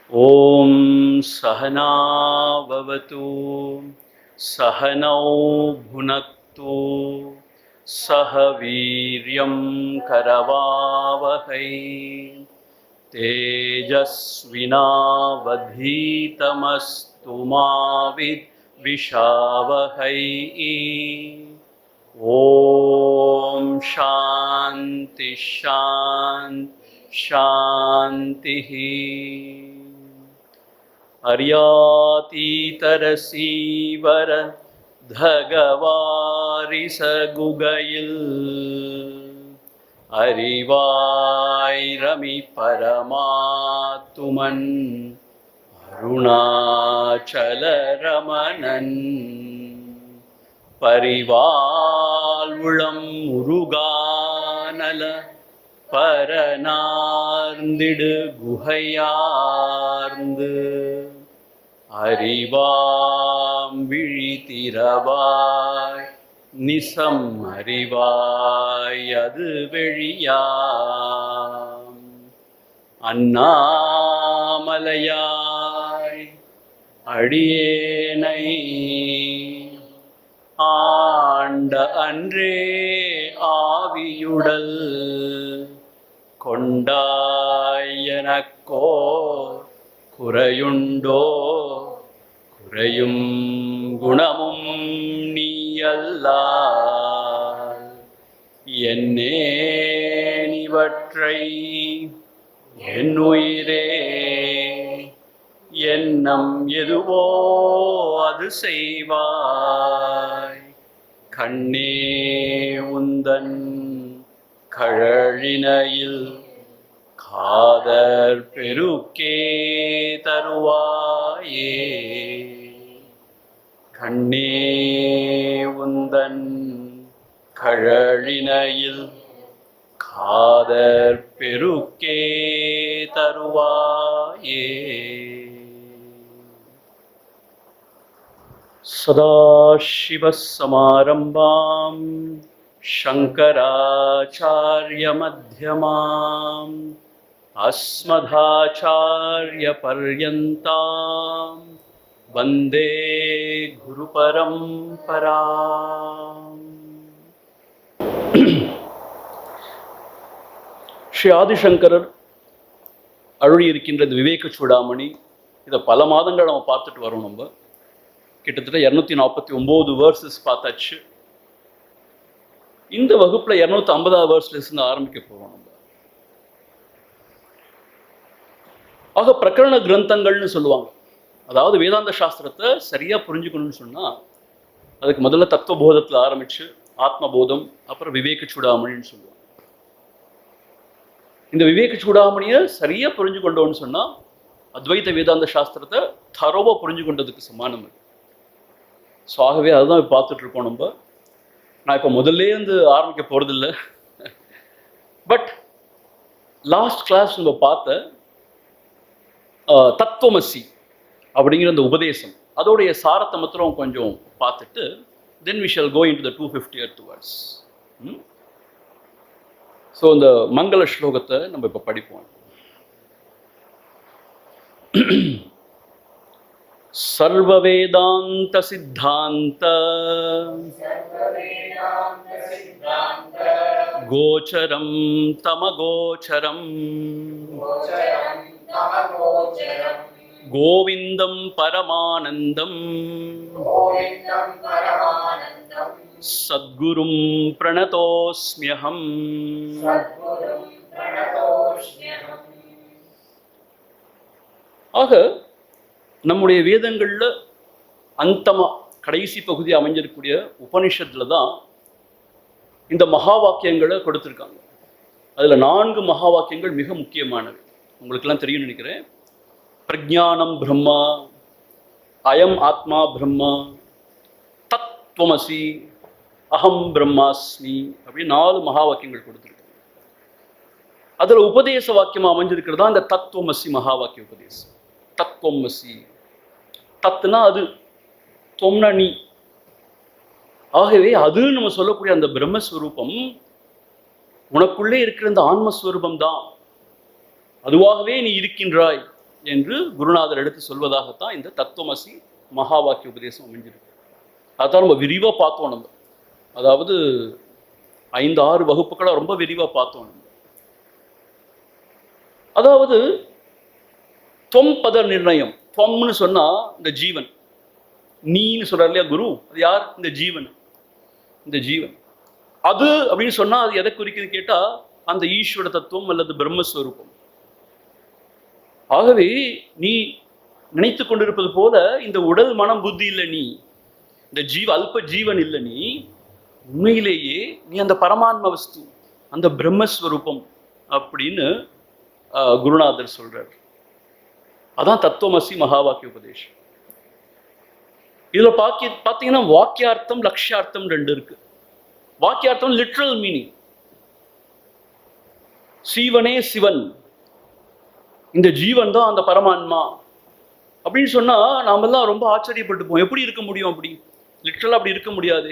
ॐ सहना भवतु सहनौ भुनक्तु सह वीर्यं करवावहै तेजस्विनावधीतमस्तु मा विद्विषावहै। ॐ शान्ति शान्ति शान्तिः। अर्यातीतरसीवर धगवारिसगुगैल அறிவாயிரமி பரமாத்துமன் அருணாச்சலரமணன் பரிவாழ்வுளம் முருகானல பரனார்ந்திடு குகையார்ந்து அறிவாம் விழித்திரவாய் நிசம் அறிவாய் அது வெளியாம் அண்ணாமலையாய் அடியேனை ஆண்ட அன்றே ஆவியுடல் கொண்டாயனக்கோ குறையுண்டோ குறையும் குணமும் நீயல்லால் என்னேனிவற்றை என்னுயிரே எண்ணம் எதுவோ அது செய்வாய் கண்ணே உந்தன் கழலினையில் காதர் பெருக்கே தருவாயே கண்ணே உந்தன் கழலினையில் காதர் பெருக்கே தருவாயே. சதாசிவசமாரம்பாம் சங்கராச்சார்யமத்யமாம் अस्मदाचार्यपर्यन्तां वन्दे गुरुपरम्पराम्. ஸ்ரீ ஆதிசங்கரர் அருளியிருக்கின்ற இந்த விவேக சூடாமணி இதை பல மாதங்கள் நம்ம பார்த்துட்டு வரோம். நம்ம கிட்டத்தட்ட 249 வேர்சஸ் பார்த்தாச்சு. இந்த வகுப்புல 250வது வேர்ஸ்லேருந்து ஆரம்பிக்க போகிறோம். நம்ம ஆக பிரகரண கிரந்தங்கள்னு சொல்லுவாங்க. அதாவது வேதாந்த சாஸ்திரத்தை சரியா புரிஞ்சுக்கணும்னு சொன்னா அதுக்கு முதல்ல தத்துவபோதத்தில் ஆரம்பிச்சு ஆத்மபோதம், அப்புறம் விவேக சூடாமணின்னு சொல்லுவாங்க. இந்த விவேக சூடாமணியை சரியா புரிஞ்சு கொண்டோம்னு சொன்னா அத்வைத வேதாந்த சாஸ்திரத்தை தரோவா புரிஞ்சு கொண்டதுக்கு சமானம் இருக்கு. ஸோ ஆகவே அதுதான் பார்த்துட்டு இருக்கோம். நான் இப்போ முதல்லேருந்து ஆரம்பிக்க போறதில்லை. பட் லாஸ்ட் கிளாஸ் நம்ம பார்த்த தத்துவமசி அப்படிங்கிற அந்த உபதேசம், அதோடைய சாரத்தை மாத்திரம் கொஞ்சம் பார்த்துட்டு then we shall go into the 250th verse. So இந்த மங்கள ஸ்லோகத்தை நம்ம இப்போ படிப்போம். சர்வ வேதாந்த சித்தாந்த கோச்சரம் தமகோச்சரம் கோவிந்தம் பரமானந்தம் சத்குரும் பிரணதோஸ்மியஹம். ஆக நம்முடைய வேதங்கள்ல அந்தமா கடைசி பகுதி அமைஞ்சிருக்கக்கூடிய உபனிஷத்துல தான் இந்த மகா வாக்கியங்களை கொடுத்துருக்காங்க. அதுல 4 மகா வாக்கியங்கள் மிக முக்கியமானவை. உங்களுக்கெல்லாம் தெரியும் நினைக்கிறேன். பிரஜானம் பிரம்மா, அயம் ஆத்மா பிரம்மா, தத்துவமசி, அகம் பிரம்மாஸ்மி அப்படி 4 மகா வாக்கியங்கள் கொடுத்துருக்காங்க. அதுல உபதேச வாக்கியமா அமைஞ்சிருக்கிறதா இந்த தத்துவமசி மகா வாக்கிய உபதேசம். தத்துவமசி, தத்துனா அது, தொம்னா நீ. ஆகவே அது நம்ம சொல்லக்கூடிய அந்த பிரம்மஸ்வரூபம் உனக்குள்ளே இருக்கிற அந்த ஆன்மஸ்வரூபம் தான். அதுவாகவே நீ இருக்கின்றாய் என்று குருநாதர் எடுத்து சொல்வதாகத்தான் இந்த தத்துவமசி மகா வாக்கிய உபதேசம் அமைஞ்சிருக்கு. அதான் நம்ம விரிவாக பார்த்தோம். நம்ம அதாவது 5-6 வகுப்புகளை ரொம்ப விரிவாக பார்த்தோம். நம்ம அதாவது தொம் பத நிர்ணயம். தொம்னு சொன்னா இந்த ஜீவன், நீன்னு சொல்றாரு இல்லையா குரு, அது யார்? இந்த ஜீவன். இந்த ஜீவன் அது அப்படின்னு சொன்னா அது எதை குறிக்குது கேட்டா அந்த ஈஸ்வர தத்துவம் அல்லது பிரம்மஸ்வரூபம். ஆகவே நீ நினைத்து கொண்டிருப்பது போல இந்த உடல் மனம் புத்தி இல்லை, நீ இந்த அல்ப ஜீவன் இல்லை, நீ உண்மையிலேயே நீ அந்த பரமான்ம வஸ்து, அந்த பிரம்மஸ்வரூபம் அப்படின்னு குருநாதர் சொல்றார். அதான் தத்துவமசி மகா வாக்கிய உபதேசம். இதுல பார்த்தீங்கன்னா வாக்கியார்த்தம் லட்சியார்த்தம் 2 இருக்கு. வாக்கியார்த்தம் லிட்ரல் மீனிங், சீவனே சிவன், இந்த ஜீவன் தான் அந்த பரமான்மா அப்படின்னு சொன்னா நாமெல்லாம் ரொம்ப ஆச்சரியப்பட்டுப்போம். எப்படி இருக்க முடியும்? அப்படி லிட்ரலா அப்படி இருக்க முடியாது.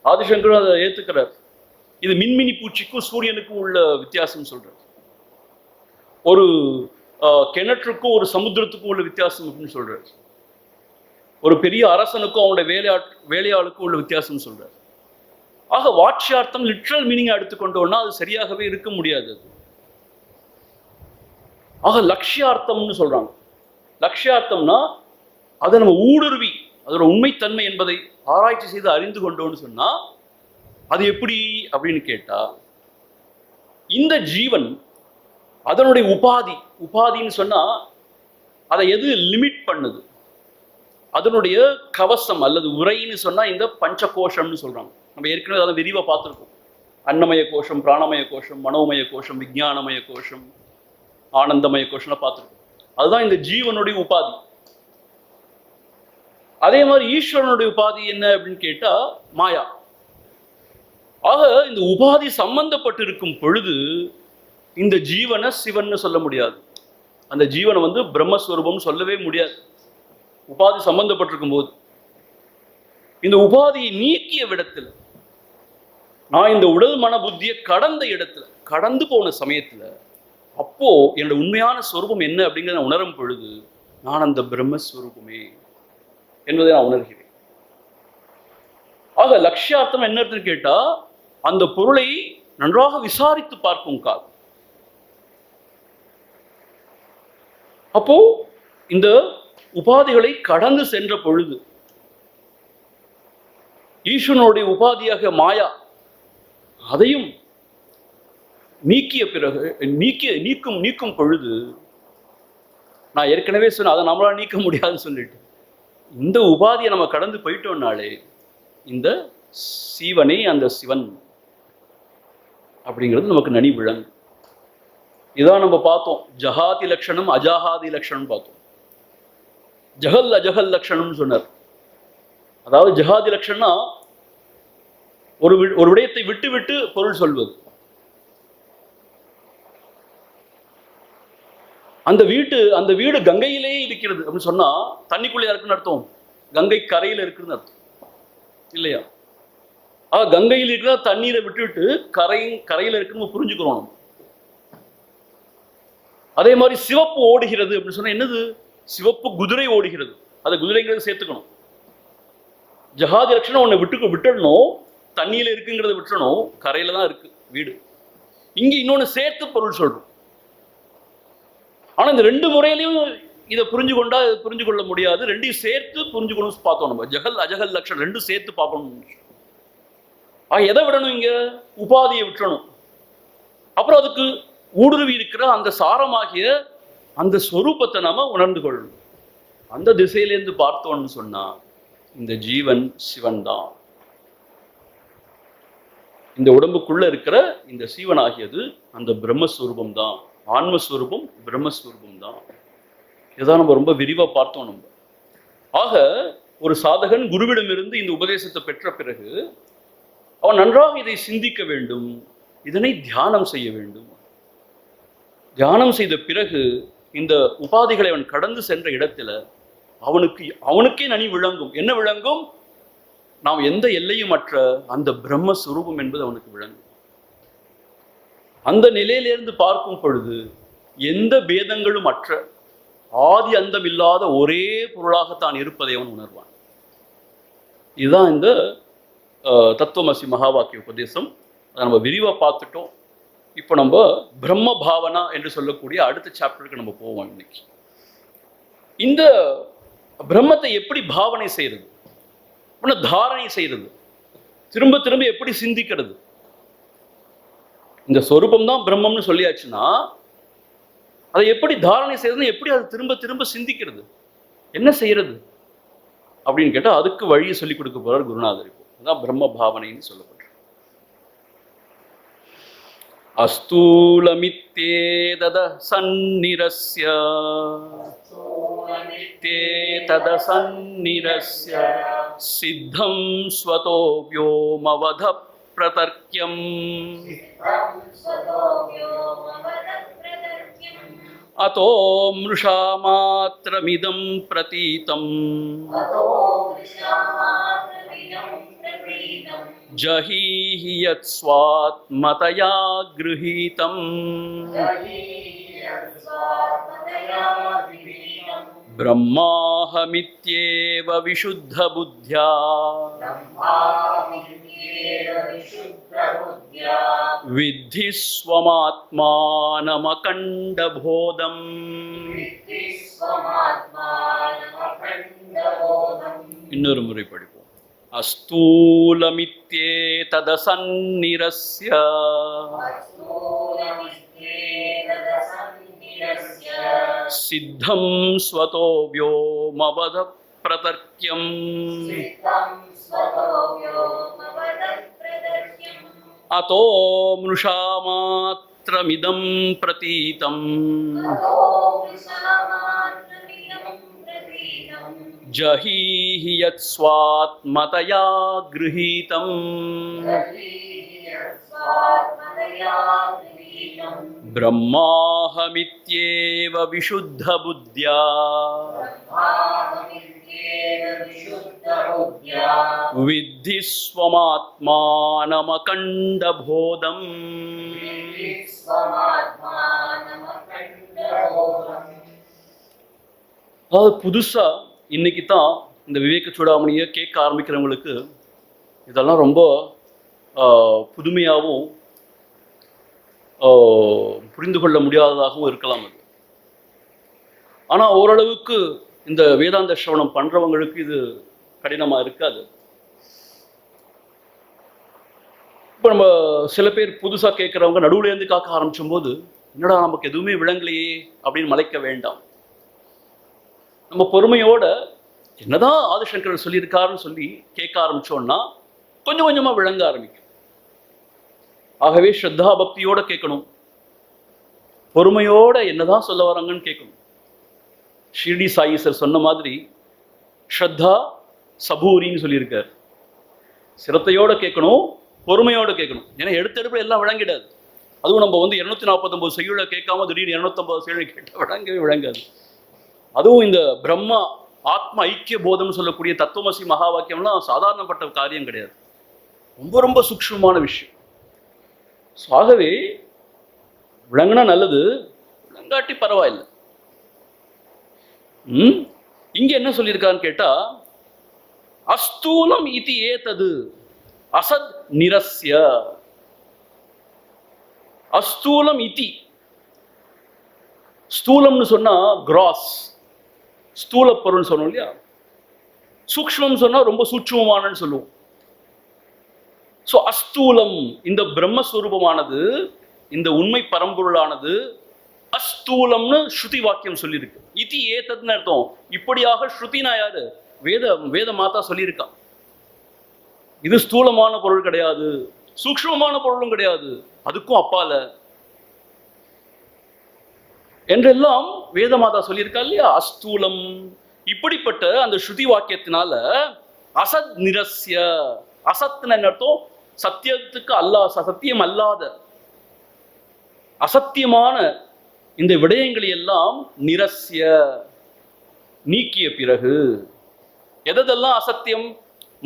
ஆதிசங்கர் அதை ஏத்துக்கிறார். இது மின்மினி பூச்சிக்கும் சூரியனுக்கும் உள்ள வித்தியாசம் சொல்றார். ஒரு கிணற்றுக்கும் ஒரு சமுத்திரத்துக்கும் உள்ள வித்தியாசம் அப்படின்னு சொல்றார். ஒரு பெரிய அரசனுக்கும் அவனுடைய வேலையாளுக்கும் உள்ள வித்தியாசம் சொல்றார். ஆக வாட்சியார்த்தம் லிட்ரல் மீனிங்கா எடுத்துக்கொண்டோம்னா அது சரியாகவே இருக்க முடியாது. ஆக லட்சியார்த்தம்னு சொல்றாங்க. லட்சியார்த்தம்னா அதை நம்ம ஊடுருவி அதோட உண்மைத்தன்மை என்பதை ஆராய்ச்சி செய்து அறிந்து கொண்டோம்னு சொன்னா அது எப்படி அப்படின்னு கேட்டா, இந்த ஜீவன் அதனுடைய உபாதின்னு சொன்னா அதை எது லிமிட் பண்ணுது? அதனுடைய கவசம் அல்லது உரைன்னு சொன்னா இந்த பஞ்சகோஷம்னு சொல்றாங்க. நம்ம ஏற்கனவே அதை விரிவா பார்த்துருக்கோம். அன்னமய கோஷம், பிராணமய கோஷம், மனோமய கோஷம், விஞ்ஞானமய கோஷம், ஆனந்தமய கோஷம்லாம் பார்த்துருக்கோம். அதுதான் இந்த ஜீவனுடைய உபாதி. அதே மாதிரி ஈஸ்வரனுடைய உபாதி என்ன அப்படின்னு கேட்டா மாயா. ஆக இந்த உபாதி சம்பந்தப்பட்டு இருக்கும் பொழுது இந்த ஜீவனை சிவன் சொல்ல முடியாது. அந்த ஜீவனை பிரம்மஸ்வரூபம் சொல்லவே முடியாது. உபாதி சம்பந்தப்பட்டிருக்கும் போது இந்த உபாதியை நீக்கிய விடத்தில், நான் இந்த உடல் மன புத்தியை கடந்த இடத்துல, கடந்து போன சமயத்துல, அப்போ என்னோட உண்மையான ஸ்வரூபம் என்ன அப்படிங்கிறத உணரும் பொழுது நான் அந்த பிரம்மஸ்வரூபமே என்பதை நான் உணர்கிறேன். ஆக லட்சியார்த்தம் என்ன இருக்குன்னு கேட்டா அந்த பொருளை நன்றாக விசாரித்து பார்க்கும் கால். அப்போ இந்த உபாதிகளை கடந்து சென்ற பொழுது ஈஸ்வரனுடைய உபாதியாக மாயா அதையும் நீக்கிய பிறகு நீக்கும் பொழுது, நான் ஏற்கனவே சொன்ன அதை நம்மளால நீக்க முடியாதுன்னு சொல்லிட்டு இந்த உபாதியை நம்ம கடந்து போயிட்டோம்னாலே இந்த சீவனே அந்த சிவன் அப்படிங்கிறது நமக்கு நனி விளங்கும். இதான் நம்ம பார்த்தோம். ஜகாதி லட்சணம் அஜாகாதி லட்சணம் பார்த்தோம். ஜகல் அஜகல் லட்சணம்னு சொன்னார். அதாவது ஜகாதி லட்சணம்னா ஒரு விடயத்தை விட்டு விட்டு பொருள் சொல்வது. அந்த வீடு கங்கையிலேயே இருக்கிறது அப்படின்னு சொன்னா தண்ணிக்குள்ளே இருக்குன்னு அர்த்தம், கங்கை கரையில இருக்குன்னு அர்த்தம் இல்லையா? கங்கையில் இருக்கிற தண்ணீரை விட்டுவிட்டு கரையில இருக்குன்னு புரிஞ்சுக்கிறோம். அதே மாதிரி சிவப்பு ஓடுகிறது அப்படின்னு சொன்னா என்னது? சிவப்பு குதிரை ஓடுகிறது, அதை குதிரைங்கிறது சேர்த்துக்கணும். ஜகாதி லட்சணம் ஒன்னை விட்டுடணும், தண்ணியில இருக்குங்கிறத விட்டுறணும், கரையில தான் இருக்கு வீடு. இங்க இன்னொன்னு சேர்த்து பொருள் சொல்றோம். ஆனா இந்த 2 முறையிலையும் இதை புரிஞ்சு கொள்ள முடியாது. 2ஐயும் சேர்த்து புரிஞ்சுக்கணும் பார்த்தோம். நம்ம ஜகல் அஜகல் லட்சணம் 2 சேர்த்து பார்க்கணும். எதை விடணும்? இங்க உபாதியை விட்டுறணும். அப்புறம் அதுக்கு ஊடுருவி இருக்கிற அந்த சாரமாகிய அந்த ஸ்வரூபத்தை நாம உணர்ந்து கொள்ளணும். அந்த திசையிலேருந்து பார்த்தோம்னு சொன்னா இந்த ஜீவன் சிவன் தான். இந்த உடம்புக்குள்ள இருக்கிற இந்த சீவன் ஆகியது அந்த பிரம்மஸ்வரூபம் தான். ஆன்மஸ்வரூபம் பிரம்மஸ்வரூபம் தான். இதான் நம்ம ரொம்ப விரிவா பார்த்தோம். நம்ம ஆக ஒரு சாதகன் குருவிடமிருந்து இந்த உபதேசத்தை பெற்ற பிறகு அவன் நன்றாக இதை சிந்திக்க வேண்டும், இதனை தியானம் செய்ய வேண்டும். தியானம் செய்த பிறகு இந்த உபாதிகளை அவன் கடந்து சென்ற இடத்துல அவனுக்கே நனி விளங்கும். என்ன விளங்கும்? நாம் எந்த எல்லையும் அற்ற அந்த பிரம்மஸ்வரூபம் என்பது அவனுக்கு விளங்கும். அந்த நிலையிலிருந்து பார்க்கும் பொழுது எந்த பேதங்களும் அற்ற ஆதி அந்தம் இல்லாத ஒரே பொருளாகத்தான் இருப்பதை அவன் உணர்வான். இதுதான் இந்த தத்துவமசி மகா வாக்கிய உபதேசம். அதை நம்ம விரிவாக பார்த்துட்டோம். இப்போ நம்ம பிரம்ம பாவனா என்று சொல்லக்கூடிய அடுத்த சாப்டருக்கு நம்ம போவோம். இன்னைக்கு இந்த பிரம்மத்தை எப்படி பாவனை செய்யறது, தாரணை செய்யறது, திரும்ப திரும்ப எப்படி சிந்திக்கிறது. இந்த சொரூபம் தான் பிரம்மம்னு சொல்லியாச்சுன்னா அதை எப்படி தாரணை செய்யறது, எப்படி அதை திரும்ப திரும்ப சிந்திக்கிறது, என்ன செய்யறது அப்படின்னு கேட்டால் அதுக்கு வழியை சொல்லிக் கொடுக்க போறார் குருநாதர். இப்போ அதான் பிரம்ம பாவனைன்னு சொல்லப்படுற. அஸ்தூலமித்தேதத சந்நிரஸ்ய சித்தம் ஸ்வதோ வ்யோமவத பிரதர்க்யம் அதோ மிருஷா மாத்ரமிதம் பிரதீதம் ஜஹீஹி யத் ஸ்வாத்மதயா கிருஹீதம் பிரம்மாஹமித்யேவ விசுத்த புத்யா வித்தி ஸ்வமாத்மானமகண்டபோதம். இன்னொரு முறை படிப்போம். அஸ்தூலமித்யேததசன்னிரஸ்ய சித்தம் ஸ்வதோ வ்யோமவத பிரதர்க்யம் அதோ மிருஷா மாத்ரமிதம் பிரதீதம் ஜஹீஹி யத் ஸ்வாத்மதயா கிருஹீதம் பிரம்மாஹமித்யேவ விசுத்த புத்யா வித்தி ஸ்வமாத்மானமகண்டபோதம். அதாவது புதுசா இன்னைக்கு தான் இந்த விவேக சூடாமணியை கேட்க ஆரம்பிக்கிறவங்களுக்கு இதெல்லாம் ரொம்ப புதுமையாகவும் புரிந்து கொள்ள முடியாததாகவும் இருக்கலாம். அது ஆனால் ஓரளவுக்கு இந்த வேதாந்த சிரவணம் பண்றவங்களுக்கு இது கடினமாக இருக்காது. இப்போ நம்ம சில பேர் புதுசாக கேட்குறவங்க நடுவுலேருந்து காக்க ஆரம்பிச்சும் போது என்னடா நமக்கு எதுவுமே விளங்கலையே அப்படின்னு மலைக்க வேண்டாம். நம்ம பொறுமையோட என்னதான் ஆதிசங்கரர் சொல்லியிருக்காருன்னு சொல்லி கேட்க ஆரம்பிச்சோம்னா கொஞ்சம் கொஞ்சமாக விளங்க ஆரம்பிக்கும். ஆகவே ஸ்ரத்தா பக்தியோட கேட்கணும், பொறுமையோட என்னதான் சொல்ல வராங்கன்னு கேட்கணும். ஷிர்டி சாயி சார் சொன்ன மாதிரி ஸ்ரத்தா சபூரின்னு சொல்லியிருக்கார். சிரத்தையோட கேட்கணும், பொறுமையோட கேட்கணும். ஏன்னா எடுத்தெடுப்புல எல்லாம் விளங்கிடாது. அதுவும் நம்ம 249 செய்யுளை கேட்காம திடீர்னு 250 செய்யுளை கேட்டால் விளங்கவே விளங்காது. அதுவும் இந்த பிரம்மா ஆத்ம ஐக்கிய போதம்னு சொல்லக்கூடிய தத்துவமசி மகா வாக்கியம்லாம் சாதாரணப்பட்ட காரியம் கிடையாது, ரொம்ப ரொம்ப சூக்ஷ்மமான விஷயம். ஆகவே விளங்குனா நல்லது, விளங்காட்டி பரவாயில்லை. இங்க என்ன சொல்லியிருக்கான்னு கேட்டா, அஸ்தூலம் இது ஏதது அசத் நிரஸ்ய. அஸ்தூலம் இதி, ஸ்தூலம்னு சொன்னா கிராஸ், ஸ்தூல பொருள் சொன்னோம் இல்லையா. சூக்ஷ்மம் சொன்னா ரொம்ப சூட்சுமமானன்னு சொல்லுவோம். ஸோ அஸ்தூலம், இந்த பிரம்மஸ்வரூபமானது, இந்த உண்மை பரம்பொருளானது அஸ்தூலம்னு ஸ்ருதி வாக்கியம் சொல்லியிருக்கு. இது ஏததுன்னு அர்த்தம். இப்படியாக ஸ்ருதினா யாரு? வேத மாதா சொல்லியிருக்கா. இது ஸ்தூலமான பொருள் கிடையாது, சூக்ஷ்மமான பொருளும் கிடையாது, அதுக்கும் அப்பால என்றெல்லாம் வேத மாதா சொல்லியிருக்கா இல்லையா. அஸ்தூலம் இப்படிப்பட்ட அந்த ஸ்ருதி வாக்கியத்தினால அசத் நிரஸ்ய, அசத்னு என்ன அர்த்தம்? சத்தியத்துக்கு சத்தியம் அல்லாத அசத்தியமான இந்த விடயங்களை எல்லாம் நிரஸ்ய நீக்கிய பிறகு. எதெல்லாம் அசத்தியம்?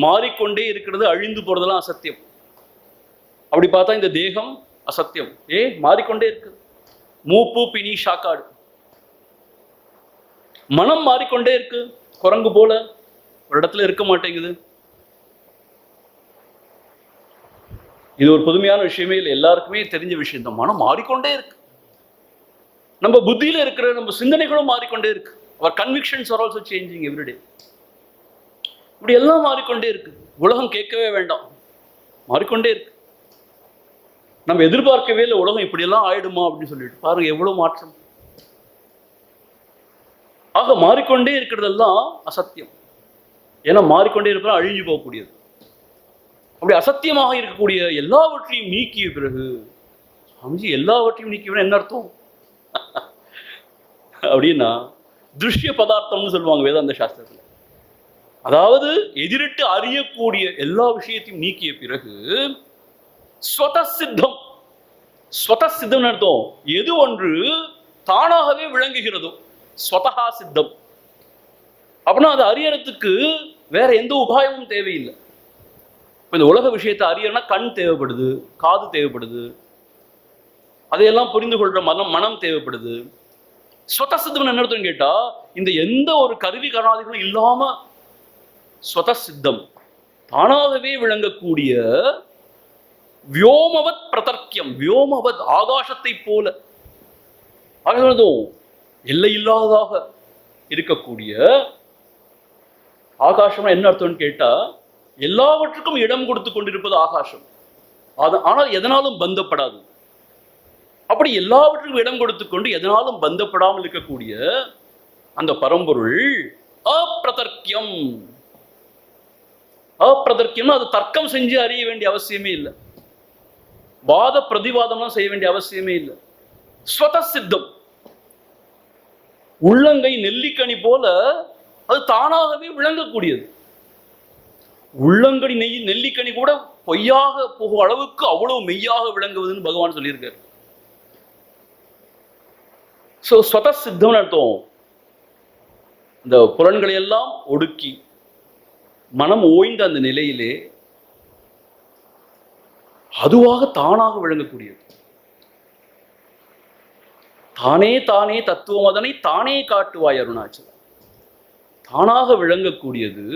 மாறிக்கொண்டே இருக்கிறது, அழிந்து போறதெல்லாம் அசத்தியம். அப்படி பார்த்தா இந்த தேகம் அசத்தியம், மாறிக்கொண்டே இருக்கு. மூப்பு பிணி ஷாக்காடு, மனம் மாறிக்கொண்டே இருக்கு, குரங்கு போல ஒரு இடத்துல இருக்க மாட்டேங்குது. இது ஒரு புதுமையான விஷயமே இல்லை, எல்லாருக்குமே தெரிஞ்ச விஷயம் தான். மனம் மாறிக்கொண்டே இருக்கு. நம்ம புத்தியில இருக்கிற நம்ம சிந்தனைகளும் மாறிக்கொண்டே இருக்கு. Our convictions are also changing everyday. இப்படி எல்லாம் மாறிக்கொண்டே இருக்கு. உலகம் கேட்கவே வேண்டாம், மாறிக்கொண்டே இருக்கு. நம்ம எதிர்பார்க்கவே இல்லை உலகம் இப்படியெல்லாம் ஆயிடுமா அப்படின்னு சொல்லிட்டு. பாருங்க எவ்வளவு மாற்றம். ஆக மாறிக்கொண்டே இருக்கிறதெல்லாம் அசத்தியம். ஏன்னா மாறிக்கொண்டே இருப்பது அழிஞ்சு போகக்கூடியது. அப்படி அசத்தியமாக இருக்கக்கூடிய எல்லாவற்றையும் நீக்கிய பிறகு, சுவாமிஜி எல்லாவற்றையும் நீக்கிய என்ன அர்த்தம் அப்படின்னா, திருஷ்ய பதார்த்தம்னு சொல்லுவாங்க வேதாந்த சாஸ்திரத்துல. அதாவது எதிரிட்டு அறியக்கூடிய எல்லா விஷயத்தையும் நீக்கிய பிறகு ஸ்வதசித்தம். ஸ்வதசித்தம் அர்த்தம் எது ஒன்று தானாகவே விளங்குகிறதோ ஸ்வதஹா சித்தம். அப்படின்னா அது அறியறதுக்கு வேற எந்த உபாயமும் தேவையில்லை. இந்த உலக விஷயத்தை அறியறனா கண் தேவைப்படுது, காது தேவைப்படுது, அதையெல்லாம் புரிந்து கொள்ற மனம் தேவைப்படுது. ஸ்வதசித்தம் என்ன அர்த்தம் கேட்டா, இந்த எந்த ஒரு கருவி கரணாதிகளும் இல்லாம ஸ்வதசித்தம் தானாகவே விளங்கக்கூடிய வியோமவத் பிரதர்க்கியம். வியோமவத் ஆகாசத்தை போல, எல்லை இல்லாததாக இருக்கக்கூடிய ஆகாசம் என்ன அர்த்தம்னு கேட்டா, எல்லாவற்றுக்கும் இடம் கொடுத்து கொண்டிருப்பது ஆகாசம். ஆனால் எதனாலும் பந்தப்படாது. அப்படி எல்லாவற்றுக்கும் இடம் கொடுத்து கொண்டு எதனாலும் பந்தப்படாமல் இருக்கக்கூடிய அந்த பரம்பொருள் அப்பிரதர்க்கியம். அப்பிரதர்க்கியம் அது தர்க்கம் செஞ்சு அறிய வேண்டிய அவசியமே இல்லை, வாத பிரதிவாதம்லாம் செய்ய வேண்டிய அவசியமே இல்லை. ஸ்வதசித்தம். உள்ளங்கை நெல்லிக்கனி போல அது தானாகவே விளங்கக்கூடியது. உள்ளங்கடி நெல்லிக்கனி கூட பொய்யாக போகும் அளவுக்கு அவ்வளவு மெய்யாக விளங்குவதுன்னு பகவான் சொல்லியிருக்காரு. ஸ்வதசித்தம் அர்த்தம் இந்த புலன்களை எல்லாம் ஒடுக்கி மனம் ஓய்ந்த அந்த நிலையிலே அதுவாக தானாக விளங்கக்கூடியது. தானே தானே தத்துவம் அதனை தானே காட்டுவாய் அருணாச்சலம். தானாக விளங்கக்கூடியது.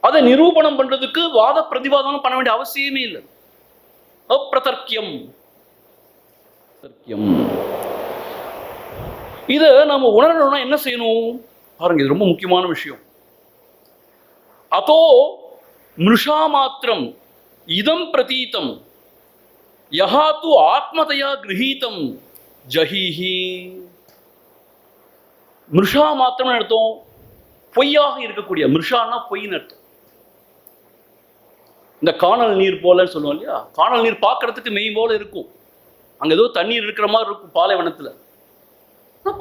அதை நிரூபணம் பண்றதுக்கு வாத பிரதிவாதம் பண்ண வேண்டிய அவசியமே இல்லை. அப்பிரதர்க்கியம். இதை நம்ம உணரணும்னா என்ன செய்யணும் பாருங்க, இது ரொம்ப முக்கியமான விஷயம். அதோ மிருஷா மாத்திரம் இதம் பிரதீதம் யஹா து ஆத்மதயா கிரஹீதம் ஜஹீஹி. மிருஷா மாத்திரம் அர்த்தம் பொய்யாக இருக்கக்கூடிய, மிருஷான்னா பொய்ன்னு அர்த்தம். இந்த காணல் நீர் போலன்னு சொல்லுவோம் இல்லையா, காணல் நீர் பார்க்கறதுக்கு மெய் போல இருக்கும், அங்க ஏதோ தண்ணீர் இருக்கிற மாதிரி இருக்கும் பாலைவனத்துல.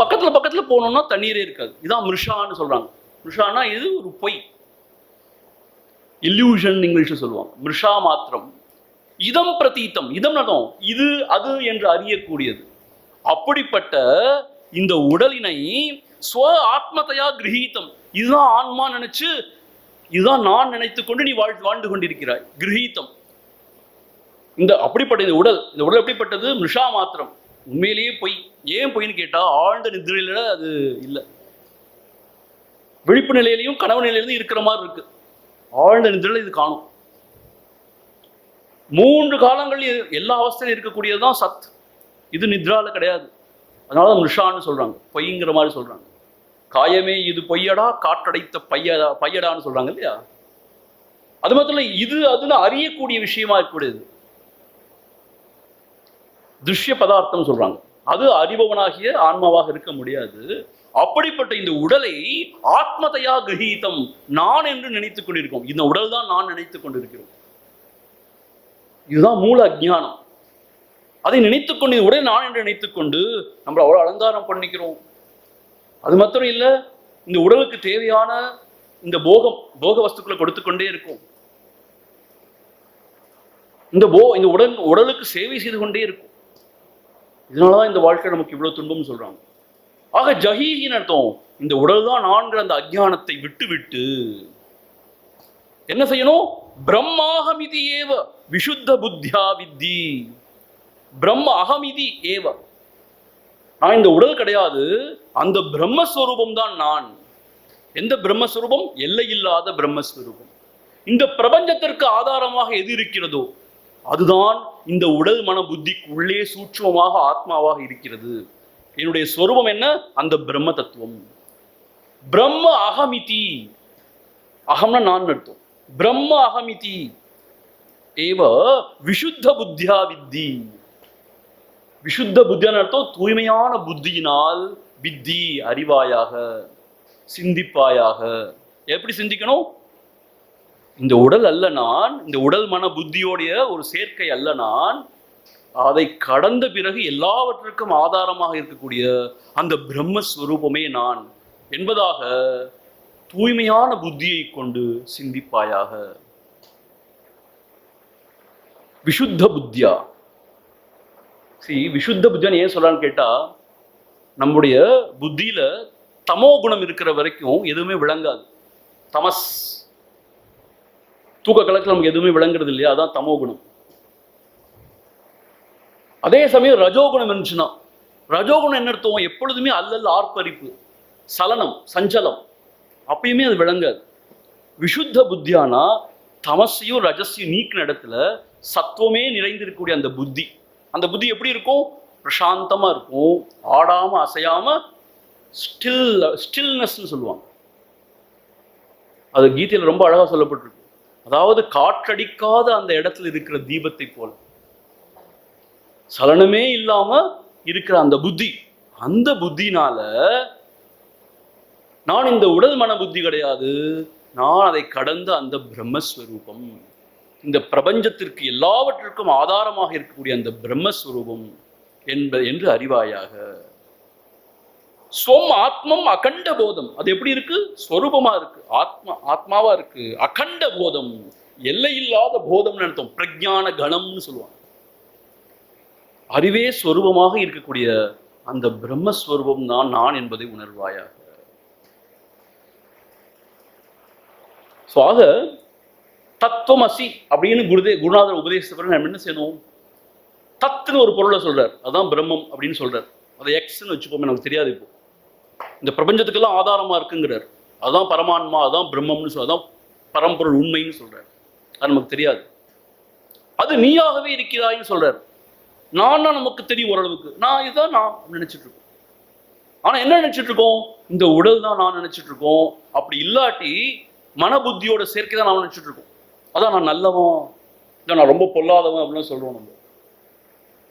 பக்கத்துல போனோம்னா தண்ணீரே இருக்காது. இதான் மிருஷான்னு சொல்றாங்க. மிருஷானா இது ஒரு பொய், இல்யூஷன் இங்கிலீஷ்ல சொல்லுவாங்க. மிருஷா மாத்திரம் இதம் பிரதீத்தம். இதம் நடம் இது அது என்று அறியக்கூடியது. அப்படிப்பட்ட இந்த உடலினை ஸ்வ ஆத்மதையா கிரஹீதம், இதுதான் ஆன்மா நினைச்சு, இதுதான் நான் நினைத்துக் கொண்டு நீ வாழ்ந்து கொண்டிருக்கிறாய். கிரஹீதம். இந்த அப்படிப்பட்ட இந்த உடல் எப்படிப்பட்டது? மிருஷா மாத்திரம், உண்மையிலேயே பொய். ஏன் பொய்ன்னு கேட்டா, ஆழ்ந்த நிதிரையில அது இல்லை, விழிப்பு நிலையிலையும் கனவு நிலையிலிருந்து இருக்கிற மாதிரி இருக்கு. ஆழ்ந்த நிதிரையில இது காணும். 3 காலங்கள் எல்லா அவஸ்தையிலும் இருக்கக்கூடியதுதான் சத். இது நித்ரால கிடையாது. அதனால மிருஷான்னு சொல்றாங்க, பொய்ங்கிற மாதிரி சொல்றாங்க. காயமே இது பொய்யடா, காற்றடைத்த பையடான்னு சொல்றாங்க இல்லையா. அது மட்டும் இல்லை, இது அதுன்னு அறியக்கூடிய விஷயமா இருக்கக்கூடியது திருஷ்ய பதார்த்தம் சொல்றாங்க. அது அறிபவனாகிய ஆன்மாவாக இருக்க முடியாது. அப்படிப்பட்ட இந்த உடலை ஆத்மதையா கிரஹீதம், நான் என்று நினைத்துக் கொண்டிருக்கோம். இந்த உடல் தான் நான் நினைத்துக் கொண்டிருக்கிறோம். இதுதான் மூல அஜ்ஞானம். அதை நினைத்துக் கொண்டு, உடனே நான் என்று நினைத்துக் கொண்டு நம்ம அவ்வளவு அலங்காரம் பண்ணிக்கிறோம். அது மாத்திரம் இல்லை, இந்த உடலுக்கு தேவையான இந்த போக வஸ்துக்களை கொடுத்துக்கொண்டே இருக்கும். இந்த உடலுக்கு சேவை செய்து கொண்டே இருக்கும். இதனாலதான் இந்த வாழ்க்கை நமக்கு இவ்வளவு துன்பம் சொல்றாங்க. ஆக ஜஹீஹின் அர்த்தம், இந்த உடல் தான் நான்கிற அந்த அஜ்ஞானத்தை விட்டு விட்டு என்ன செய்யணும்? பிரம்மாஹமிதி ஏவ விசுத்த புத்தியா வித்தி. பிரம்ம அகமிதி ஏவ, நான் இந்த உடல் கிடையாது, அந்த பிரம்மஸ்வரூபம் தான் நான். எந்த பிரம்மஸ்வரூபம்? எல்லையில்லாத பிரம்மஸ்வரூபம். இந்த பிரபஞ்சத்திற்கு ஆதாரமாக எது இருக்கிறதோ அதுதான் இந்த உடல் மன புத்திக்கு உள்ளே சூட்சுமமாக ஆத்மாவாக இருக்கிறது. என்னுடைய ஸ்வரூபம் என்ன? அந்த பிரம்ம தத்துவம். பிரம்ம அகமிதி, அகம்னா நான் அர்த்தம். பிரம்ம அகமிதி ஏவ விசுத்த புத்தியா வித்தி. விசுத்த புத்தியான அர்த்தம் தூய்மையான புத்தியினால், வித்தி அறிவாயாக, சிந்திப்பாயாக. எப்படி சிந்திக்கணும்? இந்த உடல் அல்ல நான், இந்த உடல் மன புத்தியோடைய ஒரு சேர்க்கை அல்ல நான், அதை கடந்த பிறகு எல்லாவற்றிற்கும் ஆதாரமாக இருக்கக்கூடிய அந்த பிரம்மஸ்வரூபமே நான் என்பதாக தூய்மையான புத்தியை கொண்டு சிந்திப்பாயாக. விசுத்த புத்தியா. விசுத்த புத்தியான்னு ஏன் சொல்றான்னு கேட்டா, நம்முடைய புத்தியில தமோ குணம் இருக்கிற வரைக்கும் எதுவுமே விளங்காது. தமஸ், தூக்க கலக்கில் நமக்கு எதுவுமே விளங்குறது இல்லையா, அதான் தமோ குணம். அதே சமயம் ரஜோகுணம் இருந்துச்சுன்னா, ரஜோகுணம் என்ன அர்த்தம்? எப்பொழுதுமே அல்லல், ஆர்ப்பரிப்பு, சலனம், சஞ்சலம், அப்பயுமே அது விளங்காது. விசுத்த புத்தியானா தமசையும் ரஜஸையும் நீக்கின இடத்துல சத்துவமே நிறைந்திருக்கக்கூடிய அந்த புத்தி. அந்த புத்தி எப்படி இருக்கும்? பிரசாந்தமா இருக்கும், ஆடாம அசையாம ஸ்டில்னஸ்ன்னு சொல்லுவாங்க. அது கீதையில ரொம்ப அழகா சொல்லப்பட்டிருக்கு. அதாவது காற்றடிக்காத அந்த இடத்துல இருக்கிற தீபத்தை போல சலனமே இல்லாம இருக்கிற அந்த புத்தி. அந்த புத்தினால நான் இந்த உடல் மன புத்தி கிடையாது, நான் அதை கடந்த அந்த பிரம்மஸ்வரூபம், இந்த பிரபஞ்சத்திற்கு எல்லாவற்றிற்கும் ஆதாரமாக இருக்கக்கூடிய அந்த பிரம்மஸ்வரூபம் என்று அறிவாயாக. ஸ்வம் ஆத்மம் அகண்ட போதம். அது எப்படி இருக்கு? ஸ்வரூபமா இருக்கு, ஆத்மாவா இருக்கு. அகண்ட போதம், எல்லையில்லாத போதம்னு அர்த்தம். பிரஜான கணம்னு சொல்லுவாங்க. அறிவே ஸ்வரூபமாக இருக்கக்கூடிய அந்த பிரம்மஸ்வரூபம் தான் நான் என்பதை உணர்வாயாக. ஆக தத்துவமசி அப்படின்னு குருநாதர் உபதேசத்தை நம்ம என்ன செய்யணும்? தத்துன்னு ஒரு பொருளை சொல்றார், அதான் பிரம்மம் அப்படின்னு சொல்றார். அதை எக்ஸ்ன்னு வச்சுப்போமே, நமக்கு தெரியாது. இப்போ இந்த பிரபஞ்சத்துக்கெல்லாம் ஆதாரமா இருக்குங்கிறார், அதான் பரமான்மா, அதான் பிரம்மம்னு சொல்ற, அதான் பரம்பொருள் உண்மைன்னு சொல்றார். அது நமக்கு தெரியாது. அது நீயாகவே இருக்கிறாய்ன்னு சொல்றார். நான் நமக்கு தெரியும் ஓரளவுக்கு, நான் இதுதான் நான் நினைச்சிட்டு இருக்கோம். ஆனா என்ன நினைச்சிட்டு இருக்கோம்? இந்த உடல் தான் நான் நினைச்சிட்டு இருக்கோம். அப்படி இல்லாட்டி மன புத்தியோட சேர்க்கை தான் நான் நினைச்சிட்டு இருக்கோம். அதான் நான் நல்லவன், இல்லை நான் ரொம்ப பொல்லாதவன் அப்படின்னு சொல்றோம். நம்ம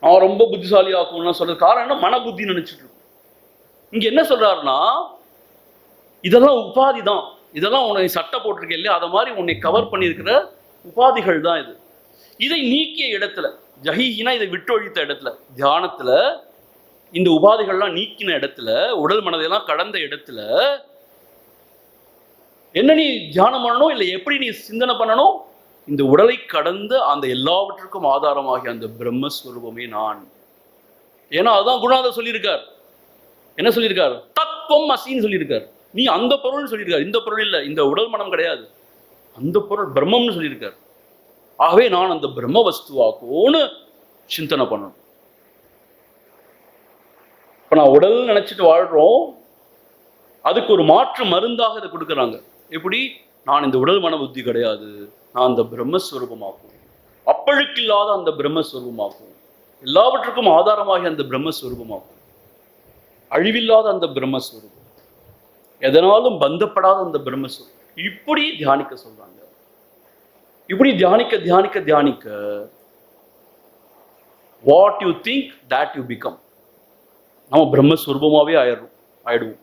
நான் ரொம்ப புத்திசாலி ஆகும்னா சொல்றது காரணம் என்ன? மன புத்தி நினைச்சிட்டு இருக்கோம். இங்க என்ன சொல்றாருன்னா, இதெல்லாம் உபாதி தான், இதெல்லாம் உன்னை சட்டை போட்டிருக்க இல்லையா, அதை மாதிரி உன்னை கவர் பண்ணியிருக்கிற உபாதிகள் தான் இது. இதை நீக்கிய இடத்துல, ஜஹீஹினா இதை விட்டொழித்த இடத்துல, தியானத்துல இந்த உபாதிகள்லாம் நீக்கின இடத்துல, உடல் மனதையெல்லாம் கடந்த இடத்துல என்ன நீ தியானம் பண்ணணும்? இல்லை எப்படி நீ சிந்தனை பண்ணணும்? இந்த உடலை கடந்த அந்த எல்லாவற்றுக்கும் ஆதாரமாகிய அந்த பிரம்மஸ்வரூபமே நான். ஏன்னா அதுதான் குருநாதர் சொல்லியிருக்கார். என்ன சொல்லியிருக்கார்? தத்துவம் அசின்னு சொல்லியிருக்கார். நீ அந்த பொருள்னு சொல்லியிருக்கார், இந்த பொருள் இல்லை, இந்த உடல் மனம் கிடையாது, அந்த பொருள் பிரம்மம்னு சொல்லியிருக்கார். ஆகவே நான் அந்த பிரம்ம வஸ்துவாக்கும்னு சிந்தனை பண்ணணும். இப்போ நான் உடல் நினைச்சிட்டு வாழ்றோம், அதுக்கு ஒரு மாற்று மருந்தாக இதை கொடுக்குறாங்க. எப்படி? நான் இந்த உடல் மன புத்தி கிடையாது, நான் அந்த பிரம்மஸ்வரூபமாக்கும், அப்பழுக்கில்லாத அந்த பிரம்மஸ்வரூபமாக்கும், எல்லாவற்றுக்கும் ஆதாரமாகி அந்த பிரம்மஸ்வரூபமாக்கும், அழிவில்லாத அந்த பிரம்மஸ்வரூபம், எதனாலும் பந்தப்படாத அந்த பிரம்மஸ்வரூபம். இப்படி தியானிக்க சொல்றாங்க. இப்படி தியானிக்க தியானிக்க தியானிக்க what you think that you become. நம்ம பிரம்மஸ்வரூபமாவே ஆயிடுவோம்.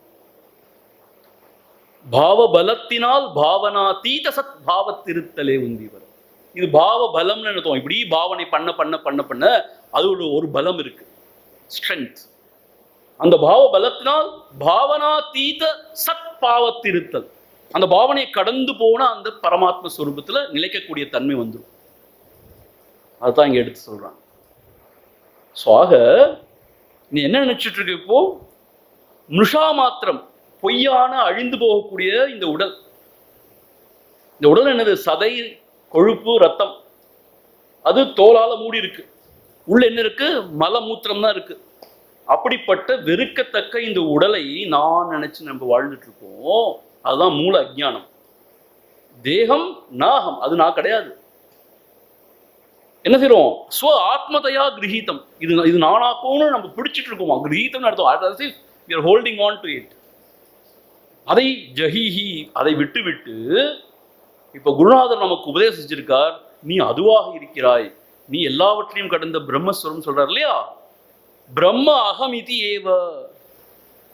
பாவ பலத்தினால் பாவனாதீத சத் பாவத்திருத்தலே உந்தி வரும். இது பாவ பலம்னு நினைத்தோம். இப்படி பாவனை பண்ண பண்ண பண்ண பண்ண அது ஒரு பலம் இருக்கு, ஸ்ட்ரென்த். அந்த பாவ பலத்தினால் பாவனாதீத சத் பாவத்திருத்தல், அந்த பாவனையை கடந்து போன அந்த பரமாத்ம ஸ்வரூபத்துல நிலைக்கக்கூடிய தன்மை வந்துடும். அதுதான் இங்க எடுத்து சொல்றாங்க. ஆக நீ என்ன நினைச்சிட்டு இருக்க? இப்போ மிருஷா மாத்திரம், பொய்யான அழிந்து போகக்கூடிய இந்த உடல். இந்த உடல் என்னது? சதை, கொழுப்பு, ரத்தம். அது தோலால மூடி இருக்கு. உள்ள என்ன இருக்கு? மல மூத்திரம் தான் இருக்கு. அப்படிப்பட்ட வெறுக்கத்தக்க இந்த உடலை நான் நினைச்சு நம்ம வாழ்ந்துட்டு இருக்கோம். அதுதான் மூல அஜ்ஞானம். தேகம் நாகம், அது நான் கிடையாது. என்ன செய்யறோம்? ஸ்வ ஆத்மதையா கிரகீதம், இது இது நானாக்கும்னு நம்ம பிடிச்சிட்டு இருக்கோமா? கிரகீதம் அர்த்தம் we are holding on to it. அதை ஜஹிஹி, அதை விட்டு விட்டு இப்ப குருநாதர் நமக்கு உபதேசிச்சிருக்கார், நீ அதுவாக இருக்கிறாய், நீ எல்லாவற்றையும் கடந்த பிரம்மஸ்வரம் சொல்றார் இல்லையா? பிரம்ம அகமிதி ஏவ,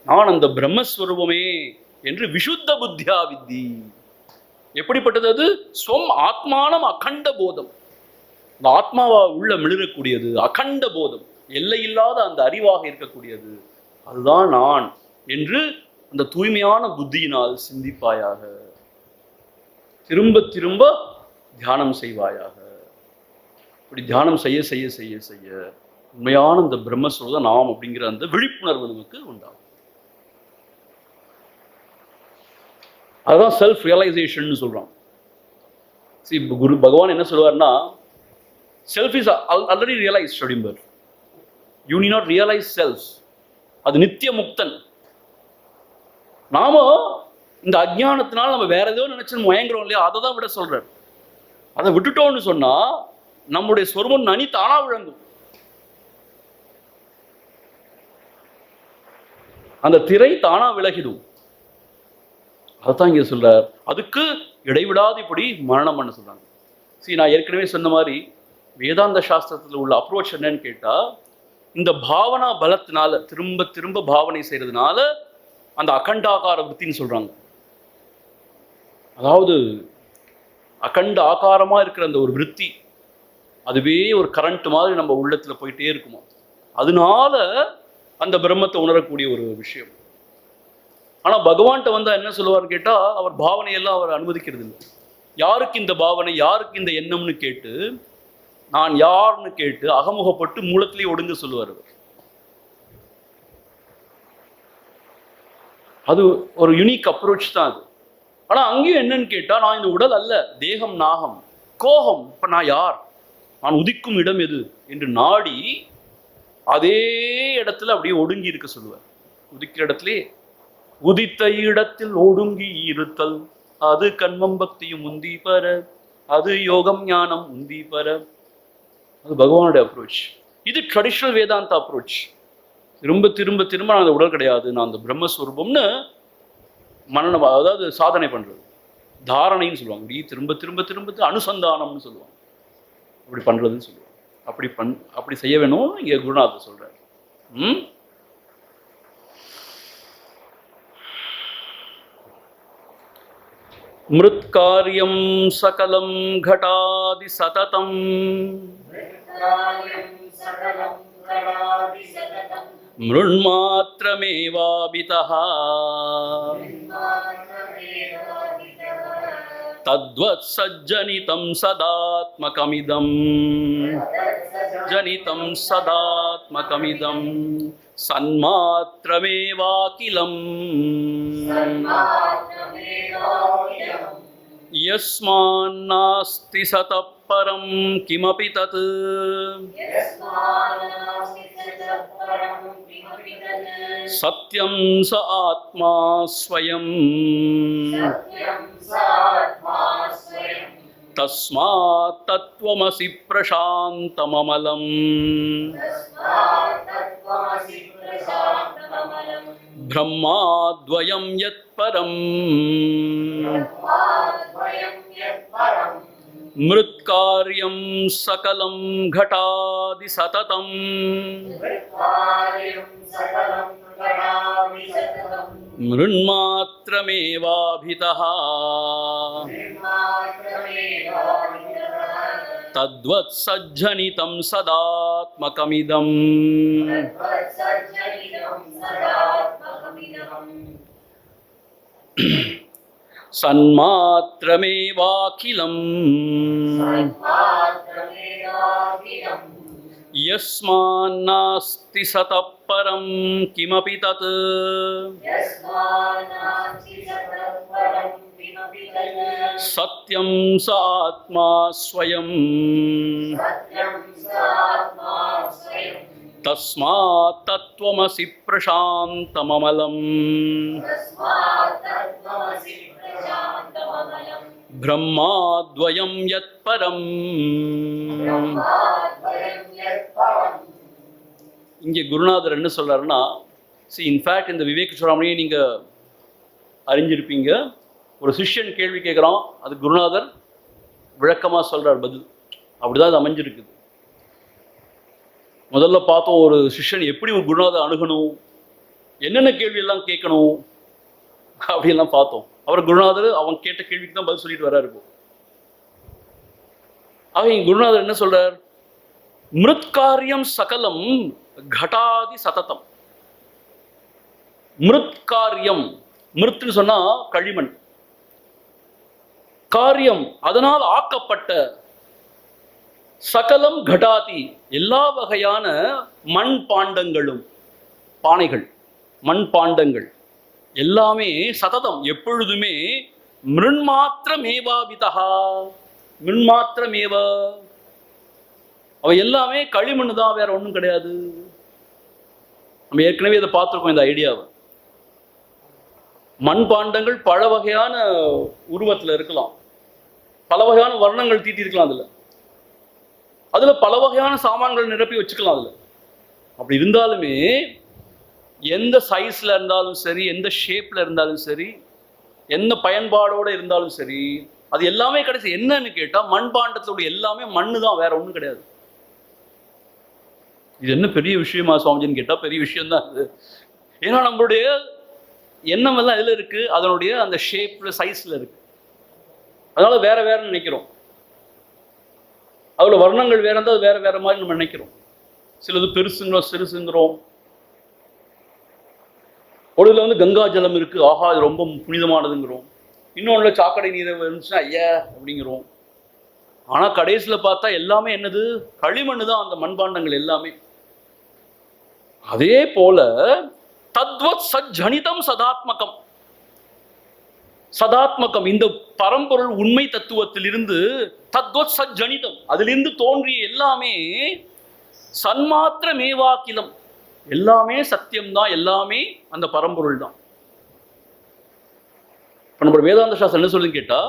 நான் அந்த பிரம்மஸ்வரூபமே என்று விசுத்த புத்தியா வித்தி. எப்படிப்பட்டது அது? ஸ்வம் ஆத்மானம் அகண்ட போதம், இந்த ஆத்மாவா உள்ள மிளறக்கூடியது, அகண்ட போதம், எல்லையில்லாத அந்த அறிவாக இருக்கக்கூடியது, அதுதான் நான் என்று அந்த தூய்மையான புத்தியினால் சிந்திப்பாயாக, திரும்ப திரும்ப தியானம் செய்வாயாக. இப்படி தியானம் செய்ய செய்ய செய்ய செய்ய உண்மையான இந்த பிரம்மஸ்வரூபம் நாம் அப்படிங்கிற அந்த விழிப்புணர்வு நமக்கு உண்டாகும். அதுதான் செல்ஃப் ரியலைசேஷன் சொல்றான். குரு பகவான் என்ன சொல்லுவார்னா, செல்ஃப் இஸ் ஆல்ரெடி ரியலைஸ்ட் அப்படிம்பார். You need not realise self, அது நித்திய முக்தன். நாம இந்த அஜ்ஞானத்தினால நம்ம வேற ஏதோ நினைச்சு மயங்குறோம் இல்லையா, அதை தான் விட சொல்றார். அதை விட்டுட்டோம்னு சொன்னா நம்முடைய சொர்மம் நனி தானா விளங்கும். அந்த திரை தானா விலகிடும். அதைத்தான் இங்க சொல்றார். அதுக்கு இடைவிடாது இப்படி மரணம் பண்ண சொல்றாங்க. நான் ஏற்கனவே சொன்ன மாதிரி வேதாந்த சாஸ்திரத்தில் உள்ள அப்ரோச் என்னன்னு கேட்டா, இந்த பாவனா பலத்தினால திரும்ப திரும்ப பாவனை செய்யறதுனால அந்த அகண்டாகார விருத்தின்னு சொல்றாங்க. அதாவது அகண்ட ஆகாரமா இருக்கிற அந்த ஒரு விருத்தி, அதுவே ஒரு கரண்ட் மாதிரி நம்ம உள்ளத்துல போயிட்டே இருக்குமா. அதனால அந்த பிரம்மத்தை உணரக்கூடிய ஒரு விஷயம். ஆனா பகவான்கிட்ட வந்தா என்ன சொல்லுவார் கேட்டா, அவர் பாவனையெல்லாம் அவர் அனுமதிக்கிறது இல்லை. யாருக்கு இந்த பாவனை, யாருக்கு இந்த எண்ணம்னு கேட்டு, நான் யாருன்னு கேட்டு அகமுகப்பட்டு மூலத்திலேயே ஒடுங்க சொல்லுவார் அவர். அது ஒரு யூனிக் அப்ரோச் தான் அது. ஆனா அங்கேயும் என்னன்னு கேட்டா, நான் இந்த உடல் அல்ல, தேகம் நாகம் கோகம், இப்ப நான் யார், நான் உதிக்கும் இடம் எது என்று நாடி அதே இடத்துல அப்படியே ஒடுங்கி இருக்க சொல்லுவார். உதிக்கிற இடத்திலே உதித்த இடத்தில் ஒடுங்கி இருத்தல், அது கண்மம் பக்தியும் உந்தி பெற, அது யோகம் ஞானம் உந்தி பெற. அது பகவானுடைய அப்ரோச். இது ட்ரெடிஷ்னல் வேதாந்த அப்ரோச். திரும்ப திரும்ப திரும்ப நான் அந்த உடல் கிடையாது, நான் அந்த பிரம்மஸ்வரூபம்னு மனநம், அதாவது சாதனை பண்றது, தாரணைன்னு சொல்லுவாங்க. இப்படி திரும்ப திரும்ப திரும்ப அனுசந்தானம்னு சொல்லுவாங்க. அப்படி பண்றதுன்னு சொல்லுவாங்க. அப்படி செய்ய வேணும் இங்க குருநாதர் சொல்றாரு. மிருத்காரியம் சகலம் घटादि சததம், மிருண்மாத்ரமேவாபிதஹ தத்வத் சஜ்ஜனிதம் சதாத்மகமிதம், ஜனிதம் சதாத்மகமிதம் சன்மாத்ரமேவாகிலம், யஸ்மான்னாஸ்தி சதः பரம் கிமபி தத், சத்யம் ச ஆத்மா ஸ்வயம், தஸ்மாத் தத்வமசி பிரசாந்தமமலம், பிரம்மாத்வயம் யத் பரம், மிருத்கார்யம் சகலம் घटादि சததம், மிருண்மாத்ரமேவாபிதஹ தத்வத் சஜ்ஜனிதம் சதாத்மகமிதம், சன்மாத்ரமேவாகிலம், யஸ்மான்னாஸ்தி சதः பரம் கிமபி தத், சத்யம் ச ஆத்மா ஸ்வயம், தஸ்மாத் தத்துவமசி பிரசாந்தமமலம் பிரம்மாத்வயம் யத் பரம். இங்கே குருநாதர் என்ன சொல்றாருன்னா, இன்ஃபேக்ட் இந்த விவேக சூடாமணியை நீங்க அறிஞ்சிருப்பீங்க. ஒரு சிஷ்யன் கேள்வி கேட்குறான், அது குருநாதர் விளக்கமா சொல்றார் பதில். அப்படிதான் அது அமைஞ்சிருக்குது. முதல்ல பார்த்தோம், ஒரு சிஷ்யன் எப்படி ஒரு குருநாதர் அணுகணும், என்னென்ன கேள்வி எல்லாம் கேட்கணும் அப்படியெல்லாம் பார்த்தோம். அவர் குருநாதர் அவன் கேட்ட கேள்விக்கு தான் பதில் சொல்லிட்டு வர்றாரு. ஆக குருநாதர் என்ன சொல்றார், மிருத்காரியம் சகலம் கடாதி சததம். மிருத்காரியம், மிருத்துன்னு சொன்னா களிமண், காரியம் அதனால் ஆக்கப்பட்ட, சகலம் கடாதி எல்லா வகையான மண் பாண்டங்களும், பானைகள் மண் பாண்டங்கள் எல்லாமே சததம் எப்பொழுதுமே மிருண்மாத்திரமேவாவிதா, மிருண்மாத்திரமேவ, அவ எல்லாமே களிமண் தான், வேற ஒன்றும் கிடையாது. நம்ம ஏற்கனவே இதை பார்த்துருக்கோம் இந்த ஐடியாவை. மண் பாண்டங்கள் பல வகையான உருவத்தில் இருக்கலாம், பல வகையான வர்ணங்கள் தீட்டி இருக்கலாம், அதுல பல வகையான சாமான்கள் நிரப்பி வச்சுக்கலாம். அதுல அப்படி இருந்தாலுமே எந்த சைஸ்ல இருந்தாலும் சரி, எந்த ஷேப்ல இருந்தாலும் சரி, எந்த பயன்பாடோட இருந்தாலும் சரி, அது எல்லாமே கடைசி என்னன்னு கேட்டா மண்பாண்டத்தோட எல்லாமே மண்ணு தான், வேற ஒன்றும் கிடையாது. இது என்ன பெரிய விஷயமா சுவாமிஜின்னு கேட்டா பெரிய விஷயம்தான் இது. ஏன்னா நம்மளுடைய எண்ணம் எல்லாம் எதுல இருக்கு, அதனுடைய அந்த ஷேப்ல சைஸ்ல இருக்கு. அதனால வேற வேற நினைக்கிறோம். அதோட வர்ணங்கள் வேற இருந்தால் வேற வேற மாதிரி நம்ம நினைக்கிறோம். சிலது பெருசுங்கிறோம், சிறுசுங்கிறோம். ஒரு இதுல கங்கா ஜலம் இருக்கு, ஆஹா இது ரொம்ப புனிதமானதுங்கிறோம். இன்னொன்னுல சாக்கடை நீர் இருந்துச்சுன்னா ஐயா அப்படிங்கிறோம். ஆனா கடைசியில பார்த்தா எல்லாமே என்னது, களிமண்ணு தான் அந்த மண்பாண்டங்கள் எல்லாமே. அதே போல தத்வத் சஜ்ஜனிதம் சதாத்மகம், சதாத்மகம் இந்த பரம்பொருள் உண்மை தத்துவத்திலிருந்து தத்வத் சஜ்ஜனிதம், அதிலிருந்து தோன்றிய எல்லாமே சன்மாத்திரமேவாக்கிலம், எல்லாமே சத்தியம்தான், எல்லாமே அந்த பரம்பொருள் தான். இப்ப நம்ம வேதாந்த சாஸ்திரம் என்ன சொல்லுன்னு கேட்டா,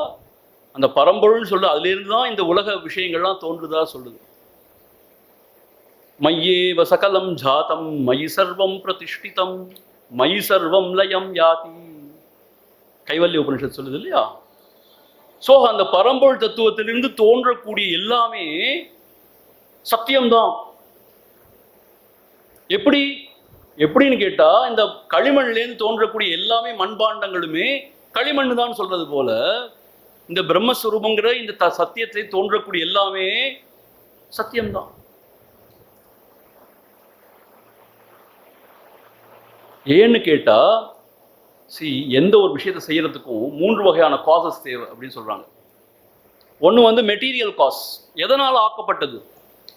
அந்த பரம்பொருள்னு சொல்ல அதுல இருந்து தான் இந்த உலக விஷயங்கள்லாம் தோன்றுதா சொல்லுது. மய்யேவ சகலம் ஜாதம் மயி சர்வம் பிரதிஷ்டிதம் மயி சர்வம் லயம் யாதி, கைவல்ய உபனிஷத் சொல்லுது இல்லையா? சோ அந்த பரம்பொருள் தத்துவத்திலிருந்து தோன்றக்கூடிய எல்லாமே சத்தியம்தான். எப்படின்னு கேட்டா, இந்த களிமண்லேருந்து தோன்றக்கூடிய எல்லாமே மண்பாண்டங்களுமே களிமண் தான் சொல்றது போல, இந்த பிரம்மஸ்வரூபங்கிற இந்த சத்தியத்தை தோன்றக்கூடிய எல்லாமே சத்தியம்தான். ஏன்னு கேட்டா, எந்த ஒரு விஷயத்தை செய்யறதுக்கும் 3 வகையான காசஸ் தேவை அப்படின்னு சொல்றாங்க. ஒன்று மெட்டீரியல் காஸ், எதனால் ஆக்கப்பட்டது,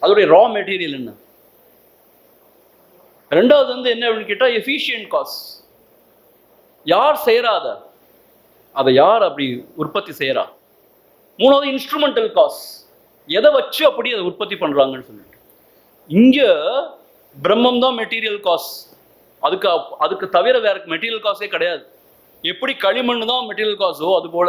அதோடைய ரா மெட்டீரியல் என்ன. ரெண்டாவது என்ன அப்படின்னு கேட்டா எஃபிஷியன்ட் காஸ், யார் செய்யறாத, அதை யார் அப்படி உற்பத்தி செய்யறா. மூணாவது இன்ஸ்ட்ருமெண்டல் காஸ், எதை வச்சு அப்படி அதை உற்பத்தி பண்றாங்கன்னு சொல்லிட்டு. இங்க பிரம்மம் தான் மெட்டீரியல் காஸ், அதுக்கு தவிர வேற மெட்டீரியல் காசே கிடையாது. எப்படி களிமண் தான் மெட்டீரியல் காசோ அது போல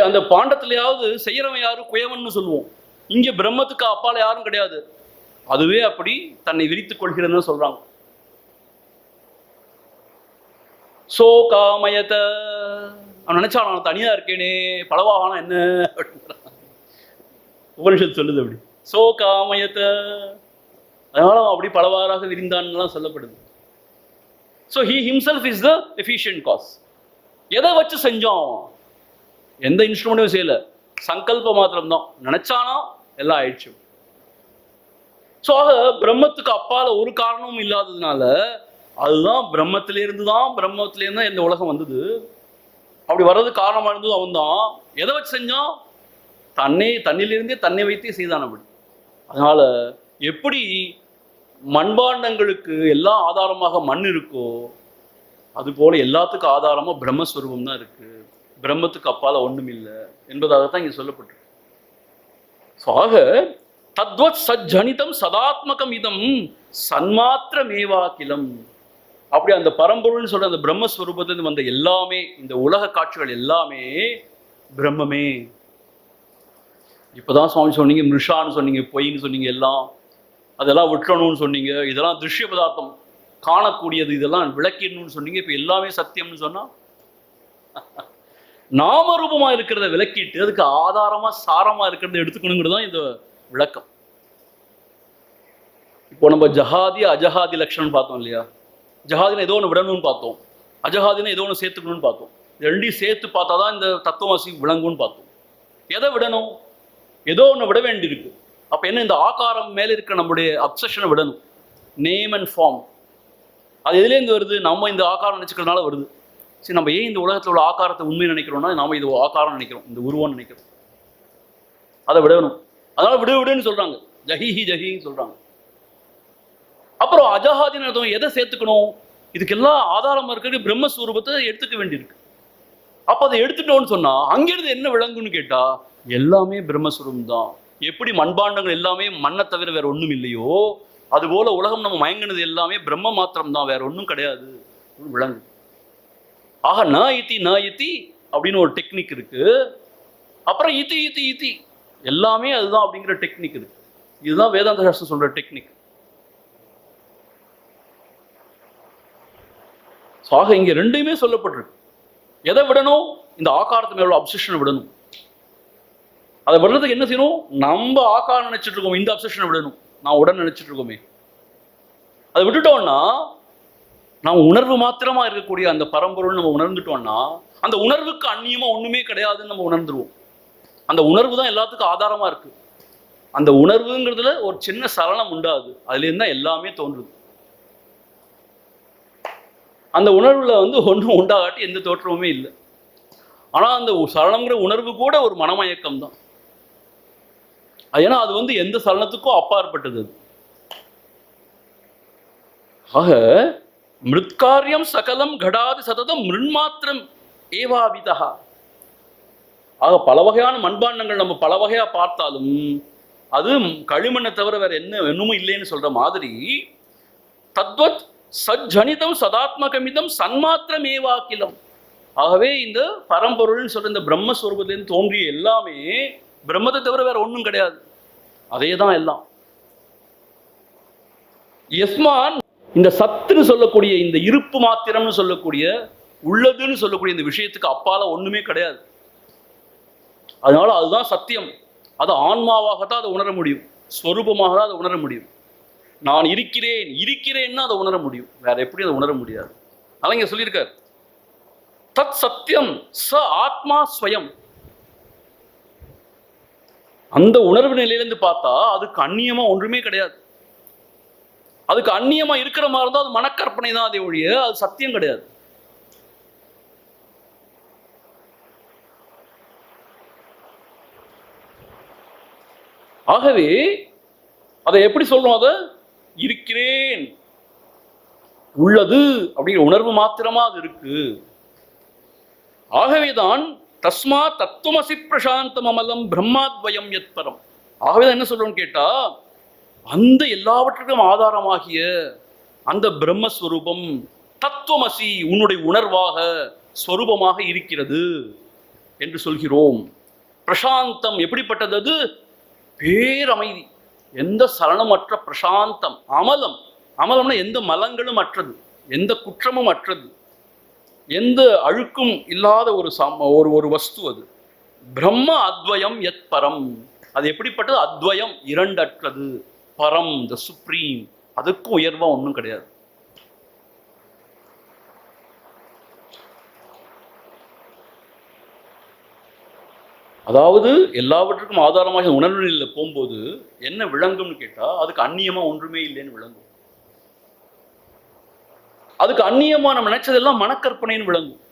அந்த பாண்டத்திலேயாவது செய்யறவன் யாரு, குயவன் சொல்லுவோம். இங்க பிரம்மத்துக்கு அப்பால யாரும் கிடையாது, அதுவே அப்படி தன்னை விரித்துக் கொள்கிறதுன்னு சொல்றாங்க. சோ காமயத, அவன் நினைச்சான் நான் தனியா இருக்கேனே, பலவாகனா என்ன உபனிஷத்து சொல்லுது அப்படி. சோ காமயத, அதனால அவன் அப்படி பலவாறாக விரிந்தான்லாம் சொல்லப்படுது. So he himself is the efficient cos. எதை வச்சு செஞ்சோம், எந்த இன்ஸ்ட்ருமெண்ட்டும் செய்யல, சங்கல்ப மாத்திரம் தான், நினைச்சானா எல்லாம் ஆயிடுச்சு. ஸோ ஆக பிரம்மத்துக்கு அப்பால ஒரு காரணமும் இல்லாததுனால, அதுதான் பிரம்மத்திலேருந்து தான் இந்த உலகம் வந்தது. அப்படி வர்றது காரணமா இருந்தது அவன் தான். எதை வச்சு செஞ்சான், தன்னிலிருந்தே தன்னை வைத்தே செய்தான் அப்படி. அதனால எப்படி மண்பாண்டங்களுக்கு எல்லாம் ஆதாரமாக மண் இருக்கோ, அது போல எல்லாத்துக்கும் ஆதாரமா பிரம்மஸ்வரூபம் தான் இருக்கு, பிரம்மத்துக்கு அப்பால ஒண்ணும் இல்லை என்பதாகத்தான் இங்க சொல்லப்பட்டிருக்கு. ஆக தத்வத் சஜ்ஜனிதம் சதாத்மகம் இதம் சன்மாத்திரமேவாகிலம். அப்படி அந்த பரம்பொருள்னு சொல்ற அந்த பிரம்மஸ்வரூபத்திலிருந்து வந்த எல்லாமே, இந்த உலக காட்சிகள் எல்லாமே பிரம்மமே. இப்பதான் சுவாமி சொன்னீங்க மிருஷான்னு சொன்னீங்க, பொய்ன்னு சொன்னீங்க, எல்லாம் அதெல்லாம் விட்டுறணும்னு சொன்னீங்க, இதெல்லாம் திருஷ்ய பதார்த்தம் காணக்கூடியது, இதெல்லாம் விளக்கிடணும்னு சொன்னீங்க. இப்ப எல்லாமே சத்தியம்னு சொன்னா நாமரூபமா இருக்கிறத விளக்கிட்டு அதுக்கு ஆதாரமா சாரமா இருக்கிறத எடுத்துக்கணுங்கிறது தான் இந்த விளக்கம். இப்போ நம்ம ஜஹாதி அஜஹாதி லட்சணம் பார்த்தோம் இல்லையா? ஜஹாதினை ஏதோ ஒன்று விடணும்னு பார்த்தோம், அஜஹாதினை ஏதோ ஒன்று சேர்த்துக்கணும்னு பார்த்தோம். ரெண்டையும் சேர்த்து பார்த்தா தான் இந்த தத்துவமசி விளங்கும்னு பார்த்தோம். எதை விடணும்? ஏதோ ஒன்று விட வேண்டியிருக்கு. அப்போ என்ன? இந்த ஆகாரம் மேலே இருக்க நம்முடைய அப்சஷனை விடணும். நேம் அண்ட் ஃபார்ம், அது எதுலேருந்து வருது? நம்ம இந்த ஆகாரம் நினச்சிக்கிறதுனால வருது. சரி, நம்ம ஏன் இந்த உலகத்தில் உள்ள ஆகாரத்தை உண்மை நினைக்கிறோம்னா, நாம இது ஆகாரம் நினைக்கிறோம், இந்த உருவம் நினைக்கிறோம். அதை விடணும். அதனால விடுன்னு சொல்றாங்க, ஜஹிஹி ஜஹின்னு சொல்றாங்க. அப்புறம் அஜஹாதின்னு அர்த்தம். எதை சேர்த்துக்கணும்? இதுக்கெல்லாம் ஆதாரமா இருக்கிறது பிரம்மஸ்வரூபத்தை எடுத்துக்க வேண்டியிருக்கு. அப்ப அதை எடுத்துட்டோம்னு சொன்னா அங்கிருந்து என்ன விளங்குன்னு கேட்டா எல்லாமே பிரம்மஸ்வரூபம் தான். எப்படி மண்பாண்டங்கள் எல்லாமே மண்ணை தவிர வேற ஒண்ணும் இல்லையோ, அதுபோல உலகம் நம்ம மயங்கினது எல்லாமே பிரம்ம மாத்திரம் தான், வேற ஒன்றும் கிடையாது விளங்கு. ஆக ந இத்தி அப்படின்னு ஒரு டெக்னிக் இருக்கு. அப்புறம் இத்தி எல்லாமே அதுதான் அப்படிங்கிற டெக்னிக் இருக்கு. இதுதான் வேதாந்த சாஸ்திரம் சொல்ற டெக்னிக். ஆக இங்க ரெண்டுமே சொல்லப்பட்டிருக்கு. எதை விடணும்? இந்த ஆகாரத்து மேல அப்சஷனை விடணும். அதை விடுறதுக்கு என்ன செய்யணும்? நம்ம ஆகாரம் நினைச்சிட்டு இருக்கோம், இந்த அப்சஷனை விடணும். நான் உடனே நினைச்சிட்டு இருக்கோமே, அதை விட்டுட்டோம்னா நாம் உணர்வு மாத்திரமா இருக்கக்கூடிய அந்த பரம்பொருள் நம்ம உணர்ந்துட்டோம்னா அந்த உணர்வுக்கு அந்நியமா ஒண்ணுமே கிடையாதுன்னு நம்ம உணர்ந்துருவோம். அந்த உணர்வு தான் எல்லாத்துக்கும் ஆதாரமா இருக்கு. அந்த உணர்வுங்கிறதுல ஒரு சின்ன சலனம் உண்டாது, அதுல இருந்தா எல்லாமே தோன்றுது. அந்த உணர்வுல ஒன்றும் உண்டாகாட்டி எந்த தோற்றமுமே இல்லை. ஆனா அந்த சலனம்ங்கிற உணர்வு கூட ஒரு மனமயக்கம் தான். ஏன்னா அது எந்த சலனத்துக்கும் அப்பாற்பட்டது. ஆக மிருத்காரியம் சகலம் கடாதி சததம் மிருண்மாத்திரம் ஏவாவிதா. ஆக பல வகையான மண்பாண்டங்கள் நம்ம பல வகையா பார்த்தாலும் அது களிமண்ணை தவிர வேற என்னமும் இல்லைன்னு சொல்ற மாதிரி தத்வத் சஜ்ஜனிதம் சதாத்மகமிதம் சன்மாத்திரம் ஏவாக்கிலம். ஆகவே இந்த பரம்பொருள்னு சொல்ற இந்த பிரம்மஸ்வரூபத்திலிருந்து தோன்றிய எல்லாமே பிரம்மத்தை தவிர வேற ஒன்றும் கிடையாது, அதே தான் எல்லாம். யஸ்மான் இந்த சத்துன்னு சொல்லக்கூடிய இந்த இருப்பு மாத்திரம்னு சொல்லக்கூடிய உள்ளதுன்னு சொல்லக்கூடிய இந்த விஷயத்துக்கு அப்பால ஒண்ணுமே கிடையாது. அதனால அதுதான் சத்தியம். அது ஆன்மாவாகத்தான் அதை உணர முடியும், ஸ்வரூபமாக தான் அதை உணர முடியும். நான் இருக்கிறேன்னா அதை உணர முடியும், வேற எப்படி அதை உணர முடியாது. அதனால இங்க சொல்லியிருக்கார் தத் சத்தியம் ச ஆத்மா ஸ்வயம். அந்த உணர்வு நிலையிலிருந்து பார்த்தா அதுக்கு அந்நியமா ஒன்றுமே கிடையாது. அதுக்கு அந்நியமா இருக்கிற மாதிரி இருந்தால் அது மனக்கற்பனை தான், அதே ஒழிய அது சத்தியம் கிடையாது. ஆகவே அதை எப்படி சொல்றோம்? அதை இருக்கிறேன், உள்ளது அப்படிங்கிற உணர்வு மாத்திரமா அது இருக்கு. ஆகவேதான் தஸ்மா தத்துவமசி பிரசாந்தம் அமலம் பிரம்மாத்வயம் யத்பரம். ஆகவேதான் என்ன சொல்றோம்னு கேட்டா அந்த எல்லாவற்றுக்கும் ஆதாரமாகிய அந்த பிரம்மஸ்வரூபம் தத்துவமசி உன்னுடைய உணர்வாக ஸ்வரூபமாக இருக்கிறது என்று சொல்கிறோம். பிரசாந்தம் எப்படிப்பட்டது? அது பேரமைதி, எந்த சலனமற்ற பிரசாந்தம். அமலம், அமலம்னா எந்த மலங்களும் அற்றது, எந்த குற்றமும் அற்றது, எந்த அழுக்கும் இல்லாத ஒரு வஸ்து அது. பிரம்ம அத்வயம் யத் பரம். அது எப்படிப்பட்டது? அத்வயம், இரண்டற்றது. பரம், த சுப்ரீம், அதுக்கும் உயர்வா ஒன்றும் கிடையாது. அதாவது எல்லாவற்றுக்கும் ஆதாரமாக உணர்வு நிலையில் போகும்போது என்ன விளங்கும்னு கேட்டா அதுக்கு அந்நியமா ஒன்றுமே இல்லைன்னு விளங்கும். அதுக்கு அந்நியமா நம்ம நினைச்சதெல்லாம் மனக்கற்பனைன்னு விளங்கும்.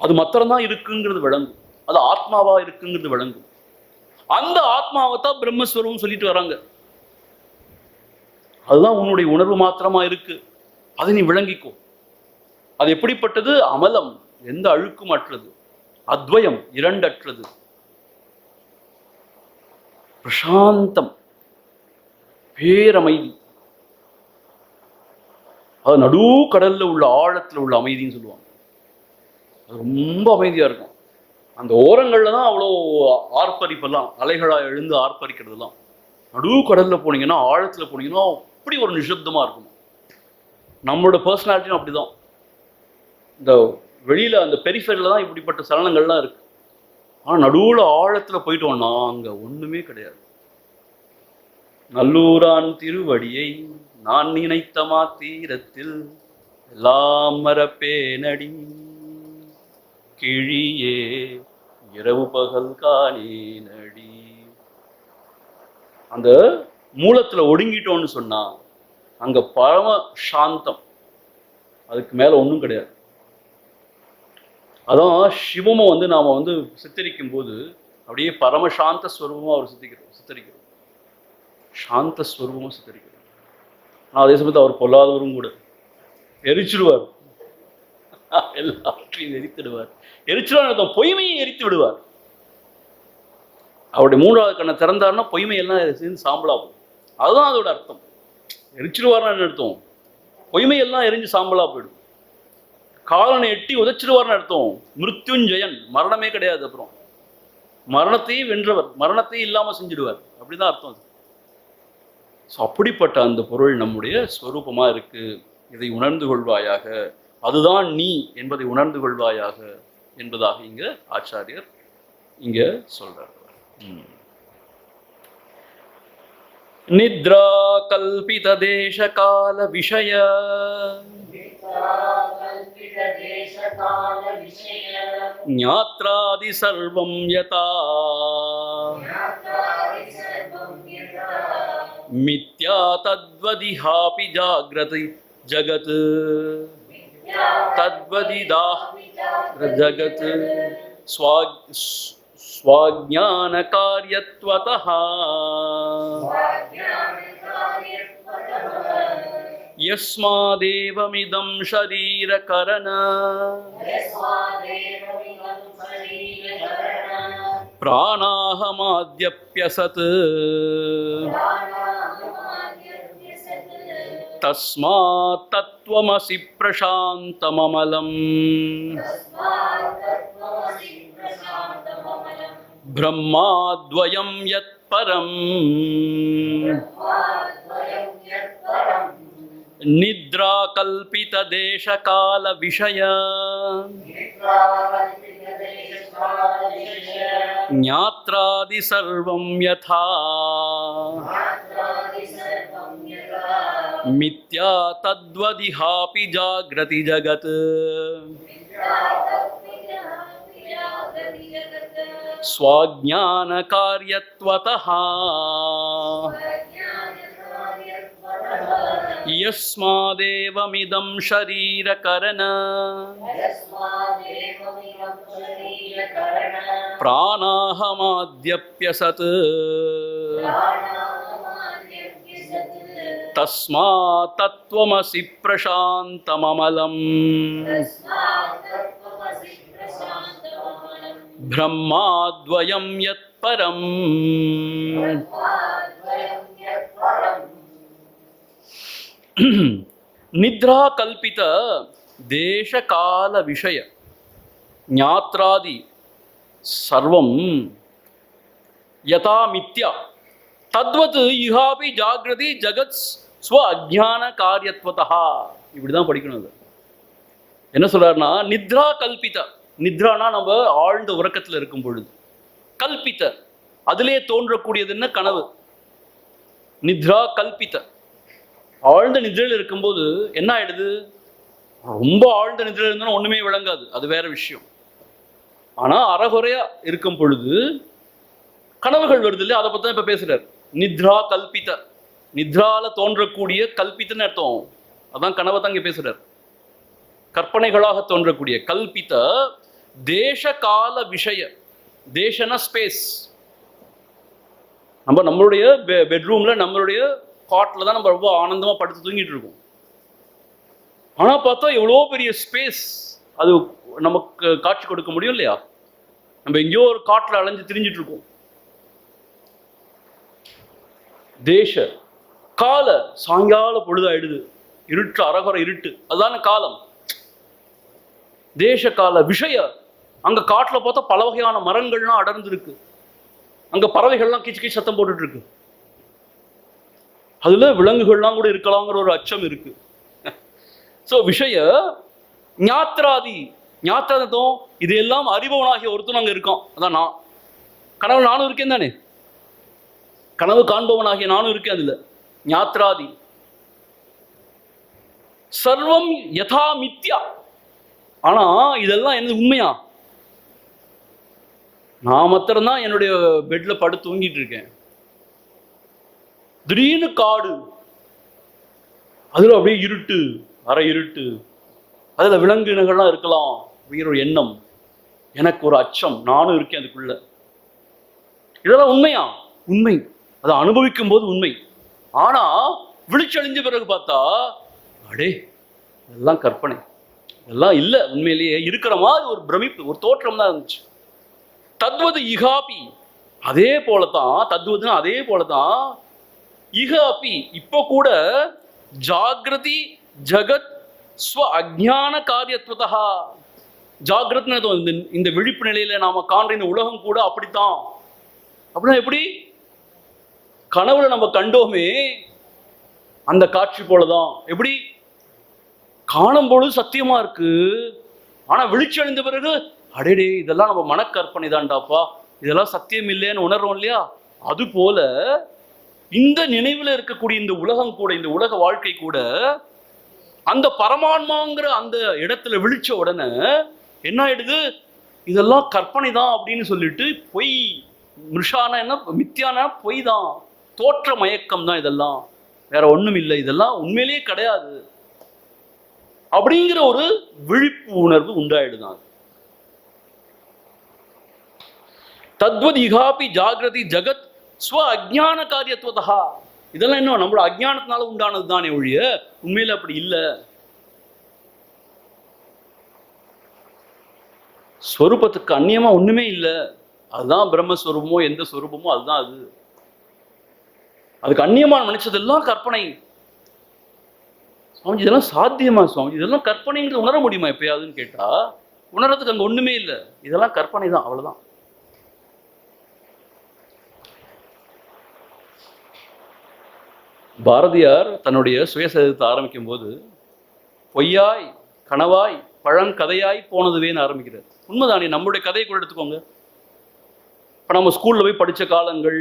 அது மாத்திரம்தான் இருக்குங்கிறது விளங்கும், அது ஆத்மாவா இருக்குங்கிறது விளங்கும். அந்த ஆத்மாவை தான் பிரம்மஸ்வரூபம் சொல்லிட்டு வராங்க. அதுதான் உன்னுடைய உணர்வு மாத்திரமா இருக்கு, அதை நீ விளங்கிக்கோ. அது எப்படிப்பட்டது? அமலம், எந்த அழுக்கும் அற்றது. அத்வயம், இரண்டற்றது. பிரசாந்தம், பேரமைதி. அது நடு கடல்ல உள்ள ஆழத்துல உள்ள அமைதின்னு சொல்லுவாங்க. அது ரொம்ப அமைதியா இருக்கும். அந்த ஓரங்கள்ல தான் அவ்வளோ ஆர்ப்பரிப்பெல்லாம், அலைகளா எழுந்து ஆர்ப்பரிக்கிறதுலாம். நடு கடல்ல போனீங்கன்னா, ஆழத்துல போனீங்கன்னா அப்படி ஒரு நிசப்தமா இருக்கும். நம்மளோட பர்சனாலிட்டியும் அப்படிதான். இந்த வெளியில அந்த பெரிஃபெரியில தான் இப்படிப்பட்ட சலனங்கள்லாம் இருக்கு. ஆனா நடுவுல ஆழத்துல போயிட்டோம்னா அங்க ஒண்ணுமே கிடையாது. நல்லூரான் திருவடியை நான் நினைத்த மாத்தீரத்தில் எல்லாம் மறப்பேனடி கிழியே இரவு பகல் காணேனடி. அந்த மூலத்துல ஒடுங்கிட்டோம்னு சொன்னா அங்க பரம சாந்தம், அதுக்கு மேல ஒன்றும் கிடையாது. அதான் சிவமை நாம சித்தரிக்கும் போது அப்படியே பரமசாந்த ஸ்வரூபமா அவர் சித்தரிக்கிறோம். சாந்த ஸ்வரூபமா சித்தரிக்கிறோம். ஆனால் அதே சமயத்தில் அவர் பொல்லாதவரும் கூட. எரிச்சிடுவார், எல்லாவற்றையும் எரித்திடுவார். எரிச்சிடுவார், பொய்மையை எரித்து விடுவார். அவருடைய மூன்றாவது கண்ணை திறந்தாருன்னா பொய்மை எல்லாம் சேர்ந்து சாம்பலாகும். அதுதான் அதோட அர்த்தம். எரிச்சிடுவார்னு அர்த்தம், பொய்மை எல்லாம் எரிஞ்சு சாம்பலா போயிடும். காலனை எட்டி உதைச்சிடுவார்னு அர்த்தம். மிருத்யுஞ்சயன், மரணமே கிடையாது. அப்புறம் மரணத்தையும் வென்றவர், மரணத்தையும் இல்லாம செஞ்சிடுவார். அப்படிதான் அர்த்தம் அது. அப்படிப்பட்ட அந்த பொருள் நம்முடைய ஸ்வரூபமா இருக்கு. இதை உணர்ந்து கொள்வாயாக, அதுதான் நீ என்பதை உணர்ந்து கொள்வாயாக என்பதாக இங்க ஆச்சாரியர் இங்க சொல்றார். நித்ரா கல்பித தேச கால விஷய ஞாத்ராதி சர்வம் யதா மித்யா தத்வதிஹாபி ஜாக்ரதி ஜகத் தத்வதிதா ஜகத் ஸ்வாஜ்ஞான காரியத்வதஹ யஸ்மாதேவமிதம் ஷரீரகரண பிராணாஹமாத்யப்யசத் தஸ்மாத் தத்வமசி பிரசாந்தமமலம் பிரம்மாத்வயம் யத் பரம் நித்ரா கல்பித தேச கால விஷய ஞாத்ராதி சர்வம் யதா மித்யா தத்வதிஹாபி ஜாக்ரதி ஜகத் ஸ்வாஜ்ஞான காரியத்வதஹ யஸ்மாதேவமிதம் ஷரீரகரண பிராணாஹமாத்யப்யசத் தஸ்மாத் தத்வமசி பிரசாந்தமமலம் பிரம்மாத்வயம் யத் பரம். நித்ரா கல்பித தேச கால விஷய ஞாத்ராதி சர்வம் யதா மித்யா தத்வத் இஹாபி ஜாக்ரதி ஜகத் ஸ்வ அஜ்ஞான காரியத்வதஹ. இப்படிதான் படிக்கணும். அது என்ன சொல்றாருன்னா, நித்ரா கல்பித, நித்ரானா நம்ம ஆழ்ந்த உறக்கத்தில் இருக்கும் பொழுது, கல்பித்த அதிலே தோன்றக்கூடியதுன்னு கனவு. நித்ரா கல்பித்த, ஆழ்ந்த நிதிரையில் இருக்கும்போது என்ன ஆயிடுது, ரொம்ப ஆழ்ந்த நிதிரையில் இருந்தாலும் ஒண்ணுமே விளங்காது, அது வேற விஷயம். ஆனா அறகுறையா இருக்கும் பொழுது கனவுகள் வருது இல்லையா, அதை பத்தி இப்ப பேசுறாரு. நித்ரா கல்பித்த, நித்ரால தோன்றக்கூடிய கல்பித்தன்னு அர்த்தம், அதான் கனவை தான் இங்க பேசுறாரு. கற்பனைகளாக தோன்றக்கூடிய கல்பித்த தேச கால விஷய. தேசனா ஸ்பேஸ். நம்மளுடைய பெட்ரூம்ல நம்மளுடைய காட்டில் தான் நம்ம ரொம்ப ஆனந்தமா படுத்து தூங்கிட்டு இருக்கோம். ஆனா பார்த்தா எவ்வளோ பெரிய ஸ்பேஸ் அது நமக்கு காட்சி கொடுக்க முடியும் இல்லையா. நம்ம எங்கேயோ ஒரு காட்டில் அலைஞ்சு திரிஞ்சிட்டு இருக்கோம். தேச கால சாயங்கால பொழுதாயிடுது, இருட்டு, அரகர இருட்டு, அதுதான காலம். தேச கால விஷய, அங்க காட்டுல பார்த்தா பல வகையான மரங்கள்லாம் அடர்ந்து இருக்கு, அங்க பறவைகள்லாம் கீச்சு கீச்சு சத்தம் போட்டுட்டு இருக்கு, அதுல விலங்குகள்லாம் கூட இருக்கலாங்கிற ஒரு அச்சம் இருக்கு. சோ விஷய ஞாத்ராதி, ஞாத்திரதம் இது எல்லாம் அறிபவனாகிய ஒருத்தன் அங்க இருக்கான். அதான் நான் கனவு, நானும் இருக்கேன் தானே, கனவு காண்பவனாகிய நானும் இருக்கேன் அதுல. ஞாத்ராதி சர்வம் யதா மித்யா. ஆனா இதெல்லாம் என்ன உண்மையா? நான் மாத்திரம்தான் என்னுடைய பெட்ல படுத்து தூங்கிட்டு இருக்கேன். திடீர்னு காடு, அதுல அப்படியே இருட்டு, அரை இருட்டு, அதுல விலங்கினங்கள்லாம் இருக்கலாம் அப்படிங்கிற ஒரு எண்ணம், எனக்கு ஒரு அச்சம், நானும் இருக்கேன் அதுக்குள்ள. இதெல்லாம் உண்மையா? உண்மை. அதை அனுபவிக்கும் போது உண்மை. ஆனா விழிச்சழிஞ்ச பிறகு பார்த்தா, அடே இதெல்லாம் கற்பனை, இதெல்லாம் இல்லை, உண்மையிலேயே இருக்கிற மாதிரி ஒரு பிரமிப்பு, ஒரு தோற்றம் தான் இருந்துச்சு. தத்வது இகாபி, அதே போலதான், தத்வதுன்னா அதே போலதான், இகாபி இப்போ கூட ஜாகிரதி ஜகத் ஸ்வ அஜ்ஞான காரியத்வதா. ஜாகிரத்னு இந்த விழிப்பு நிலையில நாம காண்ற இந்த உலகம் கூட அப்படித்தான். அப்படின்னா எப்படி? கனவுல நம்ம கண்டோமே அந்த காட்சி போலதான். எப்படி? காணும் பொழுது சத்தியமா இருக்கு, ஆனா விழிச்சடைந்த பிறகு அடேடே இதெல்லாம் நம்ம மனக்கற்பனை தான்டாப்பா, இதெல்லாம் சத்தியம் இல்லைன்னு உணர்றோம் இல்லையா? அது போல இந்த நினைவுல இருக்கக்கூடிய இந்த உலகம் கூட, இந்த உலக வாழ்க்கை கூட, அந்த பரமான்மாங்கிற அந்த இடத்துல விழிச்ச உடனே என்ன ஆயிடுது? இதெல்லாம் கற்பனை தான் அப்படின்னு சொல்லிட்டு, பொய், மிருஷான என்ன, மித்தியான பொய் தான், தோற்ற மயக்கம் தான், இதெல்லாம் வேற ஒண்ணும் இல்லை, இதெல்லாம் உண்மையிலேயே கிடையாது அப்படிங்கிற ஒரு விழிப்பு உணர்வு உண்டாயிடுதான். தத்வத் இகாபி ஜாகிரதி ஜகத் ஸ்வ அஜ்ஞான காரியத்துவதா. இதெல்லாம் என்ன நம்மளோட அஜ்ஞானத்தினால உண்டானது தானே ஒழிய உண்மையில அப்படி இல்லை. ஸ்வரூபத்துக்கு அந்நியமா ஒண்ணுமே இல்லை, அதுதான் பிரம்மஸ்வரூபமோ எந்த ஸ்வரூபமோ அதுதான் அது. அதுக்கு அந்நியமான நினைச்சதெல்லாம் கற்பனை. சுவாமிஜி இதெல்லாம் சாத்தியமா சுவாமிஜி? இதெல்லாம் கற்பனைங்கிறது உணர முடியுமா எப்பயாதுன்னு கேட்டா, உணர்றதுக்கு அங்க ஒண்ணுமே இல்லை, இதெல்லாம் கற்பனை தான், அவ்வளவுதான். பாரதியார் தன்னுடைய சுயசரிதத்தை ஆரம்பிக்கும் போது, பொய்யாய் கனவாய் பழங்கதையாய் போனதுவேன்னு ஆரம்பிக்கிறார். உண்மைதானே? நம்மளுடைய கதையை கூட எடுத்துக்கோங்க. இப்ப நம்ம ஸ்கூல்ல போய் படிச்ச காலங்கள்,